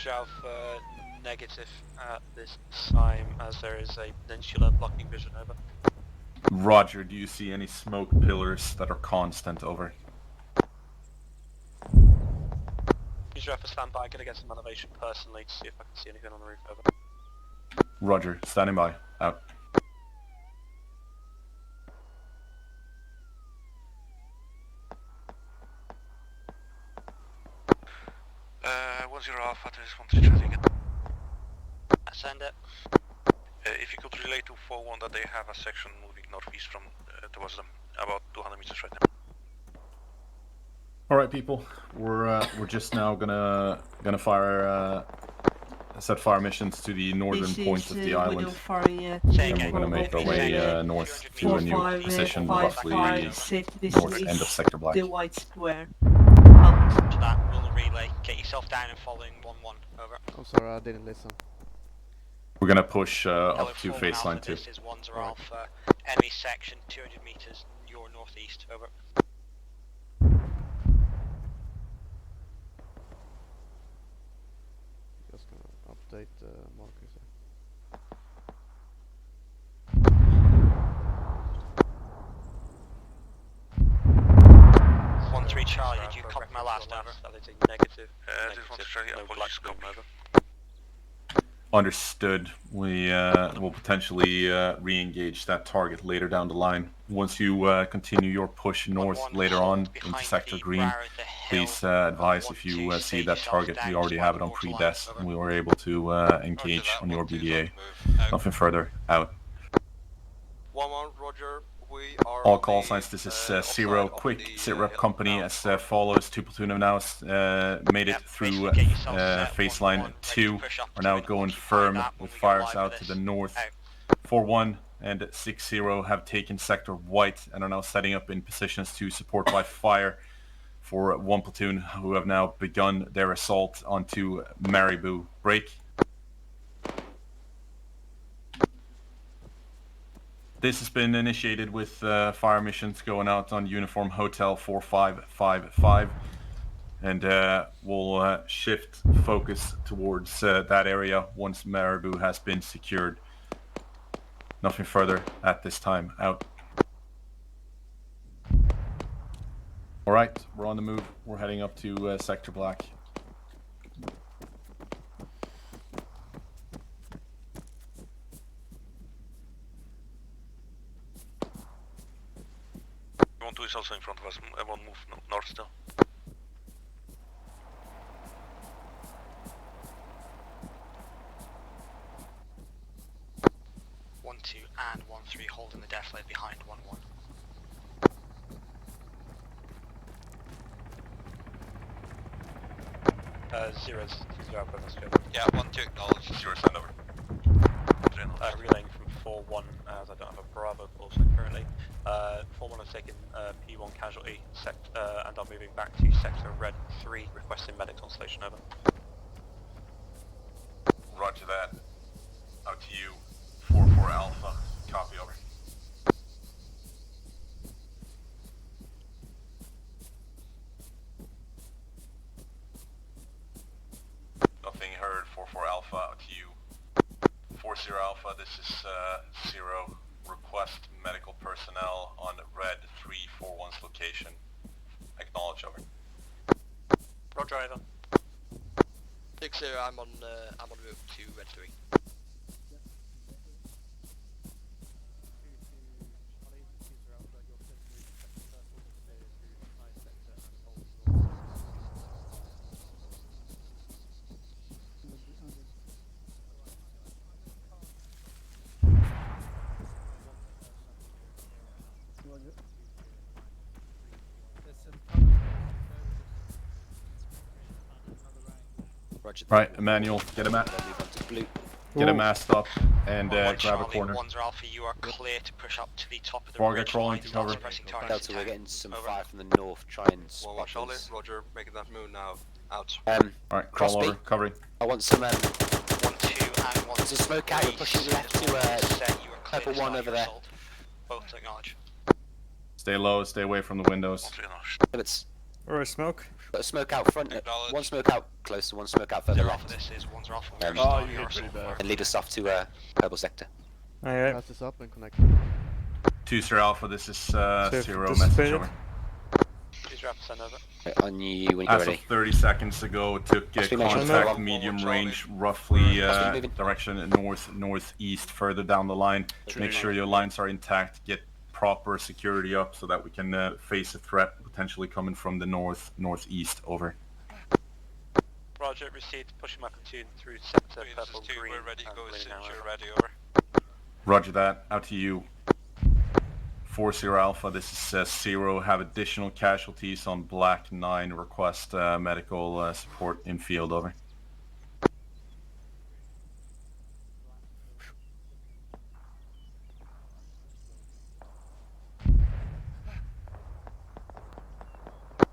Alpha, negative at this time as there is a peninsula blocking vision, over. Roger, do you see any smoke pillars that are constant, over? Alpha, stand by, gonna get some elevation personally to see if I can see anything on the roof, over. Roger, standing by, out. 1-0 Alpha, there is 1-3 Charlie. Send it. If you could relay to 4-1 that they have a section moving northeast from towards them, about 200 meters right now. All right, people. We're just now gonna fire set fire missions to the northern point of the island, and we're gonna make our way north to a new position, roughly north end of Sector Black. The white square. To that, we'll relay. Get yourself down and following 1-1, over. I'm sorry, I didn't listen. We're gonna push up to phase line 2. This is 1-0 Alpha, enemy section 200 meters your northeast, over. Just gonna update markers here. 1-3 Charlie, did you copy my last, over? That is a negative. This 1-3 Charlie, apologies, copy. Understood. We will potentially re-engage that target later down the line. Once you continue your push north later on into Sector Green, please advise if you see that target. We already have it on pre-desk, and we were able to engage on your BDA. Nothing further, out. 1-1, Roger. We are All call signs, this is 0. Quick sit-rep company as follows. 2 platoon have now made it through phase line 2. We're now going firm with fires out to the north. 4-1 and 6-0 have taken Sector White and are now setting up in positions to support by fire for 1 platoon, who have now begun their assault onto Maribou. Break. This has been initiated with fire missions going out on Uniform Hotel 4555, and we'll shift focus towards that area once Maribou has been secured. Nothing further at this time, out. Alright, we're on the move. We're heading up to Sector Black. One-2 is also in front of us. Everyone move north still. 1-3 holding the def lead behind 1-1. Zeros, 2-0 Alpha, let's go. Yeah, 1-2 acknowledged. 0 send over. Relaying from 4-1 as I don't have a Bravo call sign currently. 4-1 has taken P1 casualty and I'm moving back to sector red 3 requesting medics on station over. Roger that. Out to you. 4-4 Alpha. Copy over. Nothing heard. 4-4 Alpha. Out to you. 4-0 Alpha. This is 0. Request medical personnel on red 341's location. Acknowledge over. Roger, over. 6-0. I'm on route to red 3. Right, Emmanuel, get him masked up and grab a corner. Ones are Alpha, you are clear to push up to the top of the Varga ridge crawling line, to cover. pressing targets. Delta, we're getting some fire from the north. Try and spot Charlie, us. Roger, making that move now. Out. Alright, crawl Crosby. over, covering. I want some 1-2 and 1 to smoke out. We're pushing left to purple one over there. Both to acknowledge. Stay low, stay away from the windows. It's Or a smoke. got a smoke out front. One smoke out close to one smoke out further left. This is one's off. Oh, you hit pretty bad. And lead us off to purple sector. Alright. Pass this up and connect. 2-0 Alpha, this is 0 dissipated. message over. 2-0 Alpha, send over. Right, on you when you're As ready. of 30 seconds ago, took contact medium range, roughly direction northeast, further down the line. Make sure your lines are intact, get proper security up so that we can face a threat potentially coming from the northeast. Over. Roger, received, pushing my platoon through sector purple green. We're ready to go as soon as you're ready, over. Roger that, out to you. 4-0 Alpha, this is 0. Have additional casualties on Black 9. Request medical support in field, over.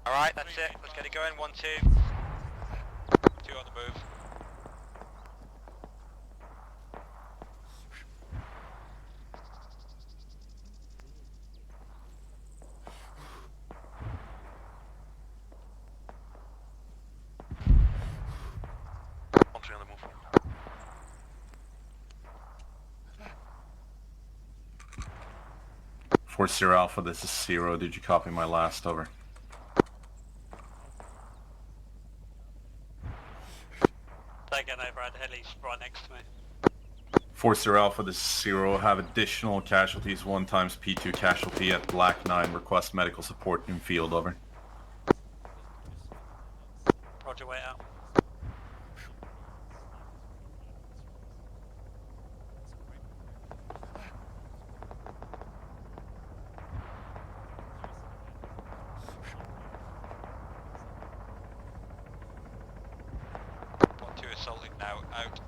Alright, that's it. Let's get it going. 1-2. 2 on the move. On the move. 4-0 Alpha, this is 0. Did you copy my last? Over. Again, over at Heli's right next to me. 4-0 Alpha, this is 0. Have additional casualties, 1 times P2 casualty at Black 9. Request medical support in field, over. Roger, wait out. Assaulting now, out.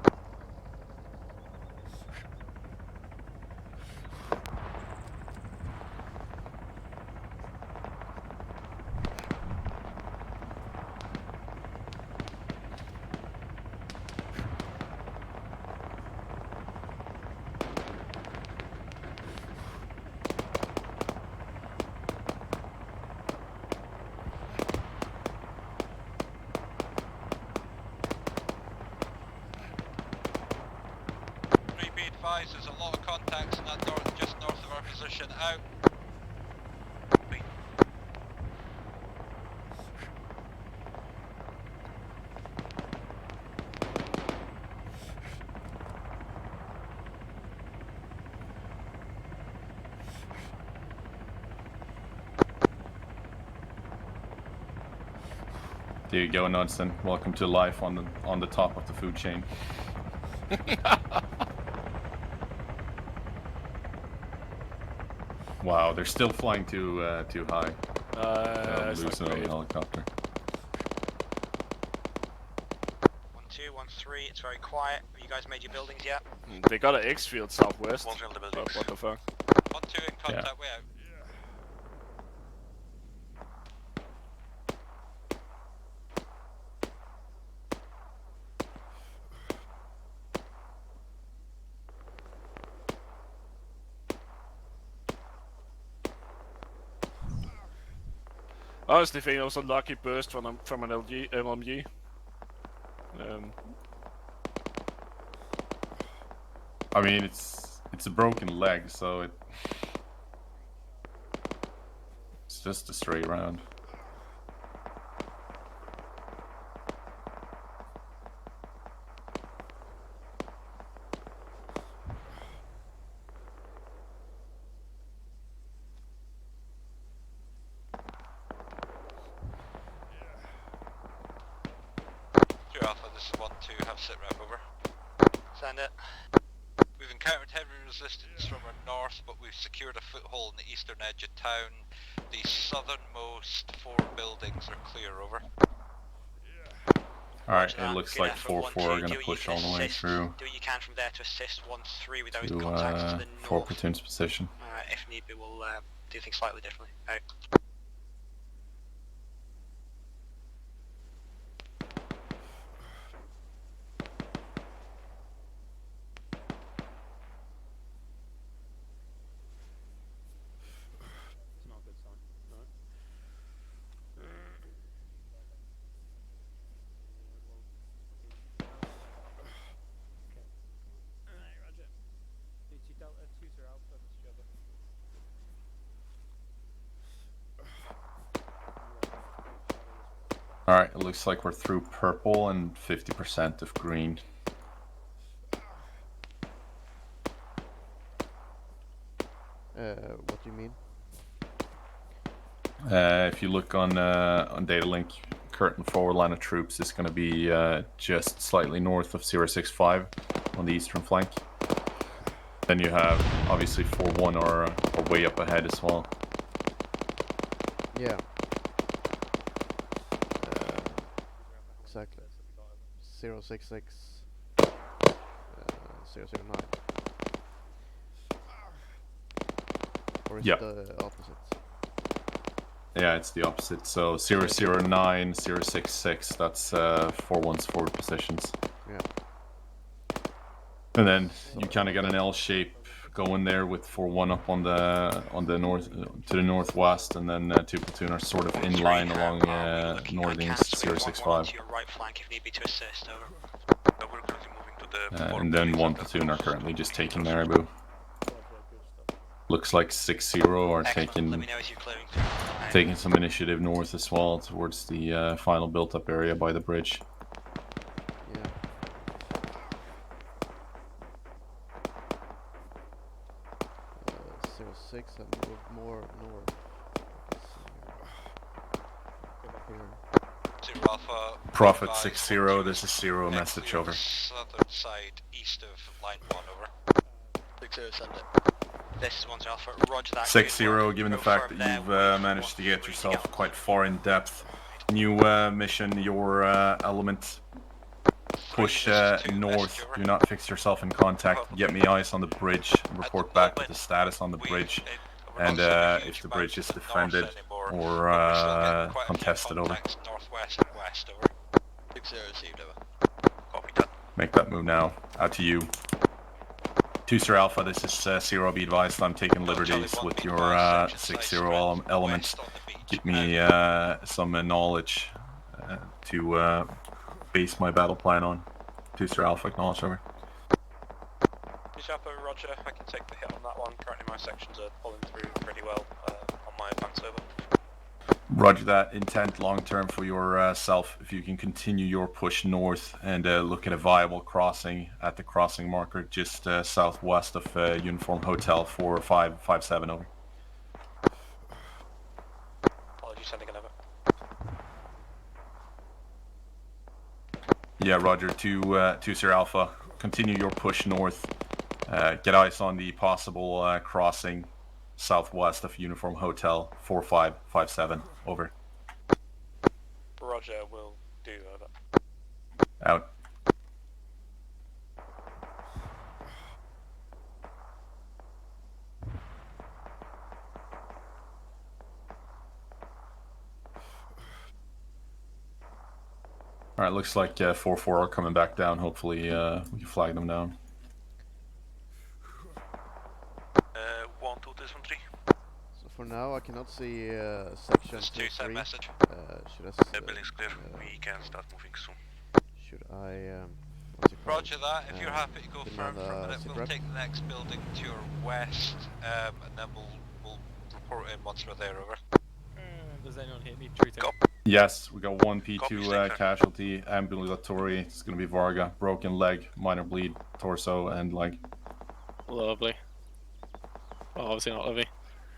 There's a lot of contacts in that just north of our position. Out. There you go, Knudsen. Welcome to life on the top of the food chain. Wow, they're still flying too high. Losing a helicopter. 1-2, 1-3, it's very quiet. Have you guys made your buildings yet? They got an X field southwest. One's on the buildings. What the fuck? 1-2 in contact, way out. I honestly think it was a lucky burst from an LMG. I mean, it's a broken leg, so it's just a straight round. Alpha, this is 1-2, have sit rep over. Send it. We've encountered heavy resistance from our north, but we've secured a foothold in the eastern edge of town. The southernmost 4 buildings are clear, over. Alright, it looks like 4-4 are going to push all the way through Do what you can from there to assist 1-3 with those contacts to the north. 4 platoons position. If need be, we'll do things slightly differently. Out. Alright, it looks like we're through purple and 50% of green. What do you mean? If you look on data link, current forward line of troops is going to be just slightly north of 065 on the eastern flank. Then you have obviously 4-1 are way up ahead as well. Yeah. Exactly. 066 009. Or is it the opposite? Yeah, it's the opposite. So 009, 066, that's 4-1's forward positions. Yeah. And then you kind of got an L shape going there with 4-1 up on the north to the northwest, and then 2 platoon are sort of in line along northeast 065. To your right flank if need be to assist. Over. And then 1 platoon are currently just taking Marabou. Looks like 6-0 are taking some initiative north as well towards the final built-up area by the bridge. Yeah. 06 and move more north. Alpha. Prophet 6-0, this is 0 message, over. Southern side, east of line 1, over. 6-0, send it. This is 1 Alpha, roger that. 6-0, given the fact that you've managed to get yourself quite far in depth. New mission, your element. Push north, do not fix yourself in contact, get me eyes on the bridge, report back with the status on the bridge, and if the bridge is defended or contested, over. Northwest and west, over. 6-0 received, over. Copy that. Make that move now, out to you. 2 Sir Alpha, this is 0, be advised, I'm taking liberties with your 6-0 element. Give me some knowledge to base my battle plan on. 2 Sir Alpha, acknowledge, over. Alpha, roger, I can take the hit on that one. Currently my sections are pulling through pretty well on my advance, over. Roger that. Intent long term for yourself. If you can continue your push north and look at a viable crossing at the crossing marker just southwest of Uniform Hotel 4557, over. Apologies, sending an over. Yeah, roger. 2 Sir Alpha. Continue your push north. Get eyes on the possible crossing southwest of Uniform Hotel 4557. Over. Roger, will do. Over. Out. Alright, looks like 4-4 are coming back down. Hopefully we can flag them down. 1, 2, 3, 3. So for now I cannot see section 2, send message. Should I... building's clear. We can start moving soon. Should I... what's it called? Roger that. If you're happy to go firm for a minute, we'll sit-rep? take the next building to your west, and then we'll report in once we're there. Over. Does anyone hit me? Treating? Yes, we got one P2 casualty, ambulatory. It's gonna be Varga. Broken leg, minor bleed, torso, and leg. Lovely. Well, obviously not lovely.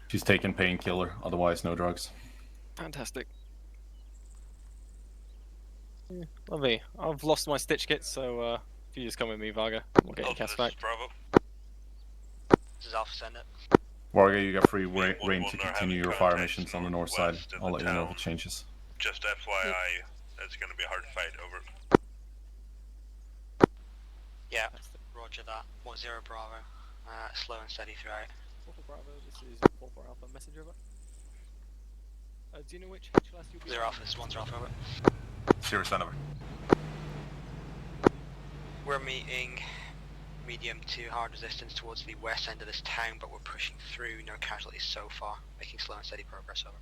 She's taking painkiller, otherwise no drugs. Fantastic. Yeah, lovely. I've lost my stitch kit, so if you just come with me, Varga, we'll get your cast back. Bravo. This is Alpha, send it. Varga, you got free reign to continue your fire missions on the north side. I'll let you know if it changes. Just FYI, it's going to be a hard fight. Over. Yeah, roger that. 1-0 Bravo. Slow and steady throughout. 4-4 Bravo, this is 4-4 Alpha, message over. Do you know which HLS you'll be 0 Alpha, this is 1-0 Alpha, over. 0 over. We're meeting medium to hard resistance towards the west end of this town, but we're pushing through, no casualties so far, making slow and steady progress, over.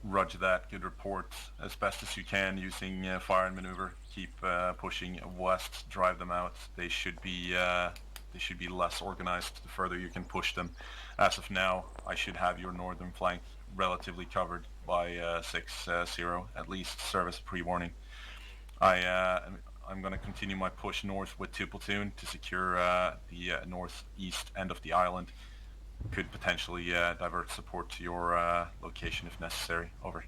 Roger that, good report. As best as you can using fire and maneuver. Keep pushing west, drive them out. They should be less organized the further you can push them. As of now, I should have your northern flank relatively covered by 6-0, at least serve as a pre-warning. I'm going to continue my push north with 2 platoon to secure the northeast end of the island. Could potentially divert support to your location if necessary. Over.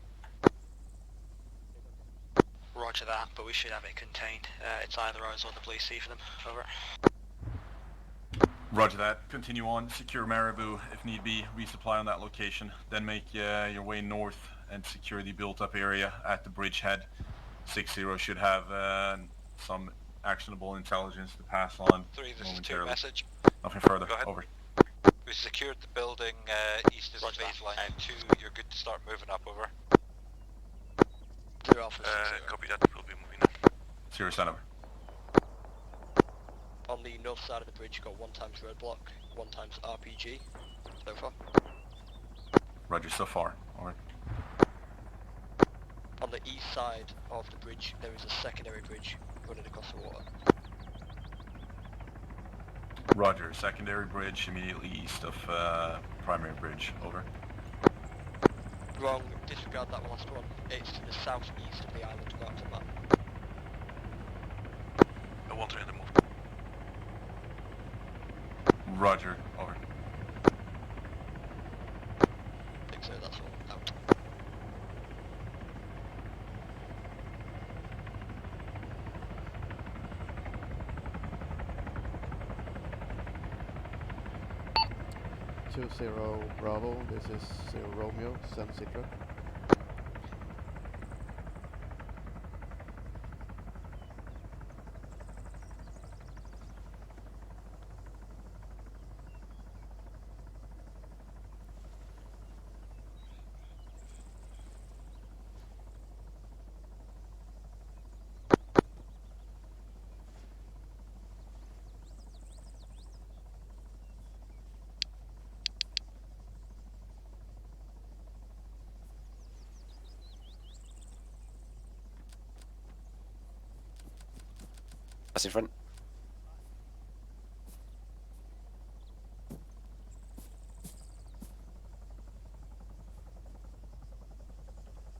Roger that, but we should have it contained. It's either ours or the Blue Sea for them. Over. Roger that. Continue on. Secure Marabou if need be. Resupply on that location. Then make your way north and secure the built-up area at the bridgehead. 6-0 should have some actionable intelligence to pass on 3, this is 2 momentarily. message. Nothing further. Go ahead. Over. We secured the building east of the phase line 2. You're good to start moving up. Over. 0 Alpha, 6-0. Copy that, we'll be moving now. 0 over. On the north side of the bridge, you got 1 times roadblock, 1 times RPG so far. Roger so far. Over. On the east side of the bridge, there is a secondary bridge running across the water. Roger. Secondary bridge immediately east of primary bridge. Over. Wrong, disregard that last one. It's to the southeast of the island, marked on map. 1-3 in the move. Roger. Over. 6-0, that's all. Out. Two 0 Bravo, this is 0 Romeo, send Citra. That's in front.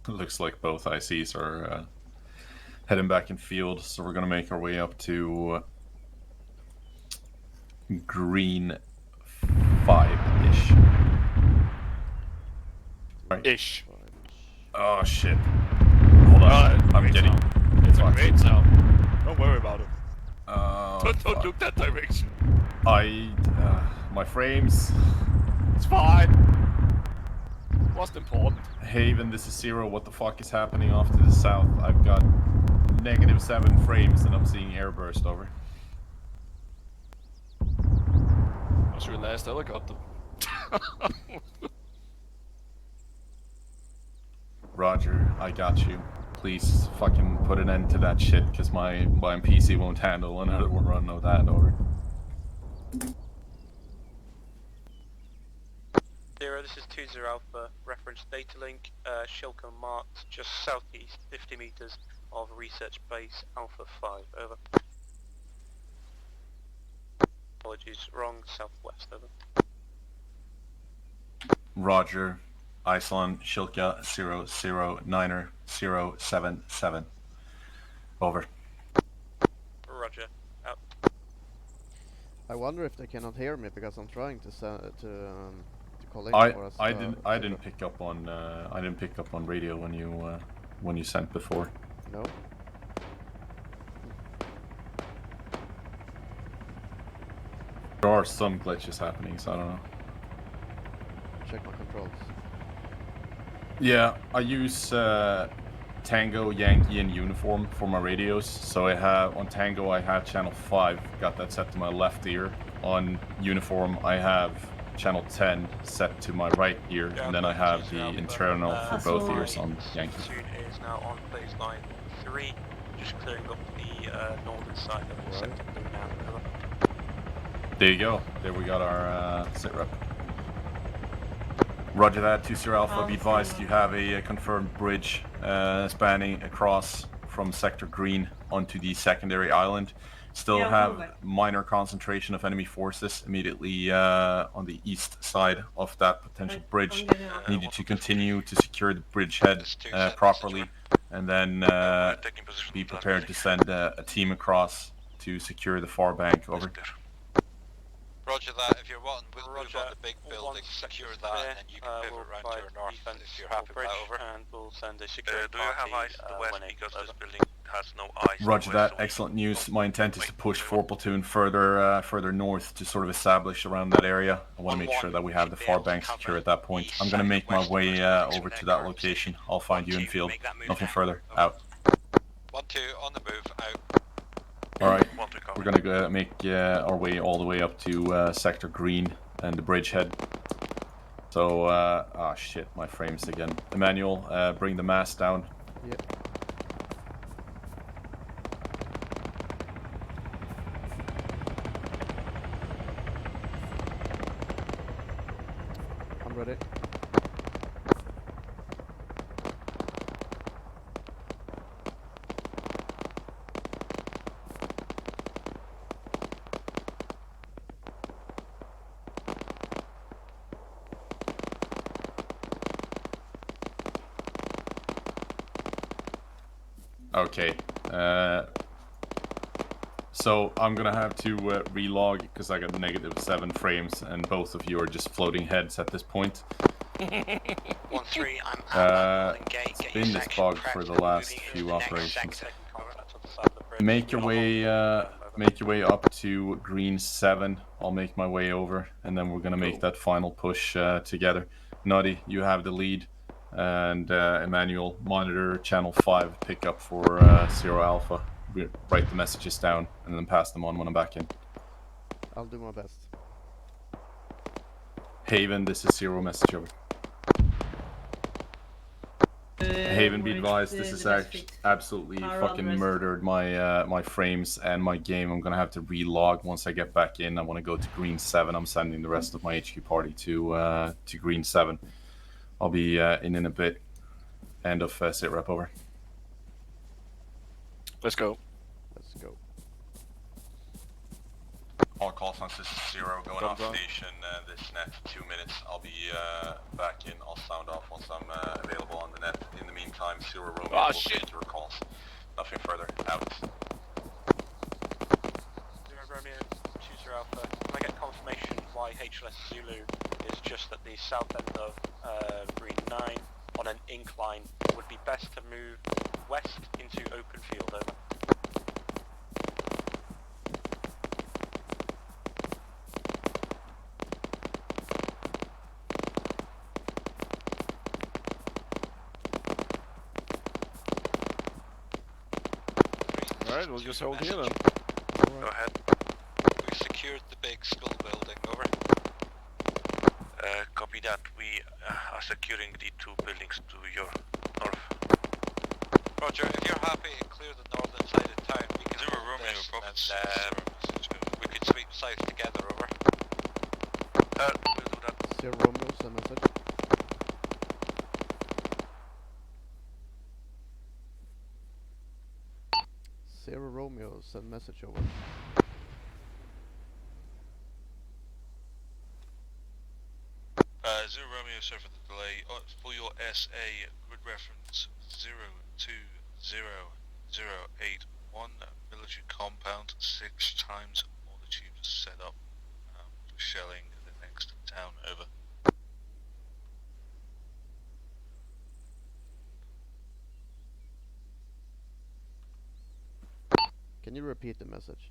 Looks like both ICs are heading back in field, so we're going to make our way up to green 5-ish. Right. Ish. Oh shit. Hold on. I'm getting... It's a great sound. Don't worry about it. Don't look that direction. my frames. It's fine. What's important? Haven, this is Zero. What the fuck is happening off to the south? I've got -7 frames and I'm seeing airburst over. That's your last helicopter. Roger, I got you. Please fucking put an end to that shit, because my PC won't handle another run of that, over. Zero, this is 20 Alpha, reference data link, Shilko marked just southeast 50 meters of research base Alpha 5, over. Apologies, wrong, southwest, over. Roger, Iceland, Shilka 009er 077. Over. Roger, out. I wonder if they cannot hear me because I'm trying to call in I for us. I didn't pick up on radio when you sent before. No. There are some glitches happening, so I don't know. Check my controls. Yeah, I use Tango, Yankee, and Uniform for my radios. So I have on Tango I have channel 5, got that set to my left ear. On Uniform I have channel 10 set to my right ear, and then I have the internal for both ears on Yankee. Soon is now on baseline 3, just clearing up the northern side of the sector now. Over. There you go. There we got our sit rep. Roger that, 20 Alpha, be advised you have a confirmed bridge spanning across from Sector Green onto the secondary island. Still have minor concentration of enemy forces immediately on the east side of that potential bridge. Need you to continue to secure the bridgehead properly, and then be prepared to send a team across to secure the far bank. Over. Roger that. If you're wanting, we'll move on the big building, secure that, and then you can pivot around to your north if you're happy with that. Over. And we'll send a security do you have eyes to the west because this building has no eyes? Roger that. Excellent news. My intent is to push 4 platoon further north to sort of establish around that area. I want to make sure that we have the far bank secure at that point. I'm going to make my way over to that location. I'll find you in field. Nothing further. Out. 1-2 on the move. Out. Alright, we're gonna go make our way all the way up to Sector Green and the bridgehead. So, ah shit, my frames again. Emmanuel, bring the mast down. Yep. I'm ready. Okay, so I'm gonna have to relog because I got -7 frames and both of you are just floating heads at this point. 1-3, I'm at gate. It's been this bug for the last few operations. Make your way up to Green 7. I'll make my way over, and then we're gonna make that final push together. Nutty, you have the lead. And Emmanuel, monitor channel 5 pickup for 0 Alpha. Write the messages down and then pass them on when I'm back in. I'll do my best. Haven, this is 0 message over. Haven, be advised, this is absolutely fucking murdered my my frames and my game. I'm gonna have to relog once I get back in. I want to go to Green 7. I'm sending the rest of my HQ party to Green 7. I'll be in a bit. End of sit rep, over. Let's go. Let's go. All call signs, this is 0, going off station, this net 2 minutes. I'll be back in, I'll sound off once I'm available on the net. In the meantime, 0 Romeo will take your calls. Nothing further, out. 0 Romeo, 20 Alpha. Can I get confirmation why HLS Zulu is just at the south end of Green 9 on an incline? Would be best to move west into open field, over. Alright, we'll just hold here then. Go ahead. We secured the big school building, over. Copy that. We are securing the 2 buildings to your north. Roger, if you're happy to clear the northern side of town, we can Zero hold Romeo, this Prophet and we could sweep south together, over. We'll do that. Zero Romeo, send message. Zero Romeo, send message over. Zero Romeo, sorry for the delay. For your SA, grid reference 020081, military compound, 6 times all the tubes set up for shelling the next town, over. Can you repeat the message?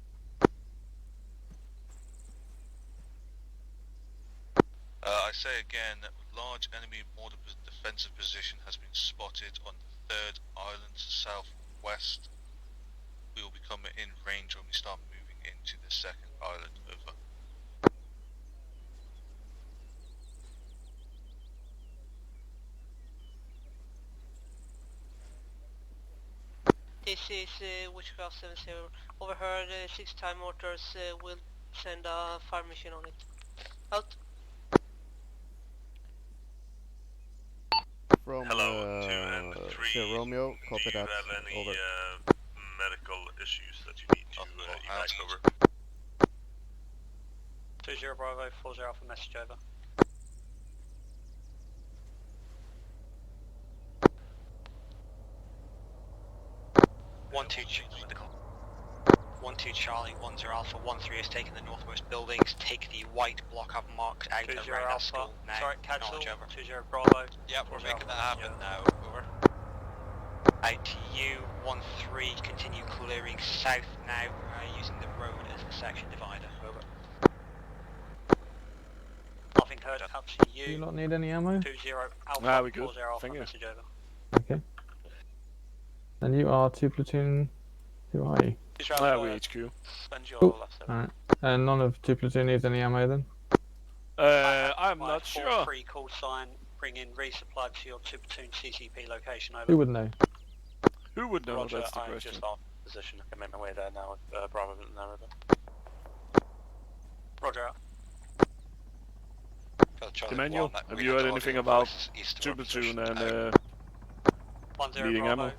I say again, large enemy border defensive position has been spotted on the 3rd island southwest. We will become in range when we start moving into the 2nd island, over. This is Witchcraft 70. Overheard 6-time mortars will send a fire machine on it. Out. From Hello, 2 and 3. Zero Romeo, copy Do you that. have any Over. medical issues that you need to evac, over? 20 Bravo, 40 Alpha, message over. One two Charlie, 10 Alpha, 13 is taking the northwest buildings. Take the white block I've marked out around that school now. Sorry, cancel. Knowledge over. 20 Bravo. Yep, we're making that happen now, over. Out to you, 13, continue clearing south now, using the road as the section divider, over. Nothing heard, out to you. Do you not need any ammo? 20 Alpha, Nah, we good. 40 Alpha, Thank you. message over. Okay. And you are 2 platoon. Who are you? We HQ. Spend your Cool. left. Alright. And none of 2 platoon needs any ammo then? I'm not sure. 4-3 call sign, bring in resupply to your 2 platoon CCP location, over. Who would know? Who would know? Roger, That's the I'm question. just on position. I can make my way there now. Bravo, now, over. Roger, out. Emmanuel, have you heard anything about 2 platoon and 10 needing Bravo, ammo?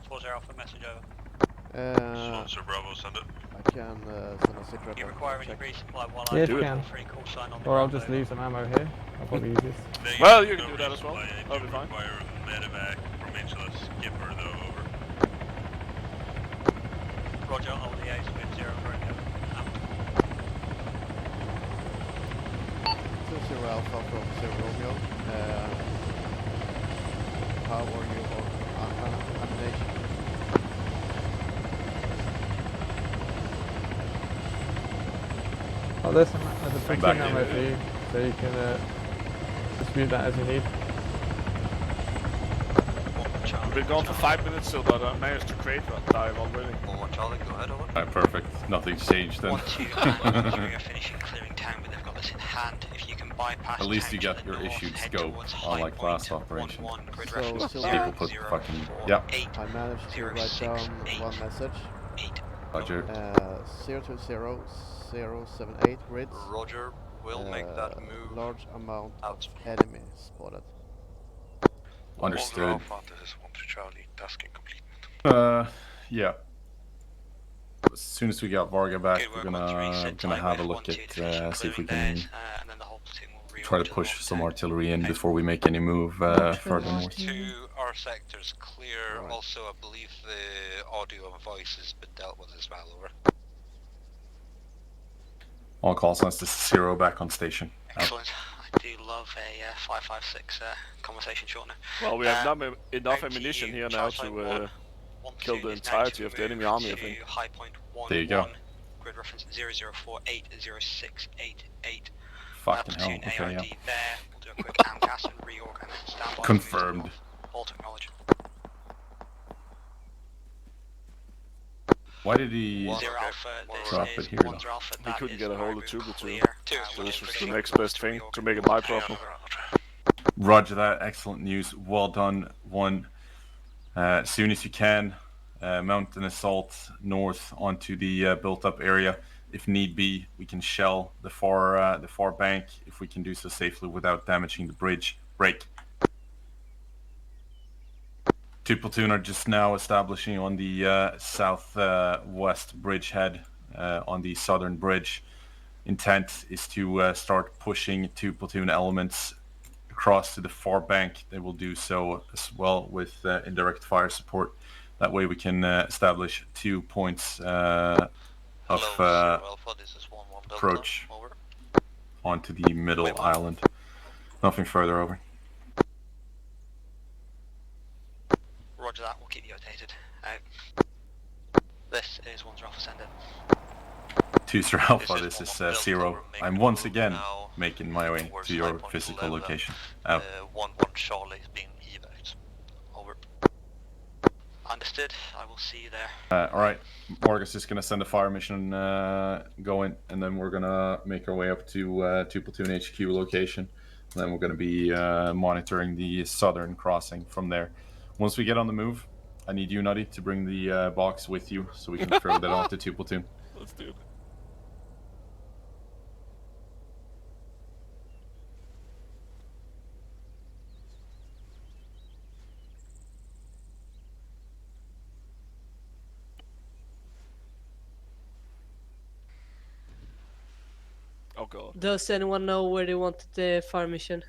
40 Alpha, message over. Sir Bravo, send it. I can send a sit rep. You require any resupply while Yes, I you can. 4-3 call sign on the Or I'll ground, just over. leave some ammo here. I'll probably use this. Well, you can do that as well. I That'll do be fine. require medevac from HLS Skipper, though, over. Roger, I'll liaise with 0 Romeo. Out. 20 Alpha from 0 Romeo. How are you on ammunition? Oh, there's some Back platoon in. ammo for you, so you can distribute that as you need. We've been gone for 5 minutes still, but I managed to create that dive already. 1 Charlie, go ahead, over. Alright, perfect. Nothing's changed then. 1-2 and are finishing clearing town, but they've got this in hand. If you can bypass At least town you to got the your north, issued head scope, towards unlike High last Point, operation. 1-1, grid So, reference so People put fucking... Yep. I managed to write down one message. Roger. 020-078 grids. Roger, we'll make that move. Large amount out. of enemy spotted. Understood. This is 1 to Charlie, tasking complete. Yeah. As soon as we got Varga back, we're gonna have a look at see if we can try to push some artillery in before we make any move further north. To our sectors clear. Also, I believe the audio and voice has been dealt with as well, over. All call signs to 0 back on station. Out. Excellent. I do love a 556 conversation shortener. Well, we have enough ammunition here now to kill the entirety of the enemy army, I think. High point 1, there you go. Grid reference 00480688. Fucking hell, platoon okay, ARD yeah. there. We'll do a quick AMCAS and reorg and then stand by. Confirmed. All technology. Why did he Zero Alpha, drop this it is here? 1 Alpha, He couldn't get a hold of 2 platoon. Clear. So this was the next best thing to make it my problem. Roger that. Excellent news. Well done. 1. As soon as you can, mount an assault north onto the built-up area. If need be, we can shell the far bank if we can do so safely without damaging the bridge. Break. 2 platoon are just now establishing on the southwest bridgehead on the southern bridge. Intent is to start pushing 2 platoon elements across to the far bank. They will do so as well with indirect fire support. That way we can establish 2 points of approach onto the middle island. Nothing further, over. Roger that, we'll keep you updated. This is 1 Alpha, send it. 2 Sir Alpha, this is 0. I'm once again making my way to your physical location. Out. 1-1 Charlie is being evoked. Over. Understood, I will see you there. Alright, Morgus is going to send a fire mission going, and then we're going to make our way up to 2 Platoon HQ location. And then we're going to be monitoring the southern crossing from there. Once we get on the move, I need you, Nutty, to bring the box with you so we can throw that onto 2 Platoon. Let's do it. Oh god. Does anyone know where they wanted the fire mission?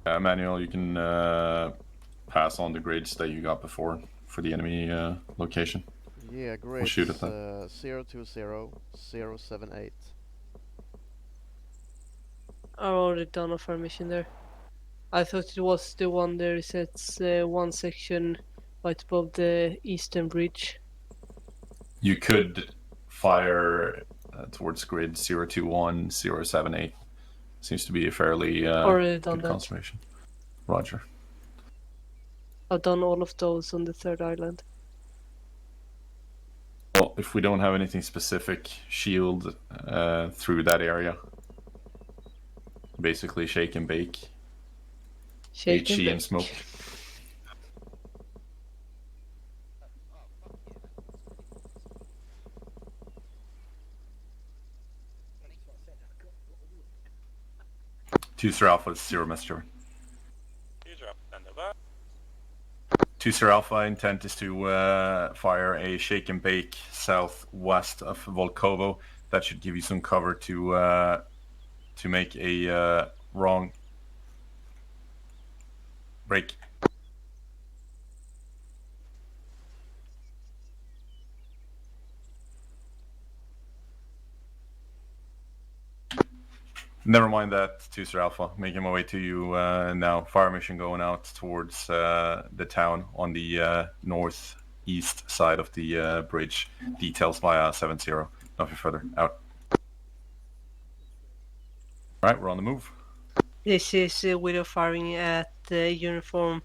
Manuel, you can pass on the grids that you got before for the enemy location. Yeah, great. We'll shoot at that. 020-078. I already done a fire mission there. I thought it was the one there. It says one section right above the eastern bridge. You could fire towards grid 021-078. Seems to be a fairly good concentration. Roger. I've done all of those on the 3rd island. Well, if we don't have anything specific, shield through that area. Basically shake and bake. Shake HE and and smoke. Two Sir Alpha, 0 messenger. 2 Sir Alpha, intent is to fire a shake and bake southwest of Volkovo. That should give you some cover to make a wrong break. Never mind that, 2 Sir Alpha. Making my way to you now. Fire mission going out towards the town on the northeast side of the bridge. Details via 70. Nothing further. Out. Alright, we're on the move. This is Widow firing at Uniform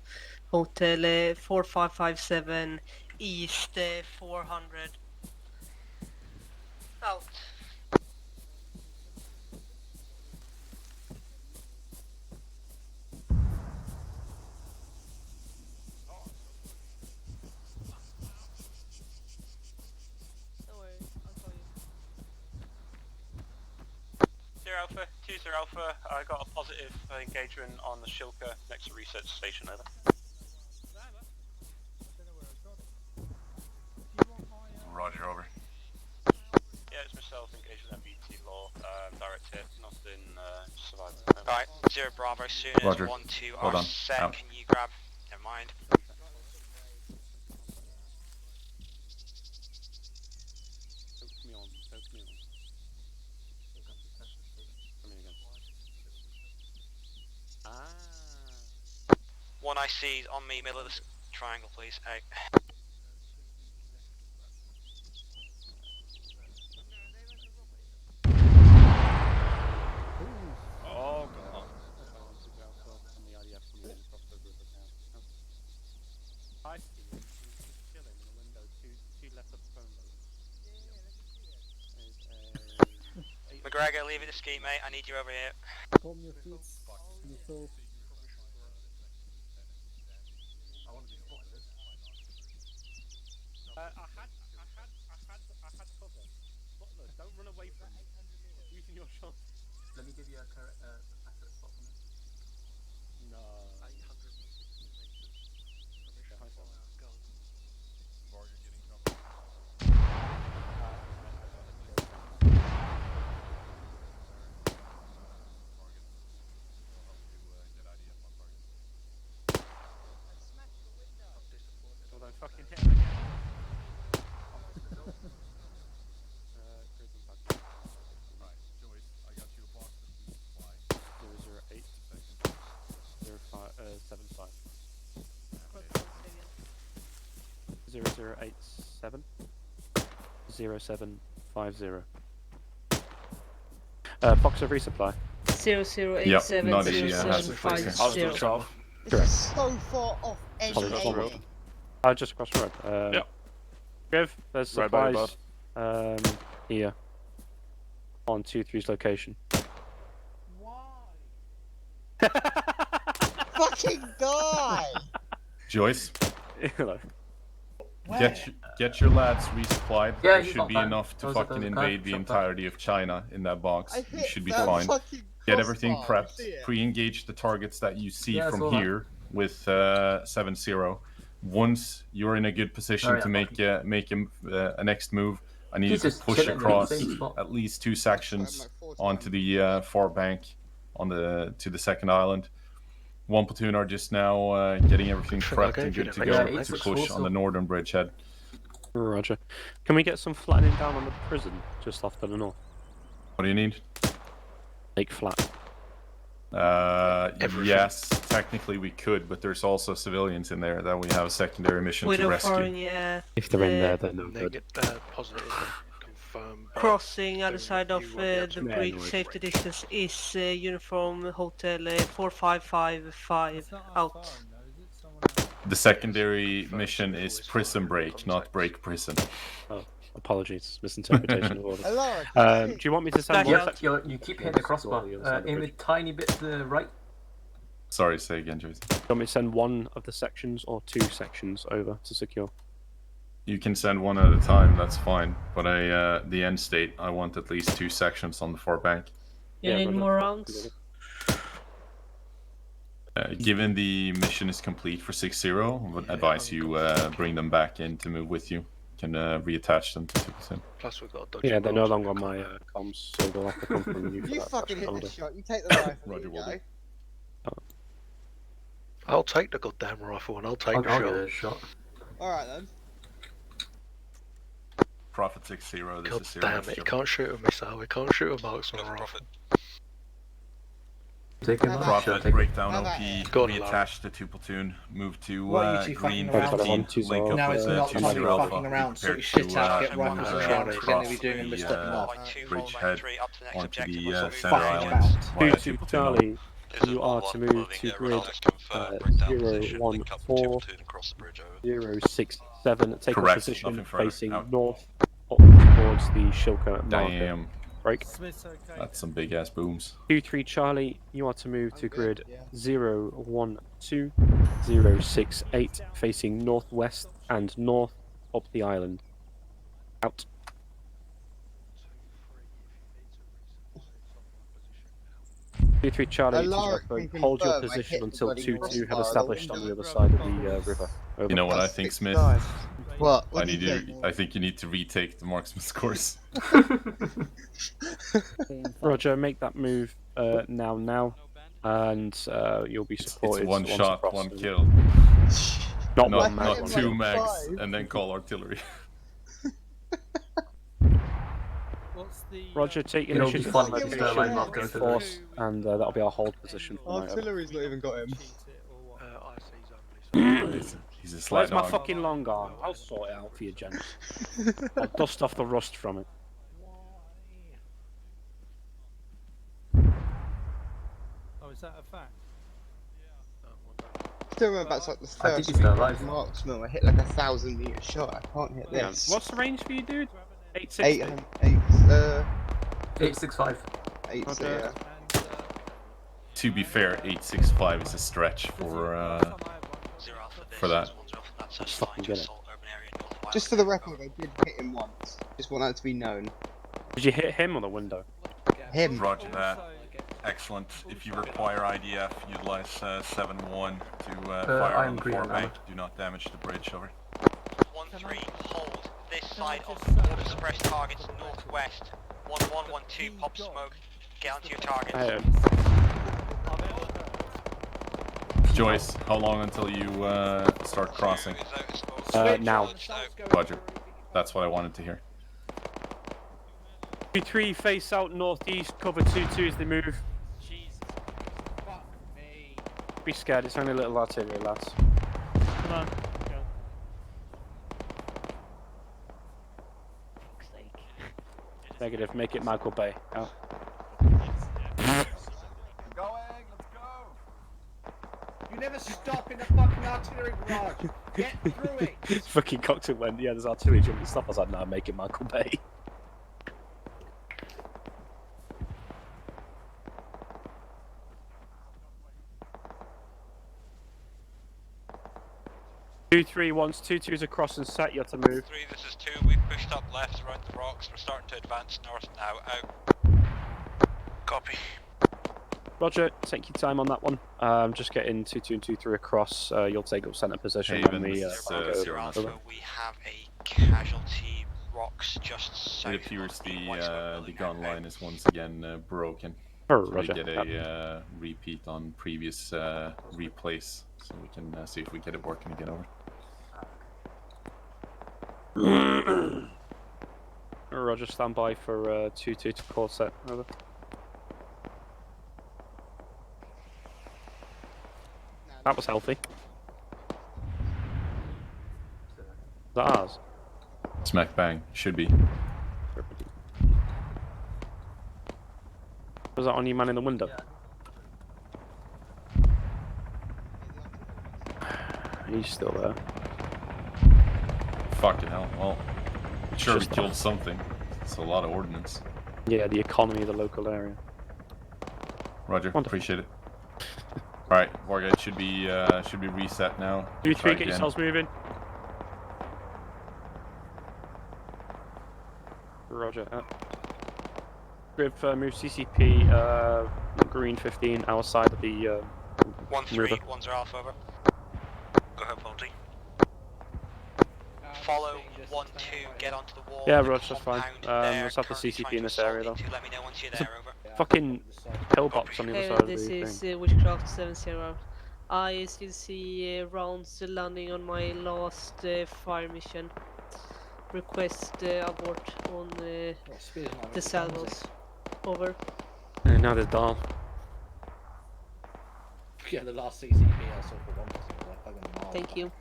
Hotel 4557 East 400. Out. Alpha, 2 Sir Alpha, I got a positive engagement on the Shilka next to research station, over. Roger, over. Yeah, it's myself, engaged with MBT law, direct hit, nothing survived. Alright, 0 Bravo, soon as Roger. 1-2 Hold are on. set, Out. can you grab? Never mind. One I see on me, middle of the triangle, please. Out. Oh god. Gregor, leave it to Skeet, mate. I need you over here. Hold your feet. Little. I had cover. Butler, don't run away from me. Using your shot. Let me give you a correct, accurate spot on it. No. 800 meters permission fire gun. Varga getting covered. Well, don't fucking hit him again. Right, Joyce, I got you a box of food supply. 008 75 0087 0750. Box of resupply. 0087 not easy, yeah, has it. 0750. Correct. So far off any aim. Just across the road. Yep. Griv, there's Right by the supplies here on 2-3's location. Fucking die! Joyce, Hello. get your lads resupplied. Yeah, there you should got be that. enough to Those fucking are the invade card, the shot entirety of China in that box. I You hit should be that fine. fucking Get everything crossbar, I prepped. see it. Pre-engage the targets that you see Yeah, I from saw that. here with 7-0. Once you're in a good position Oh, yeah, to make a next move, I need you Jesus, to push chilling in the across same spot. at least 2 sections onto the far bank to the second island. One platoon are just now getting everything prepped and good to go to push on the northern bridgehead. Roger. Can we get some flattening down on the prison just off to the north? What do you need? Make flat. Yes, technically we could, but there's also civilians in there that we have a secondary mission to rescue. Yeah. If they're in there, then no good. Positive. Confirm. Crossing other side of the Yeah, bridge, no worries. safety distance is uniform hotel 4555 out. The secondary mission is prison break, not break prison. Oh, apologies, misinterpretation of orders. Hello. Do you want me to send Yeah, one? you keep hitting the crossbar. Aim a tiny bit to the right. Sorry, say again, Jason. Do you want me to send one of the sections or 2 sections over to secure? You can send one at a time, that's fine. But the end state, I want at least 2 sections on the far bank. You need Roger. more rounds? Given the mission is complete for 6-0, I would advise you bring them back in to move with you. You can reattach them to 2%. Plus we've got a dodgy. Yeah, they're no longer on my comms, so they'll have to come from you. for You that fucking hit folder. the shot. You take the rifle. Roger, you go. I'll take the goddamn rifle and I'll take the I'll shot. get a shot. Alright then. Profit 6-0, this God is damn serious. it, you can't shoot a missile, we can't shoot a marksman rifle. Take him out. Profit, Take breakdown Have OP, that. Go on, reattach the 2 platoon, move to What are you two green fucking around 15, for? link up No, with it's not 2 time to Zero be Alpha, fucking around, sort prepare your shit to, out, get move, rifles around, we're going to be across doing the stepping off. bridgehead onto the center Fucking island about. via 2 2 platoon. Charlie, you are to move to grid 014 067. Take Correct, a position nothing further. facing Out. north up towards the Shilka marker. Damn, Break. Smith's okay. that's some big ass booms. 2-3 Charlie, you are to move to grid yeah. 012 068, facing northwest and north up the island. Out. Two, 3 Charlie, Alaric to can hold your confirm I position hit the until bloody 2-2 have crossbar established of on the the other side of the river. Over. You know what I That's think, 6 Smith? guys. What? I What do need you you. think? I think you need to retake the marksman's course. Roger, make that move now, and you'll be supported. It's one once shot, across one the- kill. Not Not, one mag, not one 2 mag. mags, and then call artillery. What's the? Roger, take It'll be initiative fun on to location, start line marker to force, and that'll be our hold position for night. Artillery's not even got him. He's a Where's slight my dog. fucking long arm? I'll sort it out for you, gents. I'll dust off the rust from it. Oh, is that a fact? Still remember that's like the I think first he's still alive. marksman. I hit like 1,000-meter shot. I can't hit Yeah. this. What's the range for you, dude? 860? 800, 865. 8, so Okay. yeah. To be fair, 865 is a stretch for that. Just fucking get it. Just for the record, I did hit him once. Just want that to be known. Did you hit him or the window? Him. Roger that. Excellent. If you require IDF, utilize 7-1 to fire I'm on the green on forebank. Do not damage the bridge, over. 1-3, hold. This side of the border suppressed targets northwest. 1-1-1-2, pop smoke. Get onto your targets. Joyce, how long until you start crossing? Now. Roger. That's what I wanted to hear. 2-3 face out northeast, cover 2-2 as they move. Jesus. Fuck me. Be scared, it's only a little artillery, lads. Come on. Go. Negative, make it Michael Bay. Out. You never stop in the fucking artillery barrage. Get through it. Fucking cocktail went, yeah, there's artillery jumping stop. I was like, nah, make it Michael Bay. Two, 3, once 2-2's across and set, you have to move. 3, this is 2, we've pushed up left around the rocks, we're starting to advance north now, out. Copy. Roger, take your time on that one. Just getting 2-2 and 2-3 across, you'll take up centre position Haven, when we this is, go over. We have a casualty rocks just south. It appears the gun line is once again broken. Oh, so Roger. we get a repeat on previous replays, so we can see if we get it working again over. Roger, stand by for 2-2 to call set. Over. That was healthy. Is that ours? Smack bang, should be. Was that on you man in the window? He's still there. Fucking hell, well, sure we killed something. It's a lot of ordnance. Yeah, the economy of the local area. Roger, appreciate it. Alright, Wargate should be reset now. 2-3, get yourselves moving. Roger. Griv, move CCP, green 15, our side of the 1-3, river. 1-0 Alpha, over. Go ahead, Ponty. Follow 1-2, get onto the wall. Yeah, Roger, that's fine. Let's have the CCP in this area though. Let me know once you're there, over. Fucking pillbox on the other side of the This thing. is Witchcraft 7-0. I still see rounds landing on my last fire mission. Request abort on the salvos. Over. And now there's Dahl. Yeah, the last CCP I saw for 1 was like fucking miles. Thank you.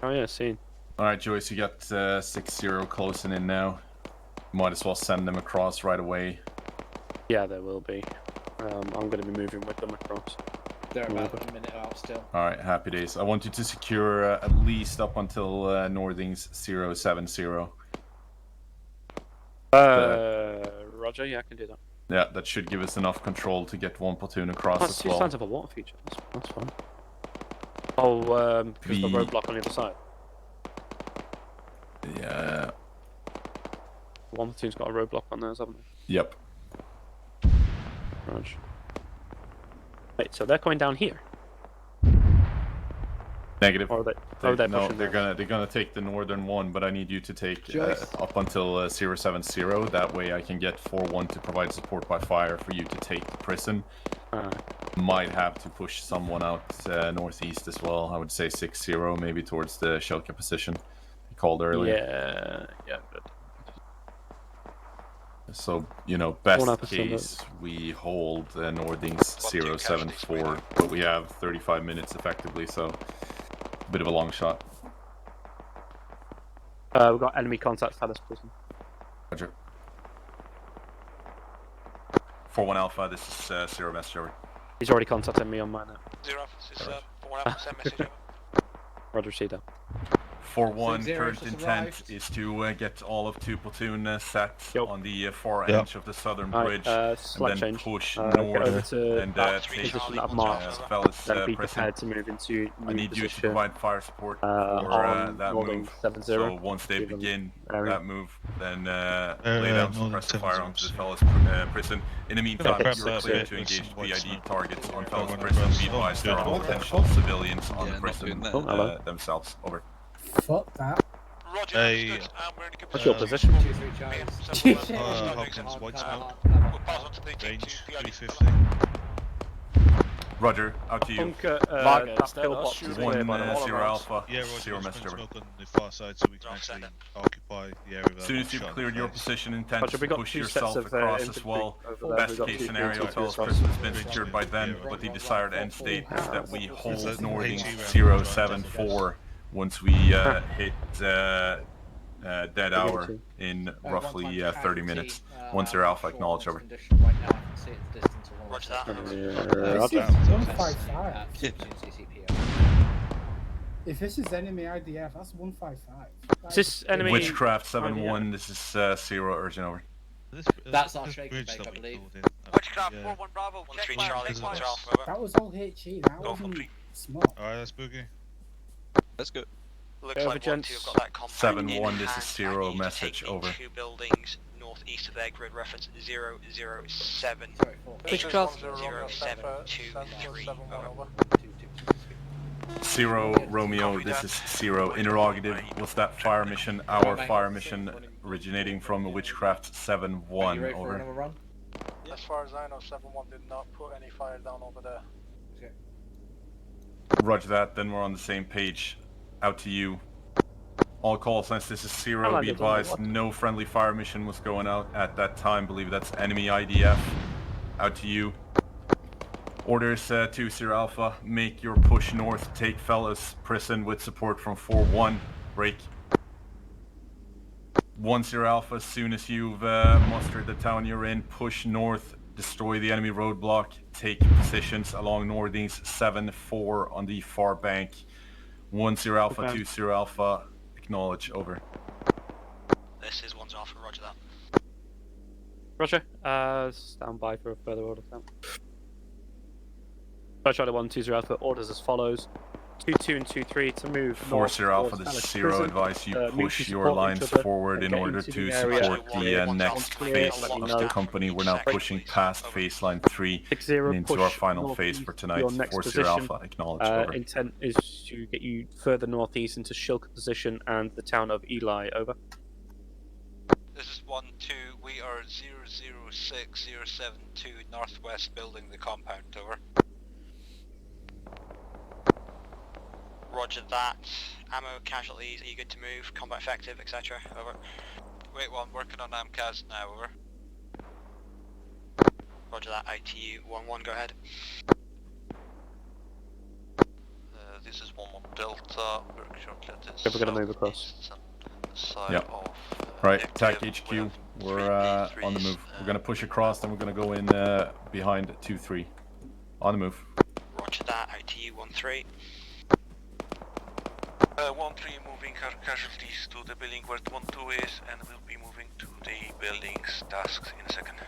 Oh yeah, seen. Alright, Joyce, you got 6-0 closing in now. Might as well send them across right away. Yeah, there will be. I'm going to be moving with them across. They're about a minute out still. Alright, happy days. I want you to secure at least up until Northing's 070. Roger, yeah, I can do that. Yeah, that should give us enough control to get one platoon across That's as 2 well. stands of a water feature. That's fine. Oh, because the roadblock on the other side. Yeah. One platoon's got a roadblock on theirs, haven't they? Yep. Roger. Wait, so they're going down here? Negative. Or they're gonna take the northern one, but I need you to take up until 070. That way I can get 4-1 to provide support by fire for you to take the prison. Might have to push someone out northeast as well. I would say 6-0, maybe towards the Shelka position you called earlier. Yeah, good. So, you know, best case, we hold Northing's 074, but we have 35 minutes effectively, so a bit of a long shot. We've got enemy contact at this prison. Roger. 4-1 Alpha, this is 0 message over. He's already contacted me on mine now. 0 Alpha, this is 4-1 Alpha, send message over. Roger, see that. 4-1, Zero current just intent arrived. is to get all of 2 platoon set on the far Yep. edge of the southern Right, bridge, and slight then change. push Get north over to and that take position that I've marked. fellas Then be pressing. prepared to move into I new need you to position provide fire support for on that Northern move. 70. So once they Give them begin area. that move, then lay down suppressive fire onto the fellas prison. In the meantime, Okay. you're clear to engage BID targets on fellas Good. prison. Be advised there are potential civilians on the prison themselves. Over. Fuck that. Roger, understood. What's your position? Hopkins, white smoke. Range 350. Roger, out to you. Lager, that pillbox is clear by the 0 Alpha, Yeah, Roger, 0 there's message over. smoke on the far side so we can actually occupy the area without As soon as being you've shot cleared in your the face. position, intent Roger, to we got push 2 sets yourself of, across as infantry well. over there. Best We've got case 2 scenario, infantry fellas across. prison has been secured by them, but the desired end state is that we hold that Northing HE round 074 once we hit dead hour in roughly 30 minutes. 1-0 Alpha, acknowledge over. Roger that. This is 155. If this is enemy IDF, that's 155. Is this enemy? Witchcraft 7-1, this is 0 urgent over. That's our shaking bake, I believe. Witchcraft 4-1 Bravo, check 1-3 fire, Charlie, check fire. 1-0 Alpha, over. That was all HE, that wasn't smoke. Alright, that's boogie. Let's go. Looks Over, like 1-2 gents. have got that compound 7-1, in this is hand. 0 I need message, to take over. 2 buildings northeast of their grid reference 007. Witchcraft. 072 over. 0 Romeo, this is 0. Interrogative, was that fire mission our fire mission originating from the Witchcraft 7-1? Over. As far as I know, 7-1 did not put any fire down over there. Roger that, then we're on the same page. Out to you. All call signs, this is 0. Be advised, no friendly fire mission was going out at that time. Believe that's enemy IDF. Out to you. Orders 2-0 Alpha, make your push north, take fellas prison with support from 4-1, break. 1-0 Alpha, as soon as you've mustered the town you're in, push north, destroy the enemy roadblock, take positions along Northeast 7-4 on the far bank. 1-0 Alpha, Okay. 2-0 Alpha, acknowledge, over. This is 1-0 Alpha, roger that. Roger, stand by for a further order count. Charlie 1-2-0 Alpha, orders as follows. 2-2 and 2-3 to move 4-0 Alpha, this is 0. Advise you push your lines forward in order to support the next phase of the company. We're now pushing past phase line 3 and into our final phase for tonight. 4-0 Alpha, acknowledge, over. Intent is to get you further northeast into Shilka position and the town of Eli, over. This is 1-2, we are 006072 northwest building the compound, over. Roger that. Ammo, casualties, are you good to move? Combat effective, etc. Over. Wait, well, I'm working on AMCAS now, over. Roger that. ITU 1-1, go ahead. This is 1-1 Delta, we're currently at If we're going to move across. side Yep. of Right, TAC HQ, we're on the move. We're going to push across, then we're going to go in behind 2-3. On the move. Roger that. ITU 1-3. 1-3 moving our casualties to the building where 1-2 is, and we'll be moving to the building's tasks in a second.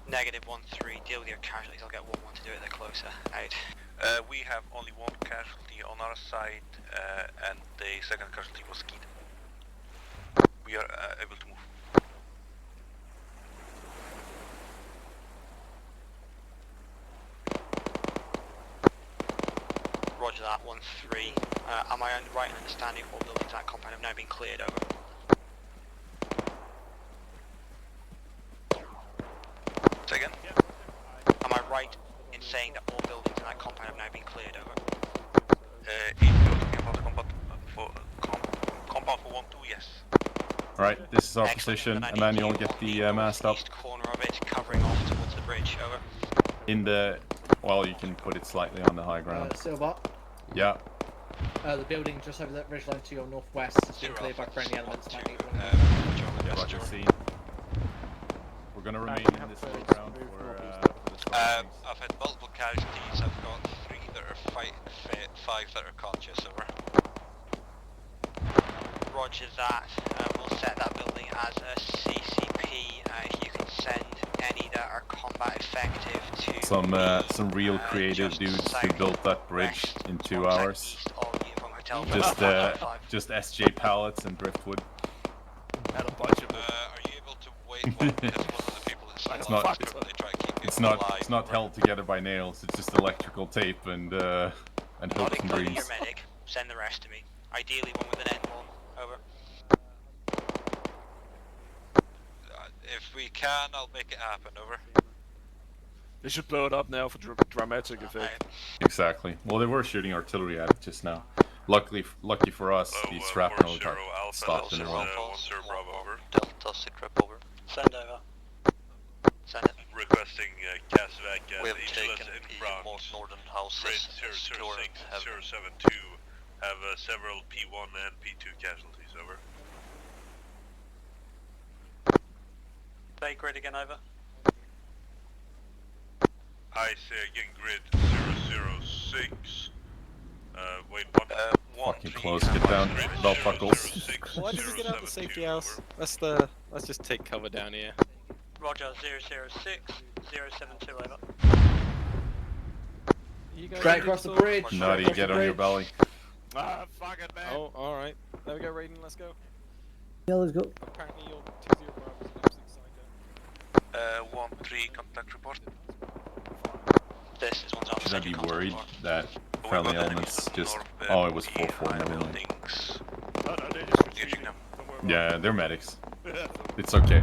Negative 1-3, deal with your casualties, I'll get 1-1 to do it, they're closer. Out. We have only 1 casualty on our side, and the second casualty was keyed. We are able to move. Roger that, 1-3. Am I right in understanding all buildings at that compound have now been cleared, over? Say again? Am I right in saying that all buildings in that compound have now been cleared, over? If you're talking about the compound for 1-2, yes. Alright, this is our position. Emmanuel, get the mast up. East corner of it, covering off towards the bridge, over. In the... well, you can put it slightly on the high ground. Silver. Yeah. The building just over that ridgeline to your northwest has been cleared by friendly elements. Might need one. Yeah, Roger, seen. We're going to remain in this low ground for the I've had multiple casualties. I've got 3 that fighting 5 that are conscious, over. Roger that. We'll set that building as a CCP. If you can send any that are combat effective to Some real creative dudes who built that bridge in 2 hours. Just SJ pallets and driftwood. And a bunch of them. Are you able to wait while because one of the people inside It's not. they try to keep It's people not. alive? It's not held together by nails. It's just electrical tape and hopes and Including dreams. your medic. Send the rest to me. Ideally one with an N1. Over. If we can, I'll make it happen, over. They should blow it up now for dramatic effect. Exactly. Well, they were shooting artillery at it just now. Lucky for us, the shrapnel got stopped in the wrong. 1 Zero Bravo, over. Delta Citrip, over. Send over. Send it. Requesting CASVAC at We have HLS taken the inbound. most northern houses. Grid 006, securing heavily. 072 have several P1 and P2 casualties, over. Bay grid again, over. I say again, grid 006. Wait, one. Fucking close. Get down, belt buckles. Why did we get out of the safety house? Let's just take cover down here. Roger, 006, 072, over. You guys Straight across the bridge. Nutty, get on your belly. Ah, fuck it, man. Oh, alright. There we go, Raiden, let's go. Yeah, let's go. Apparently you're 2-0 Bravo is an absolute psycho. 1-3, contact report. This is one's Should I be worried that friendly elements just... Oh, it was 4-4, never mind. No, they're just retreating now. Yeah, they're medics. It's okay.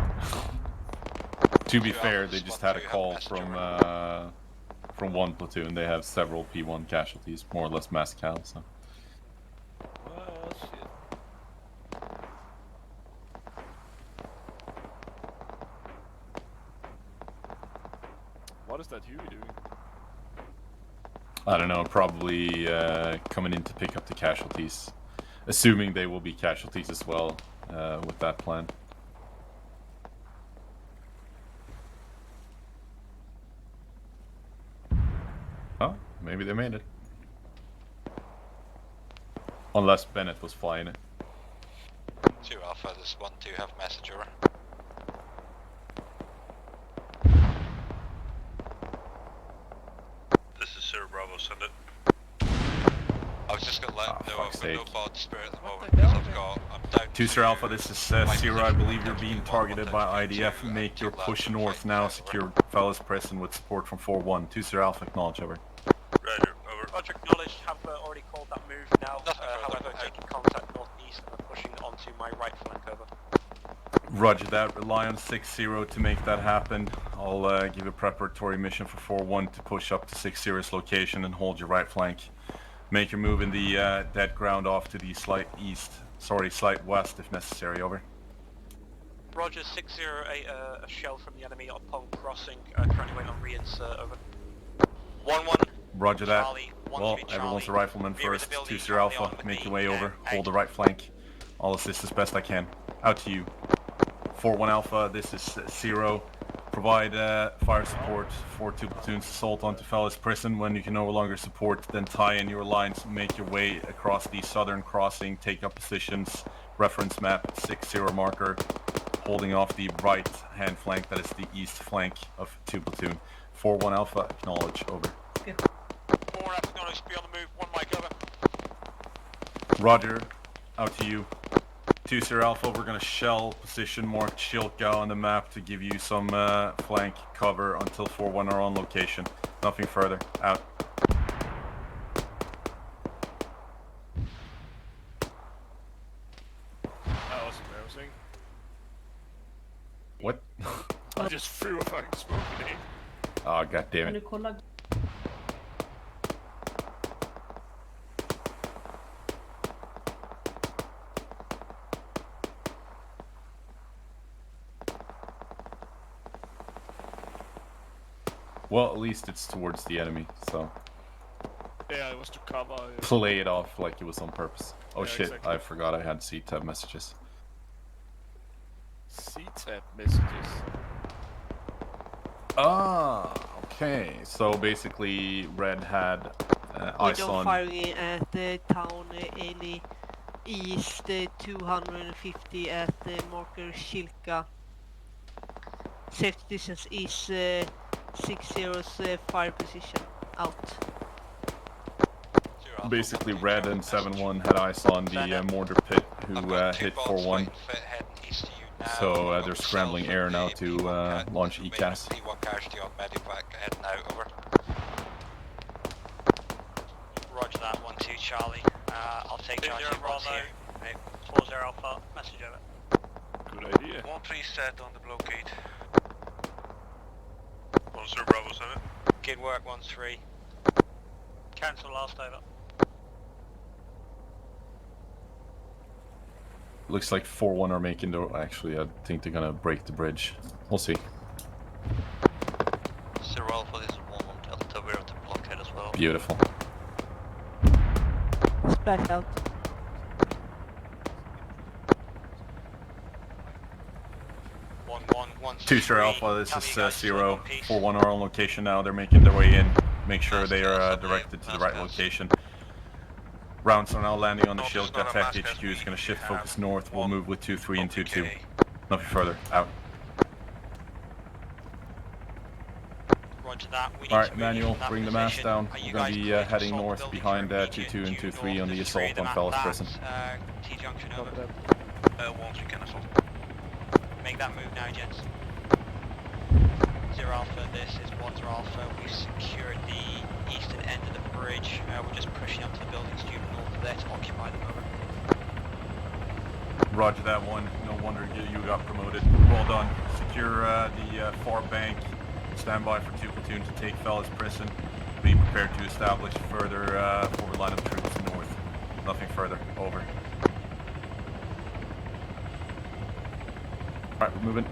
To be fair, they just had a call from one platoon. They have several P1 casualties, more or less mass cal, so... Oh, shit. What is that Huey doing? I don't know, probably coming in to pick up the casualties. Assuming they will be casualties as well with that plan. Oh, maybe they made it. Unless Bennett was flying it. 2 Alpha, this 1-2 have message, over. This is Sir Bravo, send it. I was just gonna let them know I've got no sake. bod spirit at the moment because I'm down 2 Sir Alpha, this is Zero. I believe you're being targeted by IDF. Make your push north now. Secure Fellas Prison with support from 4-1. 2 Sir Alpha, acknowledge, over. Roger, over. Roger, acknowledged. Have already called that move now. However, taking contact northeast and pushing onto my right flank, over. Roger that. Rely on 6-0 to make that happen. I'll give a preparatory mission for 4-1 to push up to 6-0's location and hold your right flank. Make your move in the dead ground off to the slight west if necessary, over. Roger, 608, a shell from the enemy on Pole Crossing, currently waiting on reinsert, over. 1-1. Roger that. Charlie, Well, everyone's a rifleman first. 2-0 Alpha, make your way over. Hold the right flank. I'll assist as best I can. Out to you. 4-1 Alpha, this is Zero. Provide fire support for 2 platoons assault onto Fellas Prison. When you can no longer support, then tie in your lines, make your way across the southern crossing, take up positions, reference map 6-0 marker, holding off the right hand flank, that is the east flank of 2 platoon. 4-1 Alpha, acknowledge, over. 4 Alpha, acknowledged, be on the move, 1 Mike, over. Roger, out to you. 2-0 Alpha, we're gonna shell position marked Shilka on the map to give you some flank cover until 4-1 are on location. Nothing further. Out. That was embarrassing. What? I just threw a fucking smoke grenade. Oh, god damn it. Well, at least it's towards the enemy, so... Yeah, it was to cover... Play it off like it was on purpose. Oh Yeah, shit, exactly. I forgot I had C-tab messages. C-tab messages. Ah, okay. So basically, Red had eyes Window on. firing at the town Ely East 250 at the marker Shilka. Safety distance is 60's fire position out. Basically, Red and 7-1 had eyes on the mortar pit who hit 4-1. So they're scrambling air now to launch ECAS. P1 casualty on medevac heading out, over. Roger that, 1-2 Charlie. I'll take charge of Bravo. 40 Alpha, message over. Good idea. 1-3 set on the blockade. 1-0 Bravo 7. Good work, 1-3. Cancel last over. Looks like 4-1 are making the... Actually, I think they're gonna break the bridge. We'll see. 0 Alpha, this is 1-1 Delta, we're at the blockade as well. Beautiful. Splash out. 2-0 Alpha, this is 0. 4-1 are on location now. They're making their way in. Make sure they are directed to the right location. Rounds are now landing on the Shilka. Tech HQ is going to shift focus north. We'll move with 2-3 and 2-2. Nothing further. Out. Roger that. Alright, Manuel, bring the mast down. We're going to be heading north behind 2-2 and 2-3 on the assault on Fellas Prison. T-junction over. 1-3 can assault. Make that move now, gents. 0 Alpha, this is 1-0 Alpha. We've secured the eastern end of the bridge. We're just pushing up to the buildings due north of there to occupy them, over. Roger that one. No wonder you got promoted. Well done. Secure the far bank. Stand by for 2 platoons to take Fellas Prison. Be prepared to establish further forward line of troops north. Nothing further. Over. Alright, we're moving.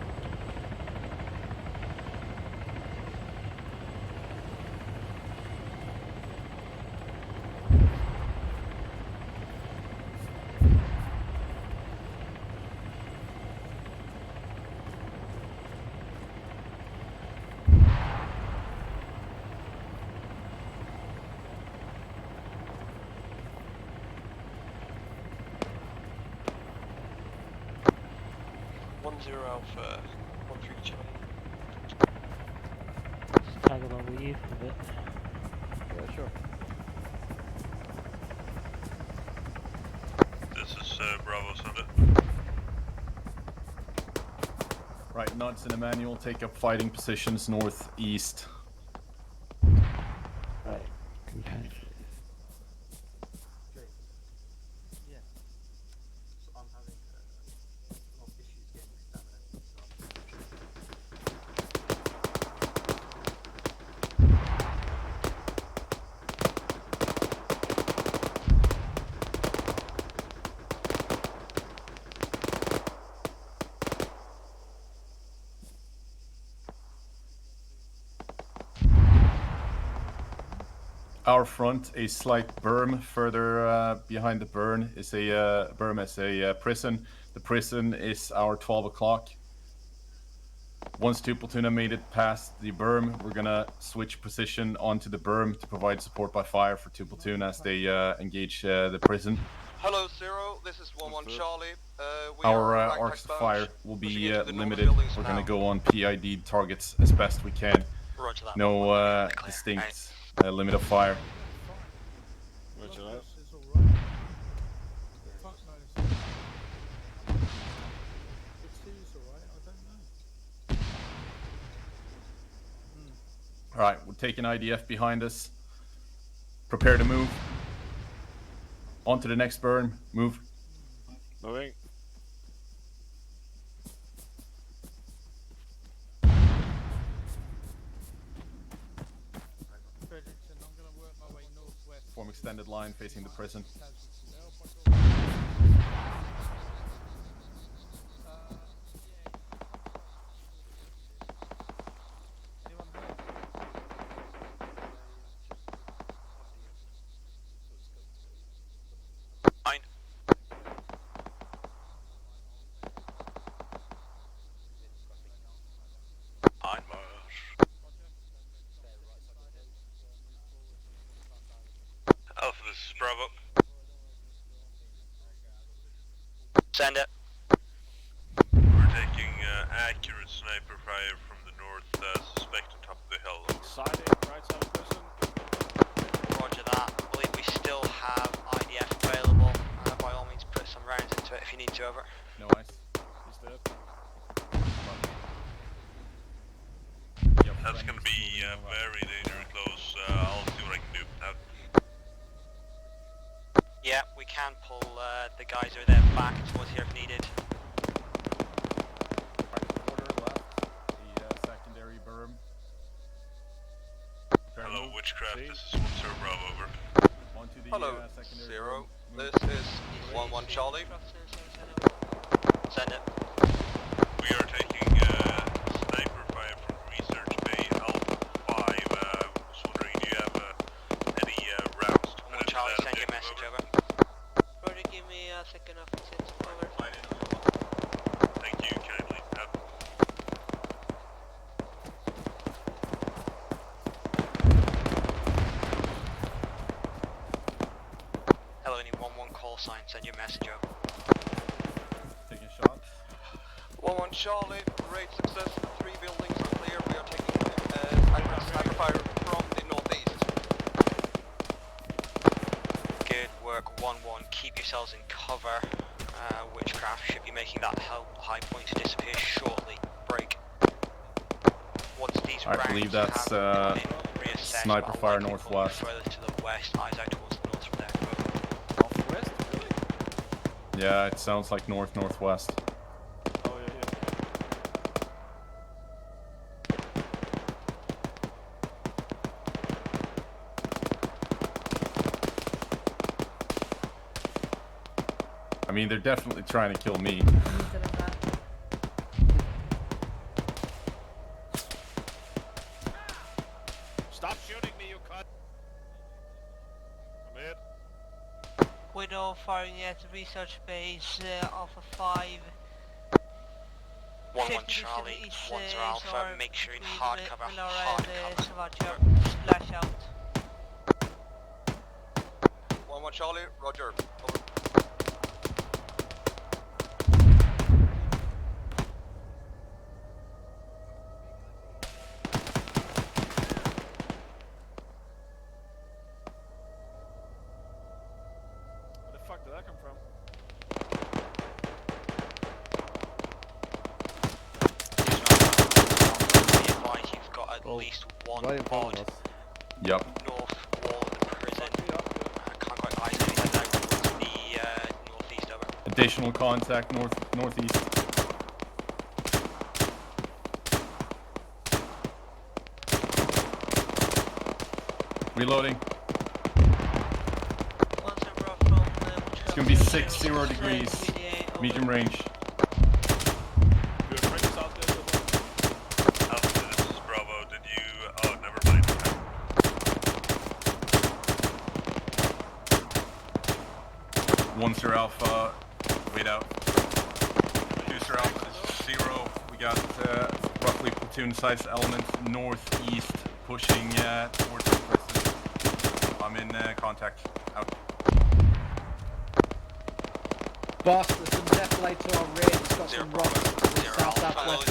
Alpha, 1-3 Charlie. Tag along with you a bit. Yeah, sure. This is Bravo 7. Right, Nuts and Emmanuel take up fighting positions northeast. Right. Okay. Our front, a slight berm further behind the berm is a prison. The prison is our 12 o'clock. Once 2 platoon have made it past the berm, we're gonna switch position onto the berm to provide support by fire for 2 platoon as they engage the prison. Hello, 0. This is 1-1 Charlie. Our arcs of fire will be limited. We're gonna go on PID targets as best we can. No distinct limit of fire. Roger that. Alright, we're taking IDF behind us. Prepare to move. On to the next burn. Move. Moving. Form extended line facing the prison. Bravo. Send it. We're taking accurate sniper fire from the north, suspect on top of the hill. Siding, right side of prison. Roger that. I believe we still have IDF available. By all means, put some rounds into it if you need to, over. No ice. He's dead. Yep, That's gonna be very dangerous close. I'll see what I can do. Yeah, we can pull the guys over there back towards here if needed. Right, quarter left. The secondary berm. Hello, Witchcraft. This is 1 Sir Bravo, over. On to the Hello, secondary 0. berm. This is 1-1 Charlie. Send it. We are taking sniper fire from Research Bay Alpha 5. Was wondering, do you have any rounds to put into Charlie, that send your objective, message over. Brody, give me a second of it. Over. Thank you kindly. Hello, any 1-1 call sign, send your message over. Taking shots. 1-1 Charlie, great success. 3 buildings are clear. We are taking sniper fire from the northeast. Good work, 1-1. Keep yourselves in cover. Witchcraft should be making that high point to disappear shortly. Break. Once these I believe that's sniper fire northwest. Further to the west, eyes out towards the north from there. Northwest, really? Yeah, it sounds like northwest. Oh yeah. I mean, they're definitely trying to kill me. Stop shooting me, you cunt! I'm in. Widow firing at research base Alpha 5. 1-1 Charlie, 1-0 Alpha, make sure you're in hard cover, Splash out. 1-1 Charlie, roger. Over. Where the fuck did that come from? You've got at least one right in front odd of us. Yep. north wall of the prison. Can't quite isolate that now towards the northeast over. Additional contact northeast. Reloading. It's gonna be 60 degrees. Medium range. Alpha, this is Bravo. Did you... Oh, never mind. One Sir Alpha, wait out. 2 Sir Alpha is 0. We got roughly platoon-sized elements northeast pushing towards the prison. I'm in contact. Out. Boss, there's some defilade to our rear. It's got some rocks. South-southwest.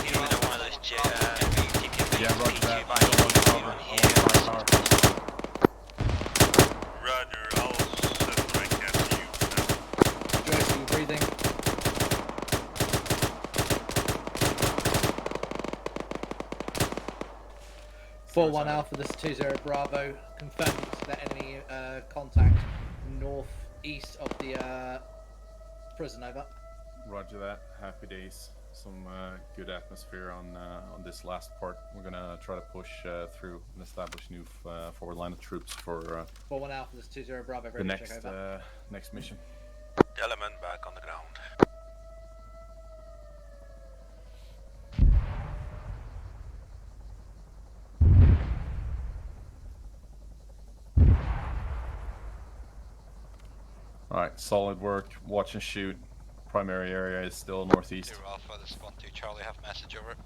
Yeah, roger that. I don't want cover. I want firepower. Roger, I'll set the right cast to you now. Joyce, are you breathing? Sorry, 4-1 Alpha, this is 2-0 Bravo. Confirmed that enemy contact northeast of the prison, over. Roger that. Happy days. Some good atmosphere on this last part. We're gonna try to push through and establish new forward line of troops for 4-1 Alpha, this is 2-0 Bravo. the Ready to next check over. next mission. Element back on the ground. All right, solid work. Watch and shoot. Primary area is still northeast. 2 Alpha, this is 1-2 Charlie, have message over.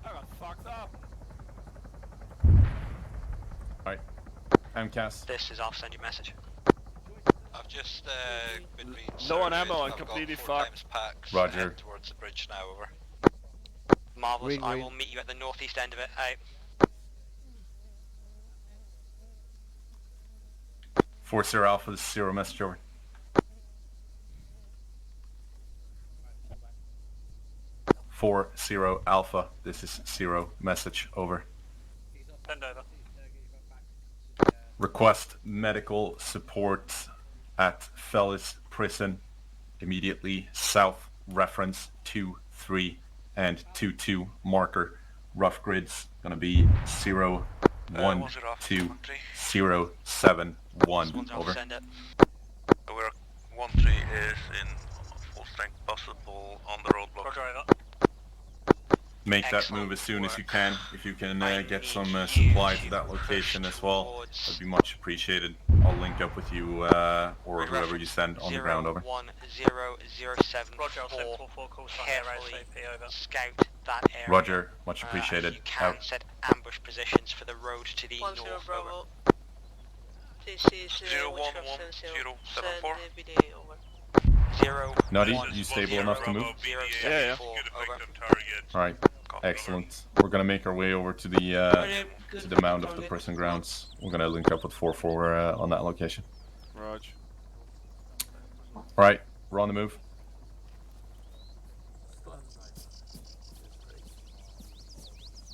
I got fucked up. All right, MCAS. This is Alpha, send your message. I've just been Low on ammo and I've completely got 4 fucked. times packs. Roger. Heading towards the bridge now, over. Marvellous, Ring, I ring. will meet you at the northeast end of it. Out. 4-0 Alpha, this is 0 message over. Four 0 Alpha. This is 0 message over. Send over. Request medical support at Fellis Prison immediately south. Reference 2-3 and 2-2 marker. Rough grids gonna be 0 1 2 0 7 1 over. Send it. We're 1-3 is in full strength possible on the roadblock. Roger, over. Make that Excellent move as soon as you can. If you can I get need some you supply to to that location push as well, towards- that'd be much appreciated. I'll link up with you or whoever you send on the ground over. 01007. Roger, I'll send 4 calls back Carefully ASAP, over. scout that area. Roger, much appreciated. If you can, Out. set ambush positions for the road to the 10 north. Bravo. Over. This is 011-074. BDA, over. 0 Nutty, 1 you stable 0 enough to move? 074. Over. Alright, excellent. We're gonna make our way over to the mound of the prison grounds. We're gonna link up with 4-4 on that location. Roger. Alright, we're on the move.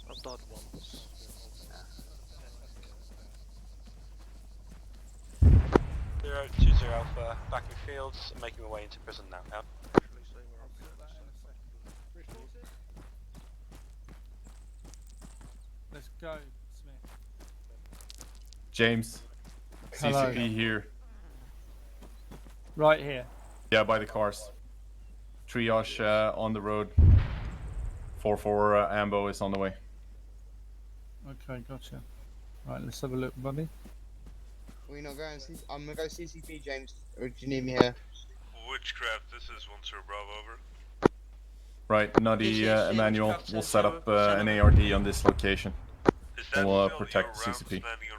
I've died once. 020 Alpha, back in fields, and making my way into prison now. Out. Let's go, Smith. James, Hello. CCP here. Right here. Yeah, by the cars. Triage on the road. 4-4 Ambo is on the way. Okay, gotcha. Right, let's have a look, buddy. We're not going. I'm gonna go CCP, James. Or do you need me here? Witchcraft, this is 1-0 Bravo, over. Right, Nutty, This is Emmanuel, Witchcraft we'll set up Center. an ARD on this location. Is that We'll still protect your the rounds CCP. landing on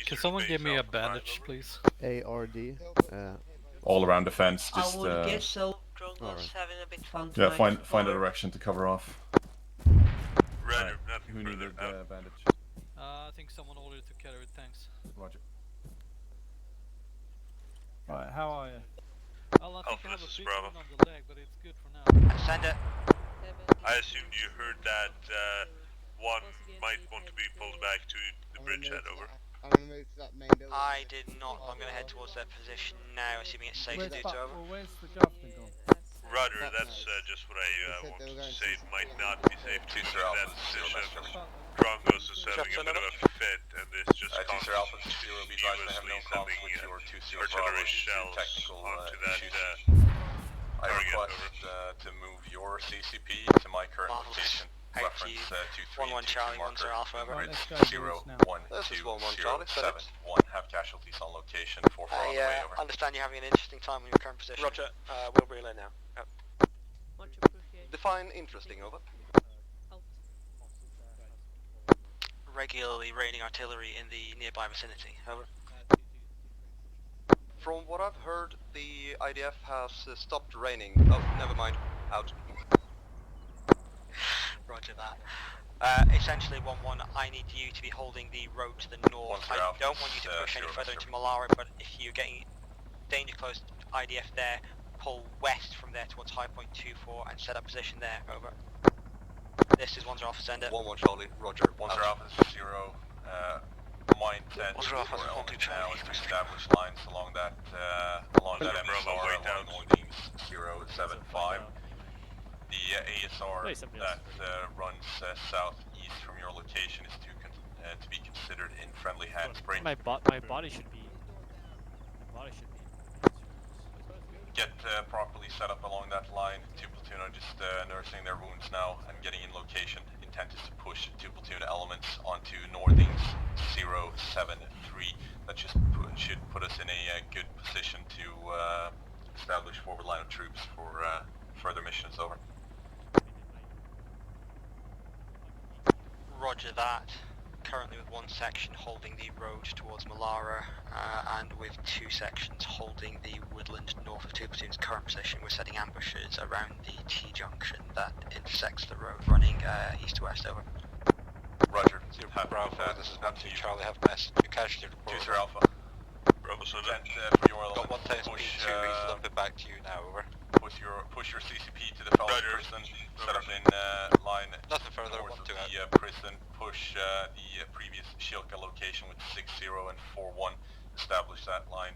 Can someone give me a bandage, please? ARD. All around the fence, I just would guess so. Drungo's alright. having a bit fun yeah, tonight. find a direction to cover off. Roger, Right, nothing who further. needed Out. bandage? I think someone already took care of it, thanks. Roger. Right, how are you? Well, I think Alpha, I have this a is big Bravo. one on the leg, but it's good for now. Send it. I assumed you heard that one might want to be pulled back to the bridgehead, over. I'm gonna move to that main building. I did not. I'm going to head towards that position now, assuming it's safe to do so. Over. Where's the governor gone? Roger, that's just what I wanted to say. It might not be safe to do that position. Drongos is having a bit of a fit, and it's just continuously sending artillery shells onto that I target, request over. to move your CCP to my current Marvelous. location. Out to Reference you. 2-3 1-1 and 2-2 Charlie, 1-0 marker. Alpha, over. Right, Grids let's go, 0 boys, now. 1 This 2 is 1-1 0 Charlie, 7 FedEx. 1. Have casualties on location. 4-4 on the way I over. understand you're having an interesting time in your current position. Roger, we'll relay now. Out. Much appreciated. Define interesting, over. Out. Regularly raining artillery in the nearby vicinity. Over. From what I've heard, the IDF has stopped raining. Oh, never mind. Out. Roger that. Essentially 1-1, I need you to be holding the road to the north. I don't want you to push any further into Malara, but if you're getting danger close to IDF there, pull west from there towards High Point 2-4 and set up position there. Over. This is 1-0 Alpha, send it. 1-1 Charlie, Roger. 1-0 Alpha is 0. Mindset What's for Alpha? element now is to establish lines along that Bravo, MSR wait out. along Northeast 075. The ASR that runs southeast from your location is to be considered in friendly hands. My body should be. Get properly set up along that line. 2 platoon are just nursing their wounds now and getting in location. Intent is to push 2 platoon elements onto Northeast 073. That just should put us in a good position to establish forward line of troops for further missions. Over. Roger that. currently with one section holding the road towards Malara, and with two sections holding the woodland north of 2 platoon's current position. We're setting ambushes around the T-junction that intersects the road running east to west, over. Roger. Bravo, this is 1-2 Charlie, have a message. Your casualty report. 2 Sir Alpha. Bravo, so Intent for your element. Got 1 times P2, he's lumping back to you now, over. Push your CCP to the fellows prison. Set up in line. Nothing further, north of 1-2 out. the prison. Push the previous Shilka location with 6-0 and 4-1. Establish that line.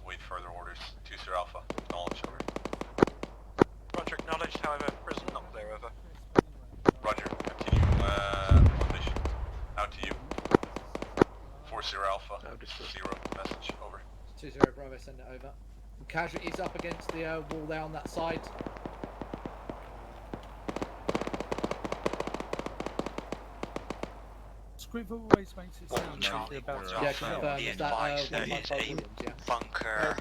Wait further orders. 2 Sir Alpha. Acknowledge, over. Roger, acknowledged, however, prison not clear, over. Roger. Continue formation. Out to you. 4 Sierra Alpha. 0 message. Over. 2-0 Bravo, send it over. Casualties up against the wall there on that side. Script always makes it sound Charlie, about yeah, confirmed. Is that there is a bunker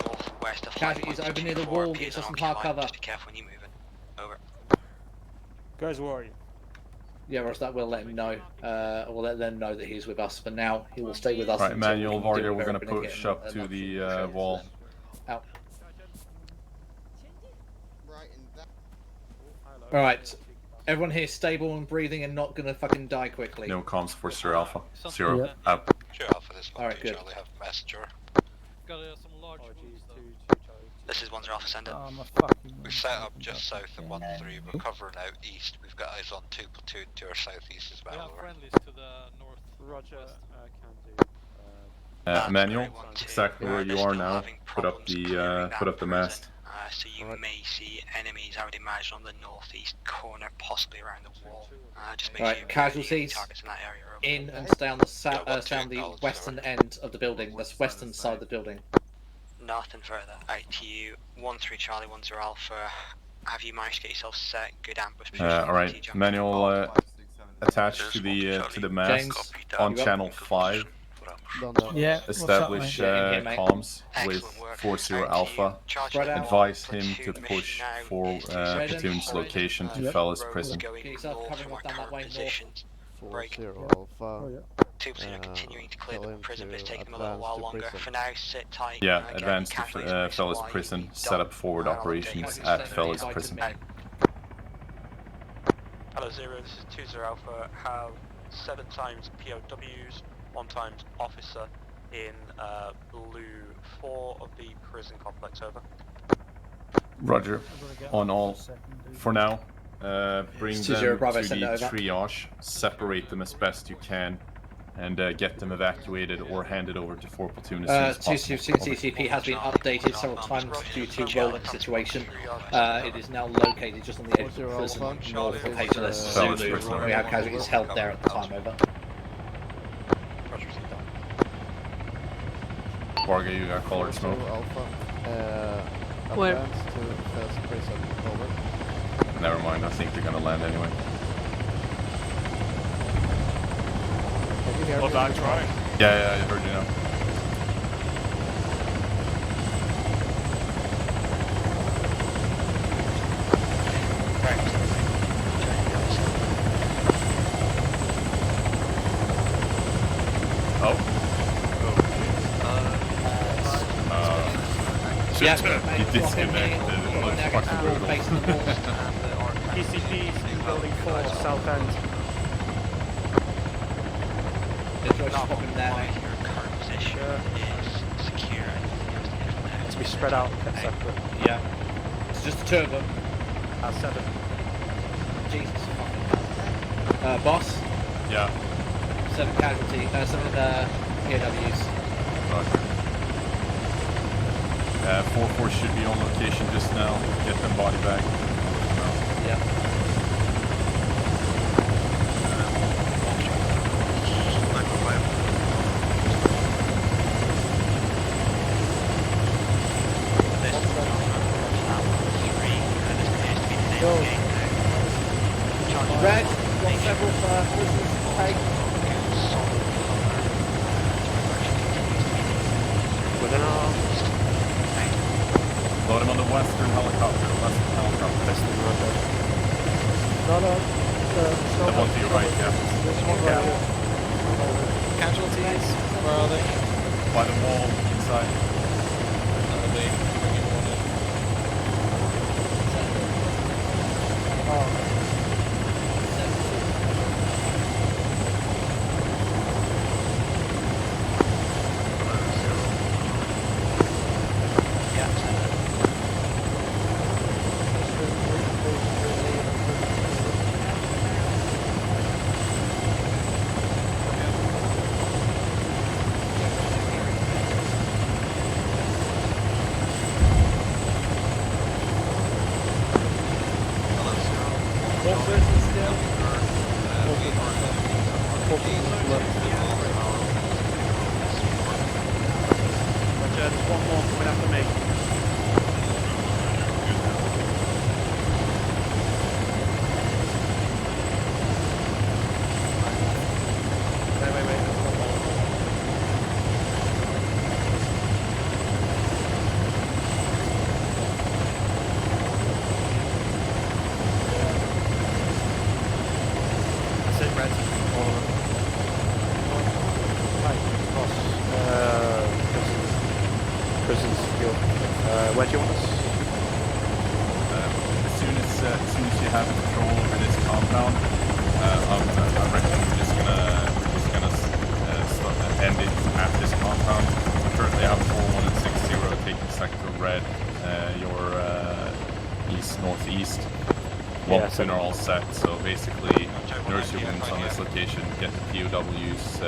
northwest of Casualties over near the wall, get us some hard cover. Just be careful when you move in. Over. Guys, where are you? Yeah, Ross, that will let him know. We'll let them know that he's with us. For now, he will stay with us. Right, until Manual we can Warrior, do we're going to everything and get push him up to enough the insurance wall. then. Out. Alright, everyone here stable and breathing and not going to fucking die quickly. No comms for Sir Alpha. 0 Yeah. out. Sure, Alpha, this 1-2 Alright, good. Charlie, have a messenger. Got some large wounds though. This is 1-0 Alpha, send it. We're set up just south of 1-3, we're covering out east. We've got eyes on 2 platoon to our southeast as well. We have Over. friendlies to the north. Roger, Manual, exactly where you are now. Put up the mast. So you may see enemies, I would imagine, on the northeast corner, possibly around the wall. Just make Right, sure casualties targets in that area are in and stay on the down the western end of the building. That's western side of the building. Nothing further. Out to you. 1-3 Charlie, 1-0 Alpha. Have you managed to get yourself set? Good ambush position. Alright, Manual attached to the mast on channel 5. Yeah, Establish comms with 4-0 Alpha. Advise him to push for platoon's location to Fellas Prison. Get yourself covering off down that way north. 4-0 Alpha. 2 platoon are continuing to clear the prison, but it's taking them a little while longer. For now, sit tight. Yeah, advance to Fellas Prison. Set up forward operations at Fellas Prison. Hello, 0, this is 2-0 Alpha. Have 7 times POWs, 1 times officer in blue 4 of the prison complex, over. Roger. On all. For now, bring them to Bravo, the send it over. triage, separate them as best you can, and get them evacuated or handed over to 4 platoon as soon as possible. CCP has been updated several times due to rolling situation. It is now located just on the edge of the prison north of HLS Zulu. We have casualties held there at the time, over. Varga, you got colored smoke. Alpha. Where? Advance to Fellas Prison. Over. Never mind, I think they're gonna land anyway. Can you hear me? back, try. Yeah, I heard you now. Yeah, he disconnected. It was fucking brutal. PCP's in building 4, south end. Your current position is secure. To be spread out, kept separate. Yeah. It's just the 2 of them. 7. Jesus fucking hell. Boss? Yeah. 7 casualty, 7 POWs. Roger. 4-4 should be on location just now. Get them body bag. Yeah. Red, got several prisoners to take. Within our... Load him on the western helicopter. Western helicopter. No. The one to your right, yeah. This one right here. Casualties, where are they? By the wall, inside. Are they bringing one in? There's one more coming after me. That's it, Red. All of them. Right, across. Prison's secure. Where do you want us? As soon as you have control over this compound, I reckon we're just gonna end it at this compound. We currently have 41 and 60 taking sector red. Your east northeast. Yeah, Platoon are all set. So basically, nurse your wounds on this location. Get the POWs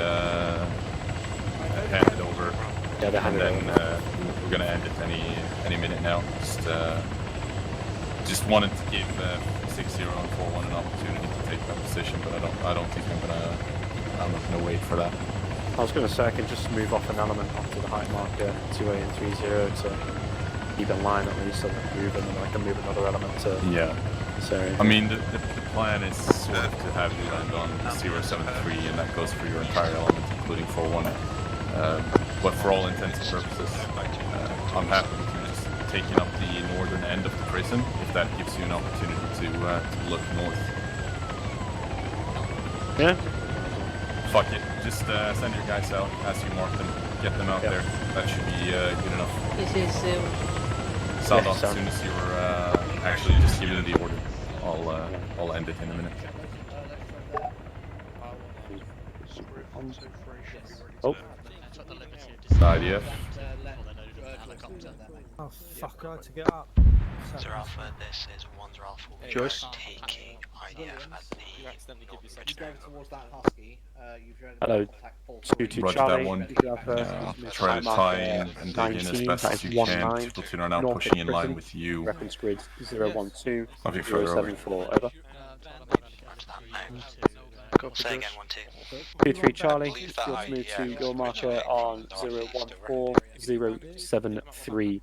handed over. Yeah, they're handed and then we're gonna end it any minute now. Just wanted to give 60 and 41 an opportunity to take that position, but I don't think I'm not gonna wait for that. I was going to say I can just move off an element onto the height marker 2A and 30 to keep in line at least so they're moving, and I can move another element to this area. I mean, the plan is sort of to have you land on 073, and that goes for your entire element, including 41. But for all intents and purposes, I'm happy with you just taking up the northern end of the prison, if that gives you an opportunity to look north. Yeah. Fuck it, just send your guys out as you mark them, get them out there. That should be good enough. This is Sound off as soon as you're actually just giving the order. I'll end it in a minute. Oh. IDF. Oh fuck, I had to get up. Zero Alpha, this is 1 Zero Alpha. Joyce? Taking IDF at the towards that husky. Hello, 2-2 Roger Charlie. that one. You have, Try to tie in and dig in as best as you can. Platoon are now pushing in line with you. Reference grid 012 Nothing further over. 074, over. Say again, 1-2. 2-3 Charlie, just move to your marker on 014-073.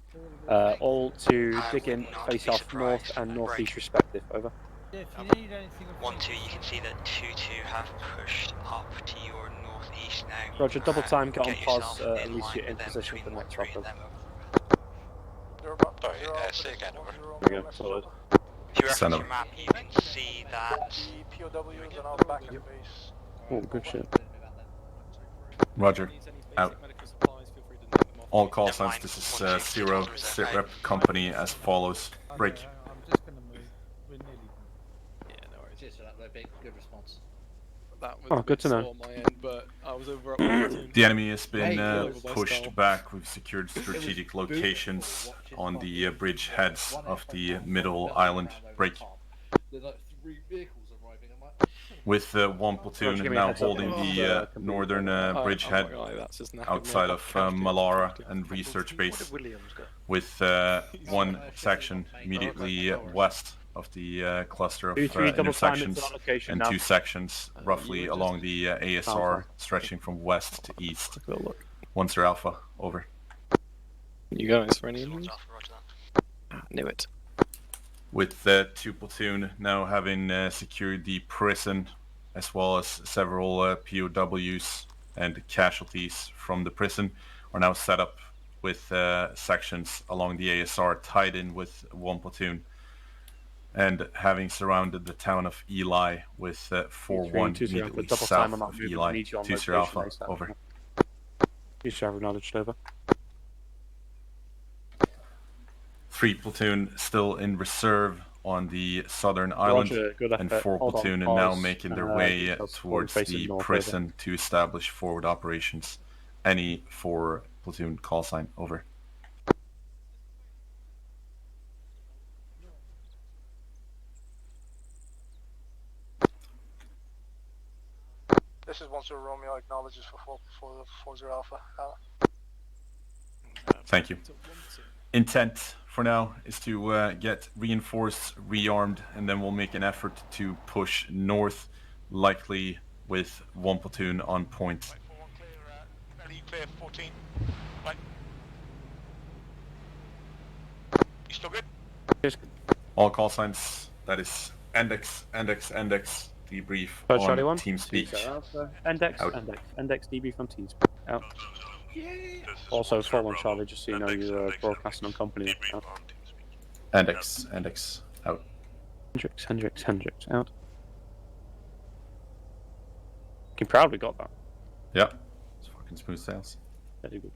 All to dig in, face off north and northeast respective, over. 1-2, you can see that 2-2 have pushed up to your northeast now. Roger, double time, get on pause, at least you're in position for the next rocket. Sorry, say again, over. There we go, solid. If you reference your map, you can see that... Oh, good shit. Roger. Out. All call signs, this is Zero, SITREP company as follows. Break. Cheers for that, big, good response. That was Oh, a good bit to know. slow on my end, but I was over at The enemy has been pushed back. We've secured strategic locations on the bridge heads of the middle island. Break. With one platoon now holding the northern bridge head outside of Malara and research base, with one section immediately west of the cluster of intersections, and two sections roughly along the ASR stretching from west to east. 1 Zero Alpha, over. You guys for any news? Knew it. With 2 platoon now having secured the prison, as well as several POWs and casualties from the prison, are now set up with sections along the ASR tied in with 1 platoon. and having surrounded the town of Eli with 4-1 2 immediately double time on south that of movement. Eli. Need you on 2 location Alpha, ASAP. over. 2 acknowledged, over. 3 platoon still in reserve on the southern island, Roger, good and effort. 4 Hold on, platoon are now pause. making their way Details towards facing the north, prison to establish forward operations. Any 4 platoon call sign, over. This is 10 Romeo, acknowledges for 40 Alpha. Thank you. Intent for now is to get reinforced, rearmed, and then we'll make an effort to push north, likely with 1 platoon on point. Clear 14. Right. You still good? All call signs, that is Index, debrief Charlie on 1. TeamSpeak. Index, Out. Index debrief on TeamSpeak. Out. Also, 4-1 Charlie, just so you know you're broadcasting on company. Out. Index, out. Hendrix, out. You proudly got that. Yeah. It's fucking smooth sales. Very good.